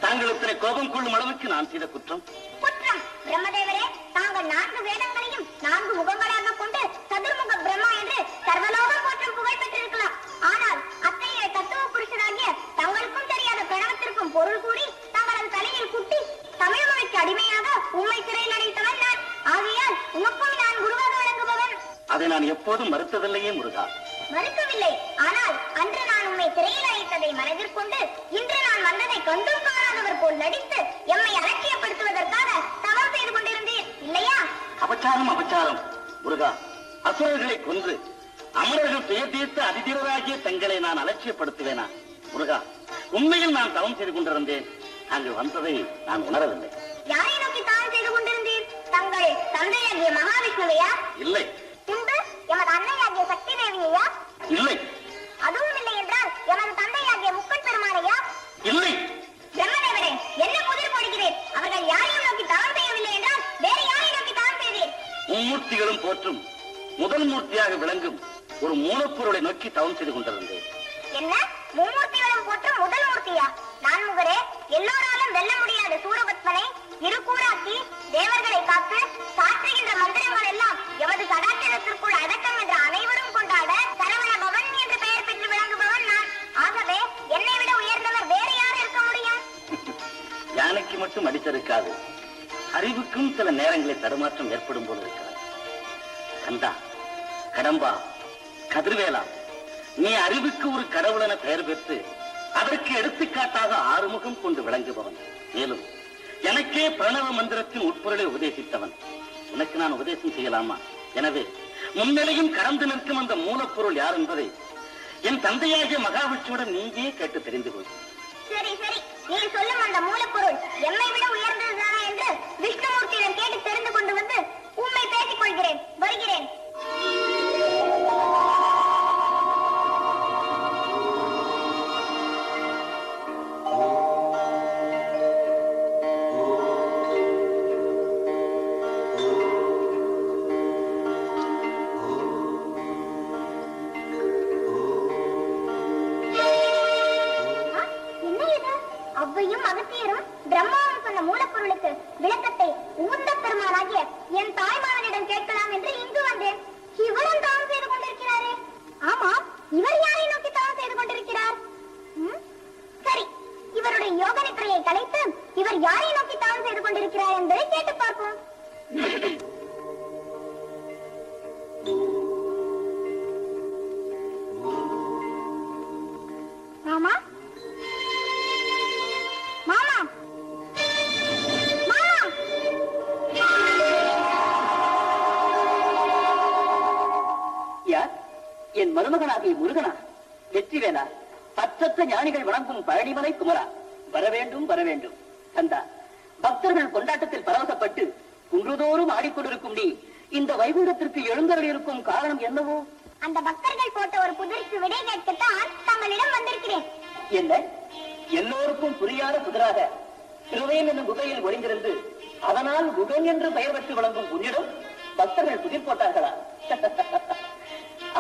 தாங்கள் இத்தனை கோபம் கொள்ளும் அளவுக்கு நான் செய்த குற்றம்? குற்றம் பிரம்மதேவரே, தாங்கள் 4 வேதங்களையும் 4 முகங்களாக கொண்டு சதுர்முக பிரம்மா என்று சர்வலோகம் போற்றும் புகழ் பெற்றிருக்கலாம். ஆனால் அத்தகைய தத்துவ புருஷராகிய தங்களுக்கும் தெரியாத பிரணவத்திற்கும் பொருள் கூறி தங்களது தலையில் குட்டி தமிழ் மொழிக்கு அடிமையாக உண்மை சிறையில் அடைத்தவன் நான். ஆகையால் உமக்கும் நான் குருவாக விளங்குபவன். அதை நான் எப்போதும் மறுத்ததில்லையே முருகா. மறுக்கவில்லை. ஆனால் அன்று நான் உண்மை சிறையில் அழைத்ததை மனதிற்கொண்டு இன்று நான் வந்ததை கண்டும் காணாதவர் போல் நடித்து எம்மை அலட்சியப்படுத்துவதற்காக தவம் செய்து கொண்டிருந்தேன் இல்லையா? அபச்சாரம் அபச்சாரம் முருகா. அசுரர்களை கொன்று அமரர்கள் பெயர் தீர்த்த அதிதீரராகிய தங்களை நான் அலட்சியப்படுத்துவேனா? முருகா, உண்மையில் நான் தவம் செய்து கொண்டிருந்தேன். அங்கு வந்ததை நான் உணரவில்லை. யாரை நோக்கி தவம் செய்து கொண்டிருந்தீர்? தங்கள் தந்தையாகிய மகாவிஷ்ணுவையா? இல்லை. பின்பு எமது அன்னையாகிய சக்தி தேவியையா? இல்லை. அதுவும் இல்லை என்றால் எமது தந்தையாகிய முக்கன் பெருமானையா? இல்லை. பிரம்மதேவரே, என்ன புதிர் போடுகிறேன்? அவர்கள் யாரையும் நோக்கி தவம் செய்யவில்லை என்றால் வேறு யாரை நோக்கி தவம் செய்தீர்? மும்மூர்த்திகளும் போற்றும் முதல் மூர்த்தியாக விளங்கும் ஒரு மூலப்பொருளை நோக்கி தவம் செய்து கொண்டிருந்தேன். என்ன? மும்மூர்த்திகளும் போற்றும் முதல் மூர்த்தியா? நான்முகரே, எல்லோராலும் வெல்ல முடியாத சூரபத்மனை இருக்கூறாக்கி தேவர்களை காத்து சாற்றுகின்ற மந்திரங்கள் எல்லாம் எமது சடாச்சரத்திற்குள் அடக்கம் என்ற அனைவரும் கொண்டாட சரவண பவன் என்று பெயர் பெற்று விளங்குபவன் நான். ஆகவே என்னை விட உயர்ந்தவர் வேறு யார் இருக்க முடியும்? யானைக்கு மட்டும் அடித்திருக்காது, அறிவுக்கும் சில நேரங்களில் தடுமாற்றம் ஏற்படும் போது இருக்கிறது. கந்தா, கடம்பா, கதிர்வேலா, நீ அறிவுக்கு ஒரு கடவுள் என பெயர் பெற்று அதற்கு எடுத்துக்காட்டாக 6 முகம் கொண்டு விளங்குபவன். மேலும் எனக்கே பிரணவ மந்திரத்தின் உட்பொருளை உபதேசித்தவன். உனக்கு நான் உபதேசம் செய்யலாமா? எனவே முன்னிலையும் கடந்து நிற்கும் அந்த மூலப்பொருள் யார் என்பதை என் தந்தையாகிய மகாவிஷ்ணுவுடன் நீயே கேட்டு தெரிந்து கொள். சரி சரி, நீ சொல்லும் அந்த மூலப்பொருள் எம்மை விட உயர்ந்ததுதானா என்று விஷ்ணுமூர்த்தியிடம் கேட்டு தெரிந்து கொண்டு வந்து உண்மை பேசிக் கொள்கிறேன். வருகிறேன். அவ்வையும் அகத்தியரும் பிரம்மாவும் சொன்ன மூலப்பொருளுக்கு விளக்கத்தை உந்த பெருமானாகிய என் தாய்மாரனிடம் கேட்கலாம் என்று இங்கு வந்தேன். இவரும் தவம் செய்து கொண்டிருக்கிறாரே. ஆமா, இவர் யாரை நோக்கி தவம் செய்து கொண்டிருக்கிறார்? சரி, இவருடைய யோக நித்திரையை கலைத்து இவர் யாரை நோக்கி தவம் செய்து கொண்டிருக்கிறார் என்பதை கேட்டு பார்ப்போம். மாமா, மாமா, மாமா. யார்? என் மருமகனாகிய முருகனா? வெற்றிவேலா, பற்றற்ற ஞானிகள் வணங்கும் பழனிமலை குமரா, வரவேண்டும் வரவேண்டும். கந்தா, பக்தர்கள் கொண்டாட்டத்தில் பரவசப்பட்டு குன்றுதோறும் ஆடிக்கொண்டிருக்கும் நீ இந்த வைகுண்டத்திற்கு எழுந்தருள் இருக்கும் காரணம் என்னவோ? அந்த பக்தர்கள் போட்ட ஒரு புதிருக்கு விடை கேட்கத்தான் தங்களிடம் வந்திருக்கிறேன். என்ன? எல்லோருக்கும் புரியாத புதிராக திருவேன் என்னும் குகையில் ஒளிந்திருந்து அதனால் குகன் என்று பெயர் பெற்று விளங்கும் உன்னிடம் பக்தர்கள் புதிர் போட்டார்களா?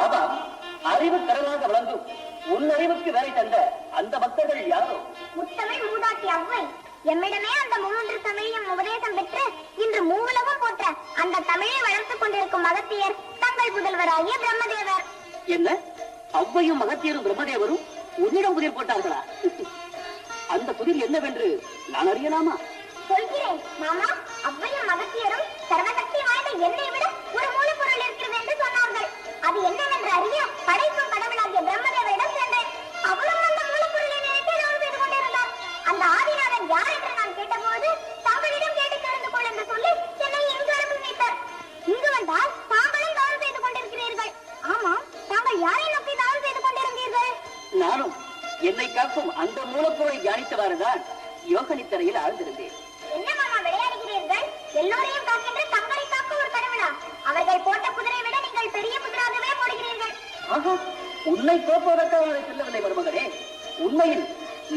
ஆமாம், அறிவு கடலாக விளங்கும் உன் அறிவுக்கு வேலை தந்த அந்த பக்தர்கள் யாரோ? முத்தமிழ் மூதாட்டி அவ்வை எம்மிடமே அந்த 3 தமிழையும் உபதேசம் பெற்று இன்று மூவுலகம் போற்ற அந்த தமிழை வளர்த்துக் கொண்டிருக்கும் அகத்தியர் தங்கள் புதல்வராகிய பிரம்மதேவர். என்ன? அவ்வையும் அகத்தியரும் பிரம்மதேவரும் உன்னிடம் புதிர் போட்டார்களா? அந்த புதிர் என்னவென்று நான் அறியலாமா? சொல்கிறேன் மாமா. அவ்வையும் அகத்தியரும் சர்வசக்தி வாய்ந்த என்னை விட ஒரு மூலப்பொருள் இருக்கிறது என்று சொன்னார்கள். அது என்னவென்று அறிய படைக்கும் கடவுளாகிய பிரம்மதேவரிடம் சென்றேன். என்னை காக்கும் அந்த மூலப்பொருளை தியானித்தவாறுதான் யோக நித்திரையில் ஆழ்ந்திருந்தேன். என்ன மாமா விளையாடுகிறீர்கள்? எல்லோரையும் காக்கின்ற தங்களை காக்க ஒரு கடவுளா? அவர்கள் போட்ட குதிரை விட நீங்கள் பெரிய குதிராகவே போடுகிறீர்கள். ஆஹா, உன்னை தோற்பதற்காக அதை சொல்லவில்லை மருமகனே. உண்மையில்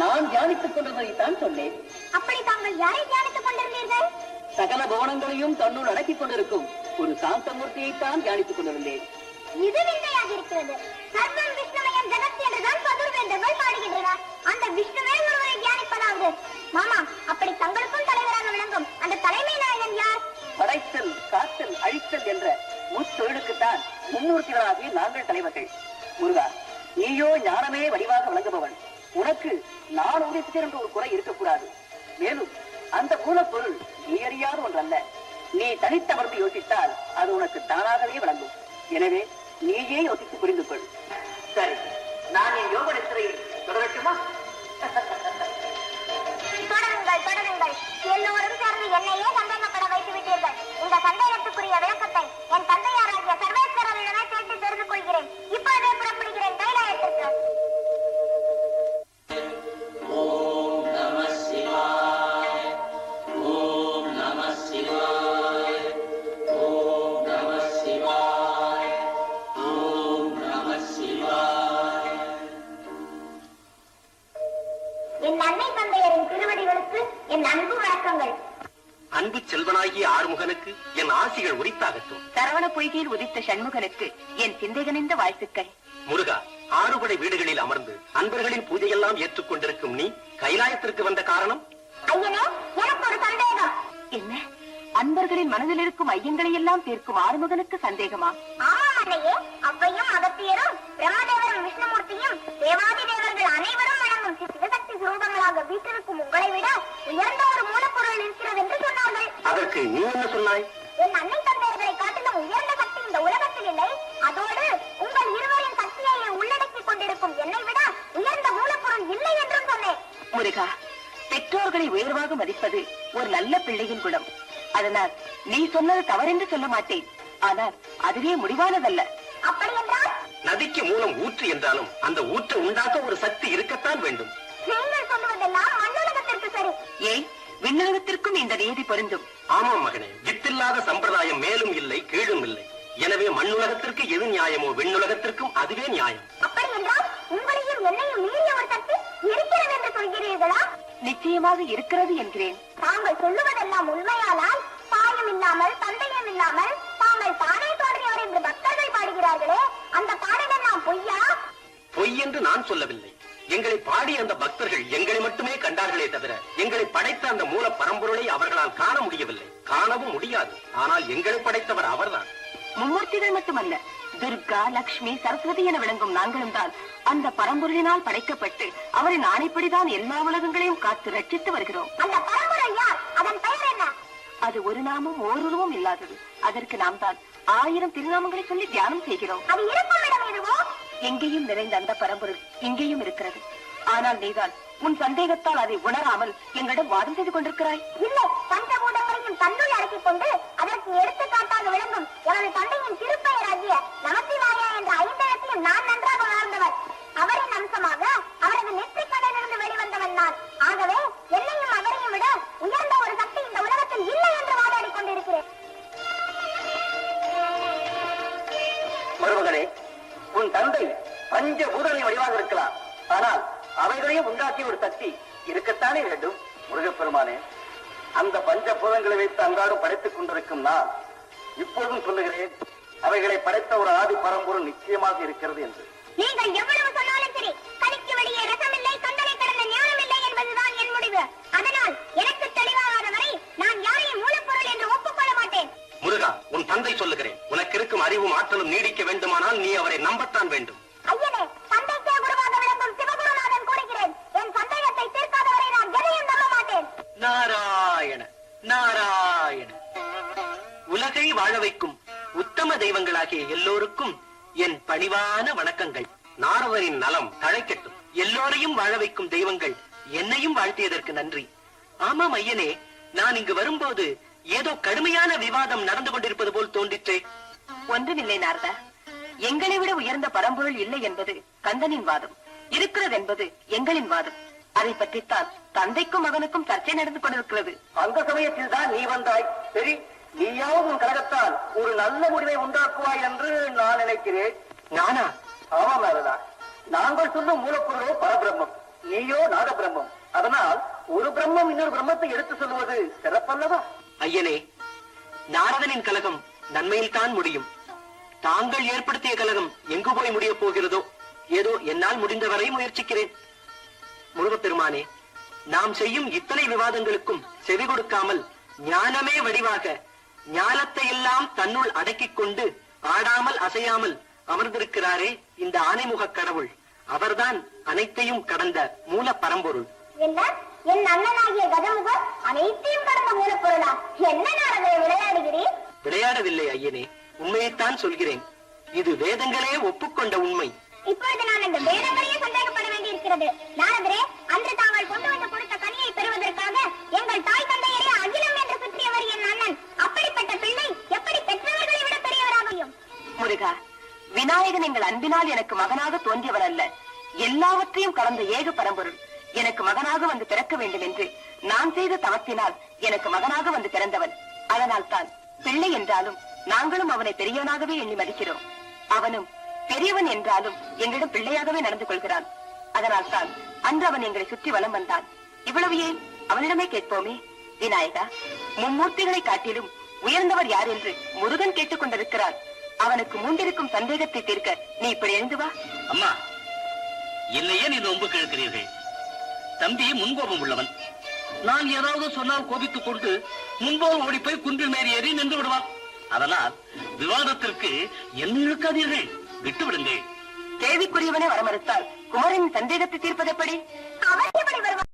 நான் தியானித்துக் கொண்டிருந்ததைத்தான் சொன்னேன். அப்படி தாங்கள் யாரை தியானித்துக் கொண்டிருந்தீர்கள்? சகல பவனங்களையும் தன்னுள் அடக்கிக் கொண்டிருக்கும் ஒரு சாந்தமூர்த்தியைத்தான் தியானித்துக் கொண்டிருந்தேன். இது விந்தையாக இருக்கிறது. சர்வம் விஷ்ணுமயம் ஜெகத் என்றுதான் சதுர்வேதங்கள் பாடுகின்றனர். அந்த விஷ்ணுவே ஒருவரை தியானிப்பதாவது. மாமா, அப்படி தங்களுக்கும் தலைவராக விளங்கும் அந்த தலைமை நாயகன் யார்? படைத்தல், காத்தல், அழித்தல் என்ற முத்தொழிலுக்குத்தான் மும்மூர்த்திகளாகவே நாங்கள் தலைவர்கள். முருகா, நீயோ ஞானமே வடிவாக விளங்குபவன். உனக்கு நான் உதித்தேன் என்ற ஒரு குறை இருக்கக்கூடாது. மேலும் அந்த மூலப்பொருள் நீ அறியாத ஒன்றல்ல. நீ தனித்தமர்ந்து யோசித்தால் அது உனக்கு தானாகவே விளங்கும். எனவே நீயே யோசித்து புரிந்து கொள். சரி, நான் என் யோக நித்திரையில் தொடரட்டுமா? தொடருங்கள், தொடருங்கள். எல்லோரும் சேர்ந்து என்னையே சந்தேகப்பட வைத்து விட்டீர்கள். இந்த சந்தேகத்துக்குரிய விளக்கத்தை என் தந்தையாராகிய சர்வேஸ்வரரிடமே கேட்டு தெரிந்து கொள்கிறேன். இப்பொழுதே புறப்படுகிறேன் கைலாயத்திற்கு. என் அன்னை தந்தையரின் திருவடிகளுக்கு என் அன்பு வணக்கங்கள். அன்பு செல்வனாகிய ஆறுமுகனுக்கு என் ஆசிகள் உரித்தாகட்டும். சரவண பொய்கையில் உதித்த சண்முகனுக்கு என் சிந்தைகனிந்த வாழ்த்துக்கள். முருகா, ஆறுபடை வீடுகளில் அமர்ந்து அன்பர்களின் பூஜையெல்லாம் ஏற்றுக்கொண்டிருக்கும் நீ கைலாயத்திற்கு வந்த காரணம்? ஐயனே, எனக்கு ஒரு சந்தேகம். என்ன, அன்பர்களின் மனதில் இருக்கும் ஐயங்களை எல்லாம் தீர்க்கும் ஆறுமுகனுக்கு சந்தேகமா? ஆமாம் அன்னையே, அவ்வையும் அகத்தியரும் பிரம்மதேவரும் விஷ்ணுமூர்த்தியும் தேவாதி தேவர்கள் அனைவரும் வணங்கும் சிவசக்தி சுரூபங்களாக வீட்டிற்கும் உங்களை விட உயர்ந்த ஒரு மூலப்பொருள் இருக்கிறது என்று சொன்னார்கள். அதற்கு நீ என்ன சொன்னாய்? என் அன்னை தந்தையர்களை காட்டிலும் உயர்ந்த சக்தி இந்த உலகத்தில் இல்லை. அதோடு உங்கள் இருவரின் சக்தியை உள்ளடக்கிக் கொண்டிருக்கும் என்னை விட உயர்ந்த மூலப்பொருள் இல்லை என்றும் சொன்னேன். முருகா, பெற்றோர்களை உயர்வாக மதிப்பது ஒரு நல்ல பிள்ளையின் குணம். அதனால் நீ சொன்னது தவறென்று சொல்ல மாட்டேன். ஆனால் அதுவே முடிவானதல்ல. அப்படி என்றால்? நதிக்கு மூலம் ஊற்று என்றாலும் அந்த ஊற்றை உண்டாக்க ஒரு சக்தி இருக்கத்தான் வேண்டும். நீங்கள் சொல்லுவதெல்லாம் மண்ணுலகத்திற்கு சரி. ஏன் விண்ணகத்திற்கும் இந்த நீதி பொருந்தும்? ஆமாம் மகனே, வித்தில்லாத சம்பிரதாயம் மேலும் இல்லை கீழும் இல்லை. எனவே மண்ணுலகத்திற்கு எது நியாயமோ விண்ணுலகத்திற்கும் அதுவே நியாயம். அப்படி என்றால் உங்களையும் என்னையும் மீறிய ஒரு சக்தி இருக்கிறது என்று சொல்கிறீர்களா? நிச்சயமாக இருக்கிறது என்கிறேன். தாங்கள் சொல்லுவதெல்லாம் உண்மையானால் தாயும் இல்லாமல் தந்தையும் இல்லாமல் தாங்கள் தானே தோன்றியவர் என்று பக்தர்கள் பாடுகிறார்களே, அந்த பாடலெல்லாம் பொய்யா? பொய் என்று நான் சொல்லவில்லை. எங்களை பாடிய அந்த பக்தர்கள் எங்களை மட்டுமே கண்டார்களே தவிர எங்களை படைத்த அந்த மூல பரம்பொருளை அவர்களால் காண முடியவில்லை, காணவும் முடியாது. ஆனால் எங்களை படைத்தவர் அவர்தான். மும்மூர்த்திகள் மட்டுமல்ல, துர்கா, லக்ஷ்மி, சரஸ்வதி என விளங்கும் நாங்களும் தான் அந்த பரம்பொருளினால் படைக்கப்பட்டு அவரின் ஆணைப்படிதான் எல்லா உலகங்களையும் காத்து ரட்சித்து வருகிறோம். அந்த பரம்பொருள் யார்? அதன் பெயர் என்ன? அது ஒரு நாமம் ஓருருவம் இல்லாதது. அதற்கு நாம் தான் 1000 திருநாமங்களை சொல்லி தியானம் செய்கிறோம். அது இருக்கும் இடம் எதுவோ? எங்கேயும் நிறைந்த அந்த பரம்பொருள் இங்கேயும் இருக்கிறது. ஆனால் நீதான் உன் சந்தேகத்தால் அதை உணராமல் எங்களிடம் வாதம் செய்து கொண்டிருக்கிறாய். இல்லை, பஞ்சபூதங்களையும் தன்னுள் அடக்கிக் கொண்டு அதற்கு எடுத்துக்காட்டாக விளங்கும் எனது தந்தையின் திருப்பெயராகிய நமசிவாயா என்ற ஐந்தெழுத்தையும் நான் நன்றாக உணர்ந்தவர். அவரின் அம்சமாக அவரது நெற்றிக்கடலிருந்து வெளிவந்தவன் நான். ஆகவே என்னையும் அவரையும் விட உயர்ந்த ஒரு சக்தி இந்த உலகத்தில் இல்லை என்று வாதாடி கொண்டிருக்கிறேன். மருமகனே, உன் தந்தை பஞ்ச பூதனை வடிவாக இருக்கலாம். ஆனால் அவைகளையும் உண்டாக்கிய ஒரு சக்தி இருக்கத்தானே வேண்டும். முருகப்பெருமானே, அந்த பஞ்ச பூதங்களை வைத்து அன்றாடம் படைத்துக் கொண்டிருக்கும் நான் இப்பொழுதும் சொல்லுகிறேன், அவைகளை படைத்த ஒரு ஆதி பரம்பொருள் நிச்சயமாக இருக்கிறது என்று. நீங்கள் எவ்வளவு சொன்னாலும் சரி, கணிக்கு வெளியே ரசமில்லை, கந்தனை கடந்த ஞானம் இல்லை என்பதுதான் என் முடிவு. அதனால் எனக்கு தெளிவாகாத வரை நான் யாரையும் மூலப்பொருள் என்று ஒப்புக்கொள்ள மாட்டேன். முருகா, உன் தந்தை சொல்லுகிறேன், உனக்கு இருக்கும் அறிவும் ஆற்றலும் நீடிக்க வேண்டுமானால் நீ அவரை நம்பத்தான் வேண்டும். ஐயனே, தந்தைக்கே குருவாக விளங்கும் சிவகுருநாதன் கூறுகிறேன், என் சந்தேகத்தை தீர்க்காதவரை நான் எதையும் நம்ப மாட்டேன். நாராயண நாராயண. உலகை வாழ வைக்கும் உத்தம தெய்வங்களாகிய எல்லோருக்கும் என் பணிவான வணக்கங்கள். நாரதரின் நலம் தழைக்கட்டும். எல்லோரையும் வாழ வைக்கும் தெய்வங்கள் என்னையும் வாழ்த்தியதற்கு நன்றி. ஆமாம் ஐயனே, நான் இங்கு வரும்போது ஏதோ கடுமையான விவாதம் நடந்து கொண்டிருப்பது போல் தோன்றிற்றே. ஒன்றுமில்லை நாரதா, எங்களை விட உயர்ந்த பரம்பொருள் இல்லை என்பது கந்தனின் வாதம். இருக்கிறது என்பது எங்களின் வாதம். அதை பற்றித்தான் தந்தைக்கும் மகனுக்கும் சர்ச்சை நடந்து கொண்டிருக்கிறது. அந்த சமயத்தில் தான் நீ வந்தாய். சரி, நீயாவது உன் கழகத்தால் ஒரு நல்ல முடிவை உண்டாக்குவாய் என்று நான் நினைக்கிறேன். நானா? ஆமாம் நாரதா. நாங்கள் சொல்லும் மூலப்பொருளோ பரபிரம்மம், நீயோ நாகபிரம்மம். அதனால் ஒரு பிரம்மம் இன்னொரு பிரம்மத்தை எடுத்து சொல்லுவது சிறப்பல்லவா? ஐயனே, நாரதனின் கலகம் நன்மையில் தான் முடியும். தாங்கள் ஏற்படுத்திய கலகம் எங்கு போய் முடிய போகிறதோ, ஏதோ என்னால் முடிந்தவரை முயற்சிக்கிறேன். முருகப்பெருமானே, நாம் செய்யும் இத்தனை விவாதங்களுக்கும் செவி கொடுக்காமல் ஞானமே வடிவாக ஞானத்தை எல்லாம் தன்னுள் அடக்கிக் கொண்டு ஆடாமல் அசையாமல் அமர்ந்திருக்கிறாரே இந்த ஆனைமுக கடவுள். அவர்தான் அனைத்தையும் கடந்த மூல பரம்பொருள். என்ன, என் அண்ணனாகிய கஜமுகர் அனைத்தையும் கடந்த மூலப்பொருளா? என்ன நாரதரை விளையாடுகிறேன்? விளையாடவில்லை ஐயனே, உண்மையைத்தான் சொல்கிறேன். இது வேதங்களே ஒப்புக்கொண்ட உண்மை. இப்பொழுது நான் இந்த வேதங்களையே சந்தேகப்பட வேண்டியிருக்கிறது. நாரதரே, அன்று தாங்கள் கொண்டு வந்து கொடுத்த கனியை பெறுவதற்காக எங்கள் தாய் தந்தையரே அகிலம் என்று சுற்றியவர் என் அண்ணன். அப்படிப்பட்ட பிள்ளை எப்படி பெற்றவர்களை விட பெரியவராகும்? முருகா, விநாயகன் எங்கள் அன்பினால் எனக்கு மகனாக தோன்றியவர் அல்ல, எல்லாவற்றையும் கலந்த ஏக பரம்பொருள். எனக்கு மகனாக வந்து பிறக்க வேண்டும் என்று நான் செய்த தவத்தினால் எனக்கு மகனாக வந்து பிறந்தவன். அதனால் தான் பிள்ளை என்றாலும் நாங்களும் அவனை பெரியவனாகவே எண்ணி மதிக்கிறோம். அவனும் பெரியவன் என்றாலும் எங்களிடம் பிள்ளையாகவே நடந்து கொள்கிறான். அதனால் தான் அன்று அவன் எங்களை சுற்றி வலம் வந்தான். இவ்வளவு ஏன் அவனிடமே கேட்போமே. விநாயகா, மும்மூர்த்திகளை காட்டிலும் உயர்ந்தவர் யார் என்று முருகன் கேட்டுக் கொண்டிருக்கிறான். அவனுக்கு மூண்டிருக்கும் சந்தேகத்தை தீர்க்க நீ இப்படி எழுந்து வா. அம்மா, என்னையே நீ நொம்பு கிழக்கிறீர்கள். தம்பி முன்கோபம் உள்ளவன். நான் ஏதாவது சொன்னால் கோபித்துக் கொண்டு முன்போல் ஓடி போய் குன்றில் மேறி ஏறி நின்று விடுவான். அதனால் விவாதத்திற்கு என்ன இழுக்காதீர்கள், விட்டு விடுங்கள். கேள்விக்குரியவனே வரமறுத்தால் குமரன் சந்தேகத்தை தீர்ப்பது எப்படி? அவர் எப்படி வருவார்?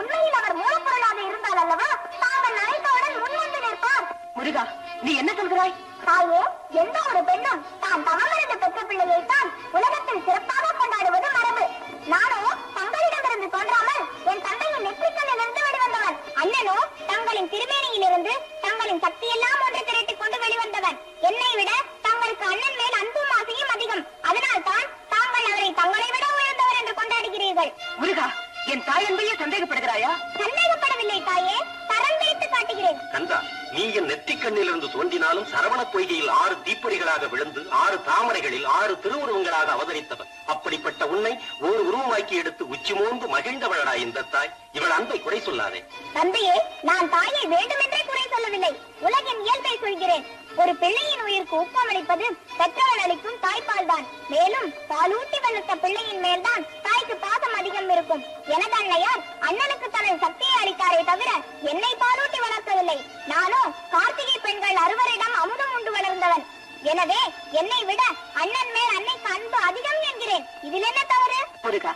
உண்மையில் அவர் மூலப்பொருளாக இருந்தால் அல்லவா தாங்கள் அழைத்தவுடன் முன்வந்து நிற்பார். முருகா, நீ என்ன சொல்கிறாய்? தாயே, எந்த ஒரு பெண்ணும் தான் தவமிருந்து பெற்ற பிள்ளையை தான் உலகத்தில் சிறப்பாக கொண்டாடுவது மரபு. நானோ தங்களிடமிருந்து தோன்றாமல் என் தந்தையின் நெற்றிக்கண்ணில் இருந்து வெளிவந்தவன். அண்ணனோ தங்களின் திருமேனியிலிருந்து தங்களின் சக்தியெல்லாம் ஒன்று திரட்டிக் கொண்டு வெளிவந்தவன். என்னை விட தங்களுக்கு அண்ணன் மேல் அன்பும் ஆசையும் அதிகம். அதனால் தான் தாங்கள் அவரை தங்களை விட உயர்ந்தவர் என்று கொண்டாடுகிறீர்கள். முருகா, என் தாய் அன்பையே சந்தேகப்படுகிறாயா? சந்தேகப்படவில்லை தாயே, தரம் வைத்து காட்டுகிறேன். கந்தா, நீ என் நெற்றிக் கண்ணிலிருந்து தோன்றினாலும் சரவண பொய்கையில் 6 தீப்பொறிகளாக விழுந்து 6 தாமரைகளில் 6 திருவுருவங்களாக அவதரித்தவன். அப்படிப்பட்ட உன்னை ஒரு உருவமாக்கி எடுத்து உச்சி மோந்து மகிழ்ந்தவளடா இந்த தாய். இவள் அன்பை குறை சொல்லாதே. தந்தையே, நான் தாயை வேண்டுமென்றே குறை சொல்லவில்லை, உலகின் இயல்பை சொல்கிறேன். ஒரு பிள்ளையின் உயிருக்கு ஊக்கமளிப்பது பெற்றவன் அளிக்கும் தாய்ப்பால் தான். மேலும் பாலூட்டி வளர்த்த பிள்ளையின் மேல்தான் தாய்க்கு பாசம் அதிகம் இருக்கும். எனது அன்னையார் அண்ணனுக்கு தனது சக்தியை அளித்தாரே தவிர என்னை பாலூட்டி வளர்க்கவில்லை. நானோ கார்த்திகை பெண்கள் 6 அமுதம் உண்டு வளர்ந்தவன். எனவே என்னை விட அண்ணன் மேல் அன்னைக்கு அன்பு அதிகம் என்கிறேன். இதில் என்ன தவறு? முருகா,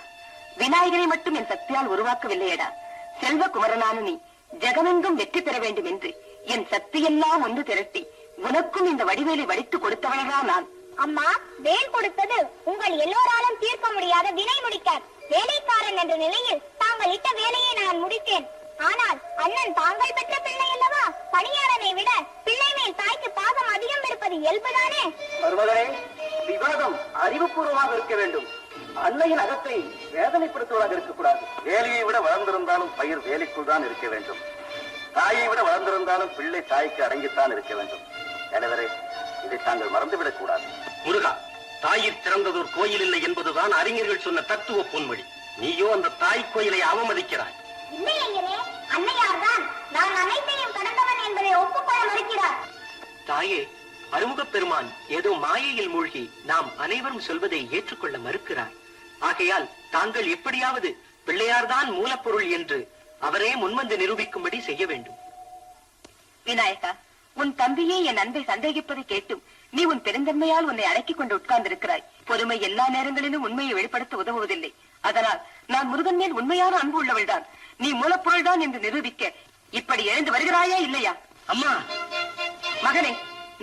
விநாயகரை மட்டும் என் சக்தியால் உருவாக்கவில்லையடா. செல்வ குமரனான நீ ஜெகமெங்கும் வெற்றி பெற வேண்டும் என்று என் சக்தியெல்லாம் ஒன்று திரட்டி உனக்கும் இந்த வடிவேலை வடித்து கொடுத்தவளா நான். அம்மா, வேல் கொடுத்தது உங்கள் எல்லோராலும் தீர்க்க முடியாத வினை முடிக்க வேலைக்காரன் என்ற நிலையில் தாங்கள் இட்ட வேலையை நான் முடித்தேன். ஆனால் அண்ணன் தாங்கள் பெற்ற பிள்ளை அல்லவா? பணியாளனை விட பிள்ளை மேல் தாய்க்கு பாசம் அதிகம் இருப்பது இயல்புதானே? மருமகனே, விவாதம் அறிவுபூர்வமாக இருக்க வேண்டும். அன்னையின் அகத்தை வேதனைப்படுத்துவதாக இருக்கக்கூடாது. வேலையை விட வளர்ந்திருந்தாலும் பயிர் வேலைக்குள் தான் இருக்க வேண்டும். தாயை விட வளர்ந்திருந்தாலும் பிள்ளை தாய்க்கு அடங்கித்தான் இருக்க வேண்டும். எனவே இதை தாங்கள் மறந்துவிடக் கூடாது. முருகா, தாயிற் சிறந்ததொரு கோயில் இல்லை என்பதுதான் அறிஞர்கள் சொன்ன தத்துவ பொன்மொழி. நீயோ அந்த தாய் கோயிலை அவமதிக்கிறாய். இல்லை ஐயனே, அன்னையார் தான் நான் அனைத்தையும் கடந்தவன் என்பதை ஒப்புக்கொள்ள மறுக்கிறார். தாயே, அருமுகப் பெருமான் ஏதோ மாயையில் மூழ்கி நாம் அனைவரும் சொல்வதை ஏற்றுக்கொள்ள மறுக்கிறார். ஆகையால் தாங்கள் எப்படியாவது பிள்ளையார்தான் மூலப்பொருள் என்று அவரே முன்வந்து நிரூபிக்கும்படி செய்ய வேண்டும். விநாயகா, உன் தம்பியே என் அன்பை சந்தேகிப்பதை கேட்டும் நீ உன் பெருந்தன்மையால் உன்னை அடக்கிக் கொண்டு உட்கார்ந்திருக்கிறாய். பொறுமை எல்லா நேரங்களிலும் உண்மையை வெளிப்படுத்த உதவுவதில்லை. அதனால் நான் முருகன் மேல் உண்மையான அன்பு உள்ளவள்தான், நீ மூலப்பொருள் தான் என்று நிரூபிக்க இப்படி எழுந்து வருகிறாயா இல்லையா? அம்மா, மகனே,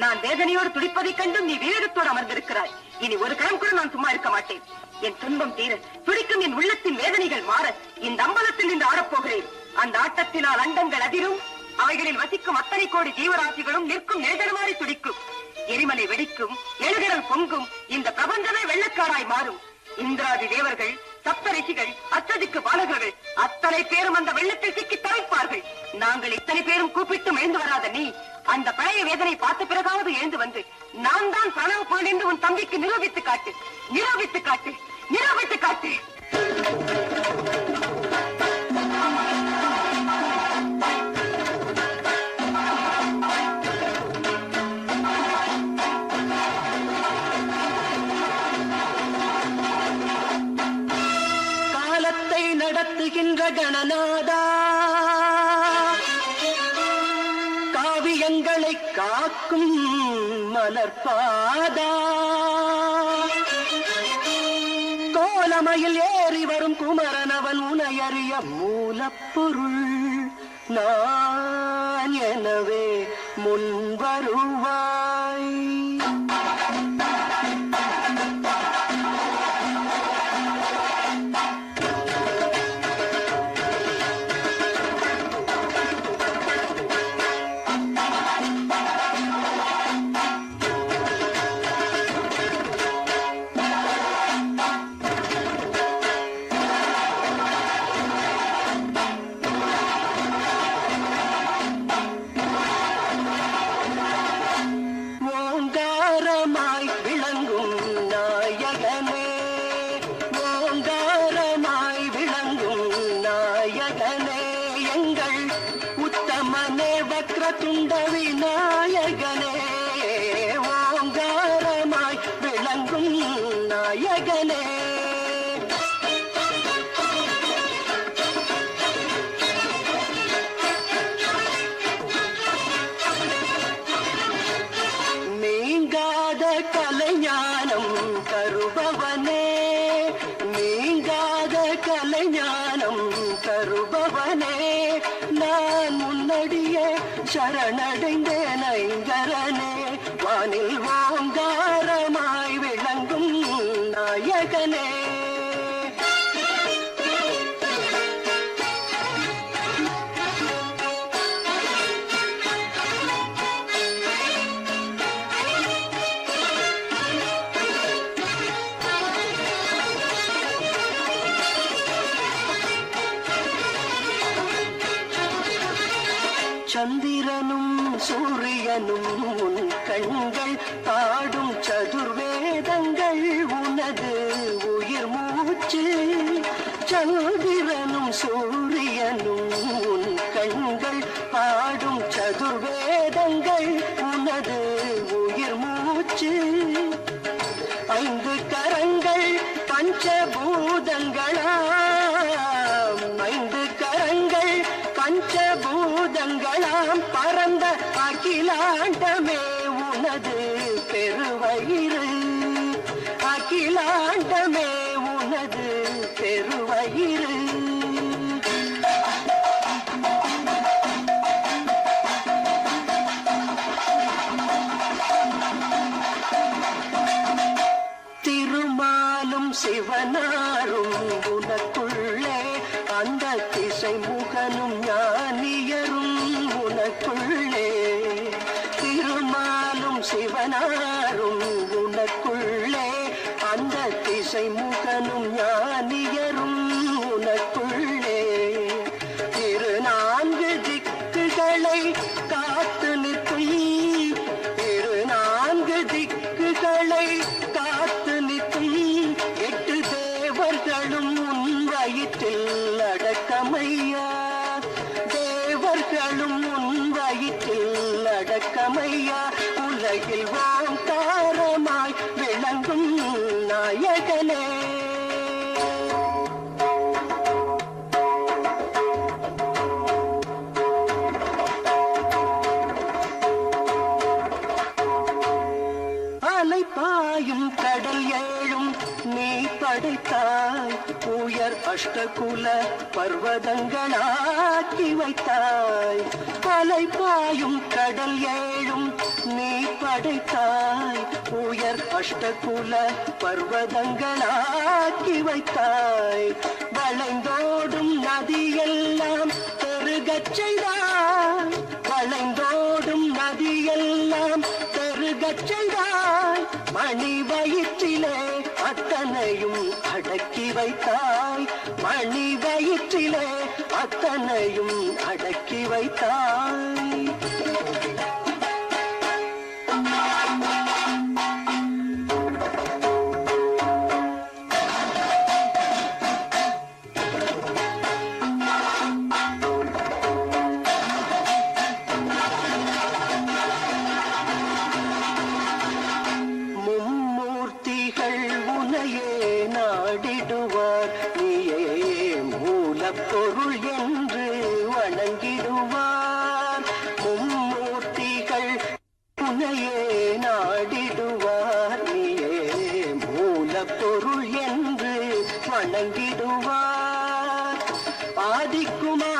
நான் வேதனையோடு துடிப்பதைக் கண்டும் நீ வீரத்தோடு அமர்ந்திருக்கிறாய். இனி ஒரு கணம் கூட நான் சும்மா இருக்க மாட்டேன். என் துன்பம் தீர, துடிக்கும் என் உள்ளத்தின் வேதனைகள் மாற இந்த அம்பலத்தில் நின்று ஆடப்போகிறேன். அந்த ஆட்டத்தினால் அண்டங்கள் அதிரும், அவைகளில் வசிக்கும் அத்தனை கோடி ஜீவராசிகளும் நிற்கும் நிழதருமாறி துடிக்கும். எரிமலை வெடிக்கும், எழுகடல் பொங்கும், இந்த பிரபஞ்சமே வெள்ளக்காடாய் மாறும். இந்திராதி தேவர்கள் சப்தரிஷிகள், அச்சதிக்கு பாலகர்கள் அத்தனை பேரும் அந்த வெள்ளத்தில் சிக்கி தவிப்பார்கள். நாங்கள் இத்தனை பேரும் கூப்பிட்டும் எழுந்து வராத நீ அந்த பழைய வேதனை பார்த்த பிறகாவது எழுந்து வந்து நான் தான் பிரணவ பொருள் என்று உன் தம்பிக்கு நிரூபித்து காட்டு, நிரூபித்து காட்டு, நிரூபித்து காட்டு. நடத்துகின்ற கணநாதா, காவியங்களை காக்கும் மலர்பாதா, கோலமையில் ஏறி வரும் குமரனவன் உனையறிய மூலப்பொருள் நான் எனவே முன் வருவாய். துண்ட விநாயகனே, ஓங்காரமாய் விளங்கும் நாயகனே, நீங்காத கலைஞானம் தருபவனே, நீங்காத கலைஞானம் தருபவனே, நான் முன்னடியே சரணடைந்தேன் ஐங்கரனே, வானில் ஓங்காரமாய் விளங்கும் நாயகனே. சந்திரனும் சூரியனும் உன் கண்கள் பாடும் சதுர்வேதங்கள் உனது உயிர் மூச்சு. சந்திரனும் சூரியனும் உன் கண்கள் பாடும் சதுர்வேதங்கள் உனது உயிர் மூச்சு. ஐந்து கரங்கள் பஞ்சபூதங்களாம், ஐந்து கரங்கள் பஞ்சபூதங்களாம் பரந்த அகிலாண்டமே உனது பெருவயிறு, அகிலாண்டமே உனது பெருவயிறு. திருமாலும் சிவனாரும் உனக்குள்ளே, அந்த திசை முகனும் ஞானியரும் உனக்குள்ளே. திருமாலும் சிவனாரும் உனக்குள்ளே, அந்த திசை முகனும் ஞானியரும் உனக்குள்ளே. திரு நான்கு திக்குகளை காத்து நிற்கும், திரு நான்கு திக்குகளை காத்து நிற்கும், எட்டு தேவர்களும் உன் வயிற்றில் அடக்கமையா, தேவர்களும் உன் வயிற்றில் அடக்கமையா. உலகில் ஓங்காரமாய் விளங்கும் நாயகனே. அலைப்பாயும் கடல் ஏழும் நீ படைத்தாய், உயர் அஷ்டகுல பர்வதங்களாக்கி வைத்தாய். அலைப்பாயும் கடல் ஏழும் நீ படைத்தாய், உயர் அஷ்டகுல பர்வதங்களாக்கி வைத்தாய். வளைந்தோடும் நதியெல்லாம் பெருகச் செய்தாய், வளைந்தோடும் நதியெல்லாம் பெருகச் செய்தாய். மணி வயிற்றிலே அத்தனையும் அடக்கி வைத்தாய், மணி வயிற்றிலே அத்தனையும் அடக்கி வைத்தாய். நாடிடுவார், நீயே மூலப்பொருள் என்று வணங்கிடுவார். மும்மூர்த்திகள் உன்னையே நாடிடுவார், நீயே மூலப்பொருள் என்று வணங்கிடுவார். ஆதிக்குமார்